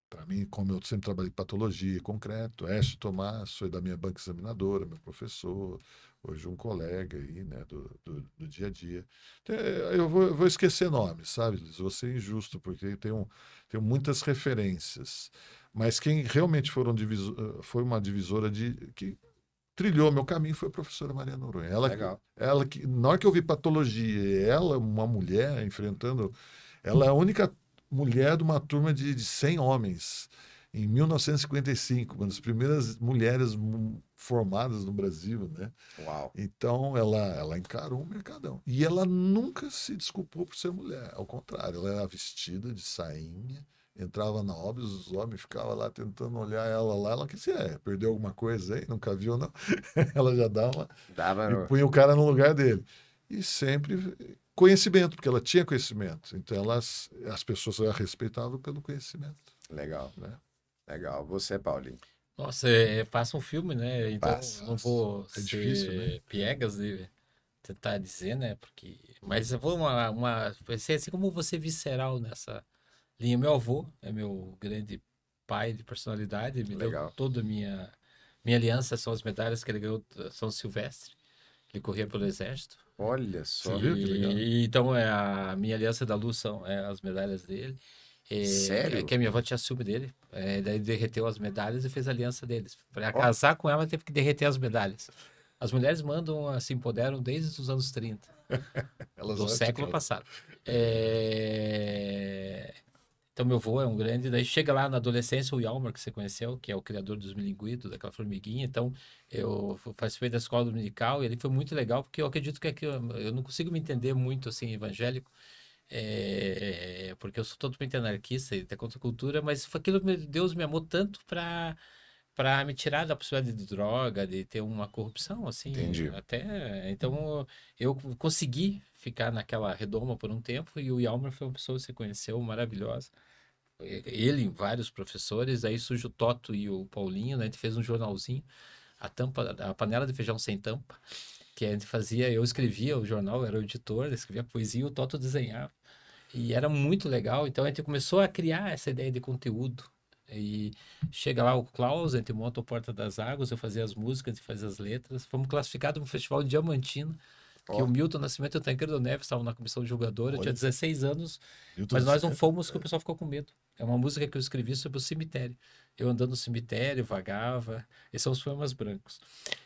para mim, como eu sempre trabalhei em patologia, concreto, Écio Tomás foi da minha banca examinadora, meu professor, hoje um colega aí, né, do dia a dia. Eu vou esquecer nomes, sabe, Liz? Vou ser injusto, porque tenho muitas referências. Mas quem realmente foi uma divisora que trilhou meu caminho foi a professora Maria Noronha. Ela que, na hora que eu vi patologia, ela, uma mulher enfrentando, ela é a única mulher de uma turma de 100 homens, em 1955, uma das primeiras mulheres formadas no Brasil, né? Uau. Então, ela encarou o mercadão. E ela nunca se desculpou por ser mulher. Ao contrário, ela era vestida de sainha, entrava na obra, os homens ficavam lá tentando olhar ela lá. Ela disse, perdeu alguma coisa aí? Nunca viu, não? Ela já dava e punha o cara no lugar dele. E sempre conhecimento, porque ela tinha conhecimento. Então, as pessoas a respeitavam pelo conhecimento. Legal. Né? Legal. Você, Paulinho? Nossa, passa um filme, né? Então, não vou ser difícil, né? piegas de tentar dizer, né? Mas eu vou vai ser assim como você visceral nessa linha. Meu avô é meu grande pai de personalidade, ele me deu toda a minha aliança, são as medalhas que ele ganhou São Silvestre, ele corria pelo exército. Olha só. Viu que legal? Então, a minha aliança da luz são as medalhas dele. Sério? Que a minha avó tinha ciúme dele. Daí derreteu as medalhas e fez a aliança deles. Para casar com ela, teve que derreter as medalhas. As mulheres se empoderam desde os anos 30. Do século passado. Então, meu avô é um grande... Daí chega lá na adolescência o Hjalmar, que você conheceu, que é o criador dos milinguidos, daquela formiguinha. Então, eu participei da escola dominical e ele foi muito legal, porque eu acredito que eu não consigo me entender muito, assim, evangélico, porque eu sou totalmente anarquista e da contracultura, mas foi aquilo que Deus me amou tanto para me tirar da possibilidade de droga, de ter uma corrupção, assim. Entendi. Então, eu consegui ficar naquela redoma por um tempo, e o Hjalmar foi uma pessoa que você conheceu, maravilhosa. Ele, vários professores, aí surge o Toto e o Paulinho, né? A gente fez um jornalzinho, a panela de feijão sem tampa, que a gente fazia, eu escrevia o jornal, era o editor, escrevia poesia e o Toto desenhava. E era muito legal, então a gente começou a criar essa ideia de conteúdo. E chega lá o Klaus, a gente monta o Porta das Águas, eu fazia as músicas e fazia as letras. Fomos classificados no Festival de Diamantina, que Ó. o Milton Nascimento e o Tancredo Neves estavam na comissão de jogador. Eu tinha Olha. 16 anos, Milton mas nós não Nascimento, fomos porque o pessoal ficou com medo. É uma música que eu escrevi sobre o cemitério. Eu andando no cemitério, vagava. Esses são os poemas brancos.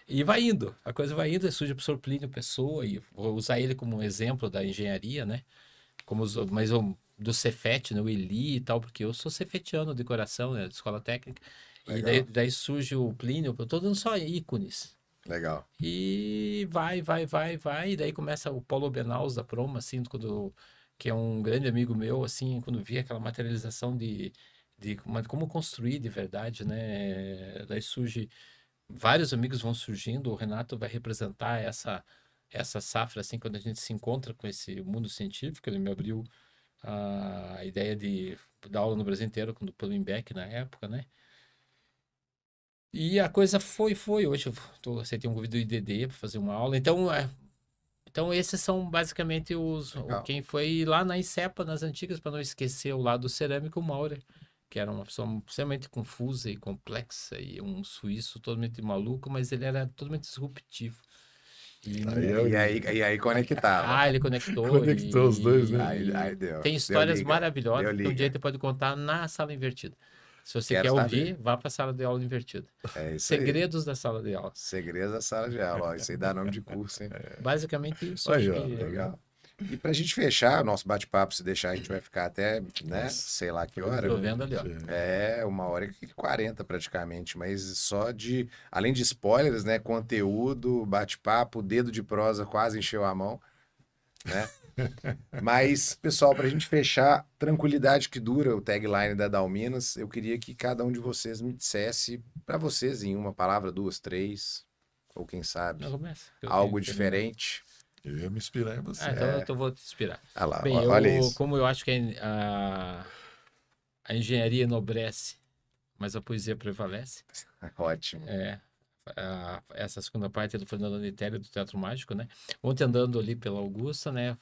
E vai indo, a coisa vai indo, e surge o professor Plínio Pessoa, e vou usar ele como um exemplo da engenharia, né? Mas do Cefet, né? O Eli e tal, porque eu sou cefetiano de coração, né? De escola técnica. E Legal. daí surge o Plínio, eu tô dando só ícones. Legal. E vai, e daí começa o Paulo Benaus da Proma, assim, que é um grande amigo meu, assim, quando vi aquela materialização como construir de verdade, né? Daí surge, vários amigos vão surgindo, o Renato vai representar essa safra, assim, quando a gente se encontra com esse mundo científico, ele me abriu a ideia de dar aula no Brasil inteiro, pelo IMBEC na época, né? E a coisa foi. Hoje aceitei um convite do IDD para fazer uma aula. Então esses são basicamente Legal. quem foi lá na INSEPA, nas antigas, para não esquecer o lado cerâmico, o Maurer, que era uma pessoa extremamente confusa e complexa, e um suíço totalmente maluco, mas ele era totalmente disruptivo. E aí conectava. Ele conectou. Conectou os dois, né? Aí deu. Tem Deu histórias liga. maravilhosas Deu que um dia a liga. gente pode contar na sala invertida. Se você Quero quer saber. ouvir, vá para a sala de aula invertida. É isso aí. Segredos da sala de aula. Segredos da sala de aula. Ó, isso aí dá nome de curso, hein? Basicamente isso. Aí, Acho ó, que... Legal. E pra gente fechar o nosso bate-papo, se deixar, a gente vai ficar até, né, Nossa. sei lá que hora. Tô vendo ali, ó. É, 1h40 praticamente, mas só além de spoilers, né, conteúdo, bate-papo, dedo de prosa quase encheu a mão, né? Mas, pessoal, pra gente fechar, tranquilidade que dura, o tagline da Dalminas, eu queria que cada um de vocês me dissesse, pra vocês, em uma palavra, 2, 3, ou quem sabe, Não, começa. algo diferente. Eu ia me inspirar em você. Então eu vou te inspirar. Ah lá, Bem, olha isso. como eu acho que a engenharia enobrece, mas a poesia prevalece. Ótimo. Essa segunda parte é do Fernando Anitelli, do Teatro Mágico, né? Ontem andando ali pela Augusta, né?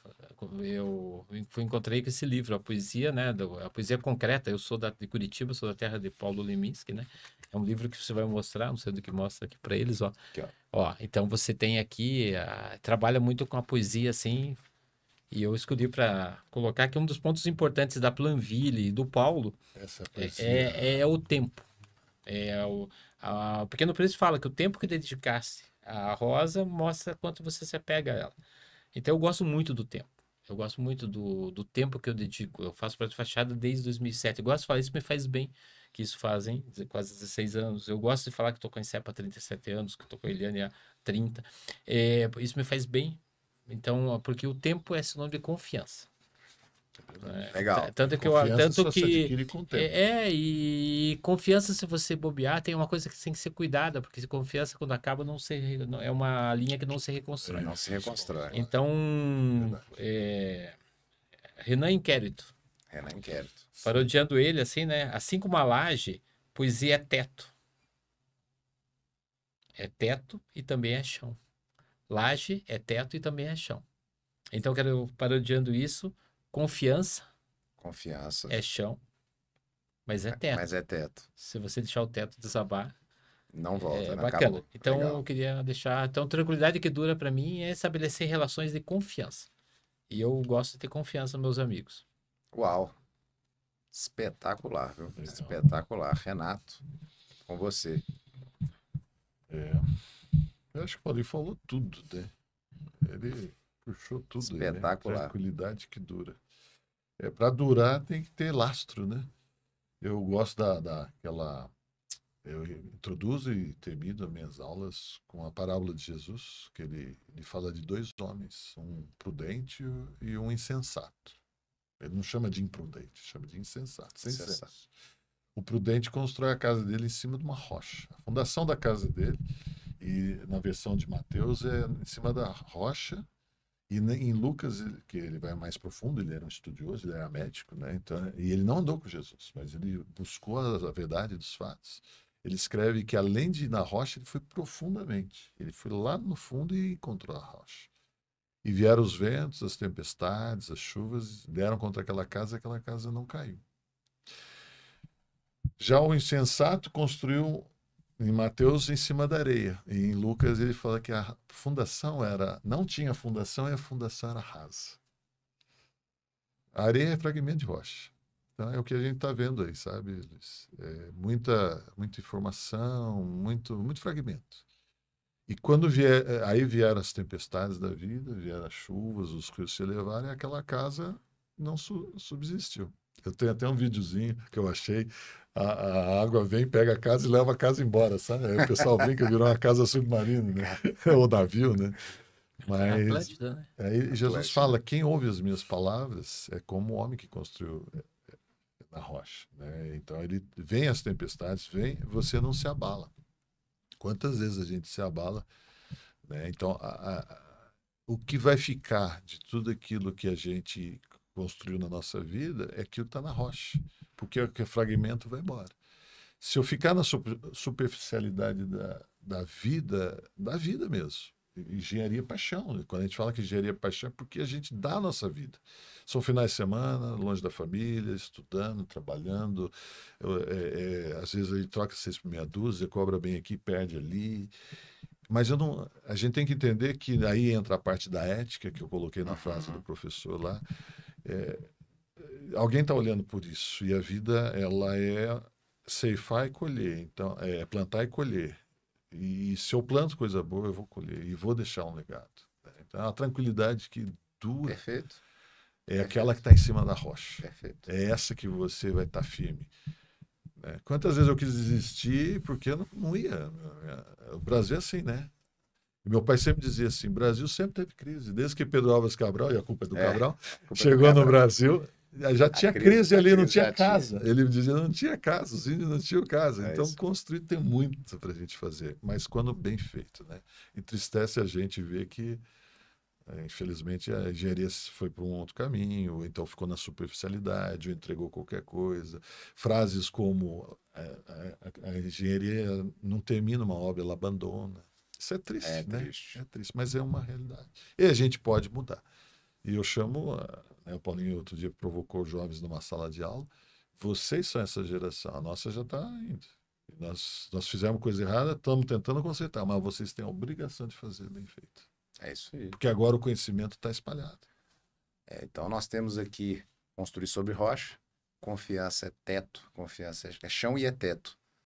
Eu encontrei com esse livro, a poesia, né? A poesia concreta. Eu sou de Curitiba, sou da terra de Paulo Leminski, né? É um livro que você vai mostrar, não sei do que mostra aqui para eles, ó. Aqui, ó. Então você tem aqui, trabalha muito com a poesia, assim, e eu escolhi para colocar aqui um dos pontos importantes da Planville e do Paulo Essa poesia. é o tempo. O Pequeno Príncipe fala que o tempo que dedicasse à rosa mostra quanto você se apega a ela. Então eu gosto muito do tempo. Eu gosto muito do tempo que eu dedico. Eu faço parte de fachada desde 2007. Eu gosto de falar isso, me faz bem, que isso fazem quase 16 anos. Eu gosto de falar que estou com a INSEPA há 37 anos, que estou com a Eliane há 30. Isso me faz bem. Então, porque o tempo é sinônimo de confiança. Legal. Tanto que Confiança tanto só se que adquire com o tempo. e confiança, se você bobear, tem uma coisa que tem que ser cuidada, porque confiança quando acaba é uma linha que não se reconstrói. Não se reconstrói. Então, Renan Inquérito, Renan Inquérito. parodiando ele assim, né? Assim como a laje, poesia é teto. É teto e também é chão. Laje é teto e também é chão. Então, eu quero parodiando isso, confiança Confiança. é chão, mas é teto. Mas é teto. Se você deixar o teto desabar, Não volta, é né? bacana. Acabou. Então, Legal. eu queria deixar... Então, tranquilidade que dura para mim é estabelecer relações de confiança. E eu gosto de ter confiança nos meus amigos. Uau. Espetacular, viu? Espetacular. Renato, com você. Eu acho que o Paulinho falou tudo, né? Ele puxou tudo. Espetacular. Né? Tranquilidade que dura. Para durar tem que ter lastro, né? Eu gosto daquela... Eu introduzo e termino as minhas aulas com a parábola de Jesus, que ele fala de dois homens, um prudente e um insensato. Ele não chama de imprudente, chama de insensato. Sem senso. O prudente constrói a casa dele em cima de uma rocha. A fundação da casa dele, e na versão de Mateus, é em cima da rocha. E em Lucas, que ele vai mais profundo, ele era um estudioso, ele era médico, né? Então, e ele não andou com Jesus, mas ele buscou a verdade dos fatos. Ele escreve que além de ir na rocha, ele foi profundamente. Ele foi lá no fundo e encontrou a rocha. E vieram os ventos, as tempestades, as chuvas, deram contra aquela casa não caiu. Já o insensato construiu em Mateus em cima da areia. E em Lucas ele fala que a fundação não tinha fundação e a fundação era rasa. A areia é fragmento de rocha. Então é o que a gente está vendo aí, sabe, Luiz? Muita informação, muito fragmento. E quando aí vieram as tempestades da vida, vieram as chuvas, os rios se elevaram, e aquela casa não subsistiu. Eu tenho até um videozinho que eu achei. A água vem, pega a casa e leva a casa embora, sabe? Aí o pessoal brinca, virou uma casa submarina, né? Ou navio, né? Mas Atlântida, né? aí Jesus fala, quem ouve as minhas palavras é como o homem que construiu na rocha, né? Então ele vem as tempestades, você não se abala. Quantas vezes a gente se abala, né? Então o que vai ficar de tudo aquilo que a gente construiu na nossa vida é aquilo que está na rocha, porque o fragmento vai embora. Se eu ficar na superficialidade da vida mesmo, engenharia paixão, né? Quando a gente fala que engenharia paixão é porque a gente dá a nossa vida. São finais de semana, longe da família, estudando, trabalhando. Às vezes a gente troca 6 por meia dúzia, cobra bem aqui, perde ali. Mas a gente tem que entender que aí entra a parte da ética que eu coloquei na frase do professor lá. Alguém está olhando por isso e a vida ela é ceifar e colher, então é plantar e colher. E se eu planto coisa boa, eu vou colher e vou deixar um legado, né? Então, é uma tranquilidade que dura. Perfeito. É aquela que está em cima da rocha. Perfeito. É essa que você vai estar firme, né? Quantas vezes eu quis desistir porque eu não ia. O Brasil é assim, né? E meu pai sempre dizia assim: Brasil sempre teve crise. Desde que Pedro Álvares Cabral, e a culpa é do Cabral, chegou no Brasil, já tinha crise ali, não tinha casa. Ele dizia: não tinha casa, os índios não tinham casa. Então, construir tem muito para a gente fazer, mas quando bem feito, né? Entristece a gente ver que, infelizmente, a engenharia foi para um outro caminho, ou então ficou na superficialidade, ou entregou qualquer coisa. Frases como a engenharia não termina uma obra, ela abandona. Isso é triste, né? Triste. É triste, mas é uma realidade. E a gente pode mudar. E eu chamo, o Paulinho outro dia provocou os jovens numa sala de aula. Vocês são essa geração, a nossa já está indo. Nós fizemos coisa errada, estamos tentando consertar, mas vocês têm a obrigação de fazer bem feito. É isso aí. Porque agora o conhecimento está espalhado. Então nós temos aqui construir sobre rocha, confiança é teto, confiança é chão e é teto.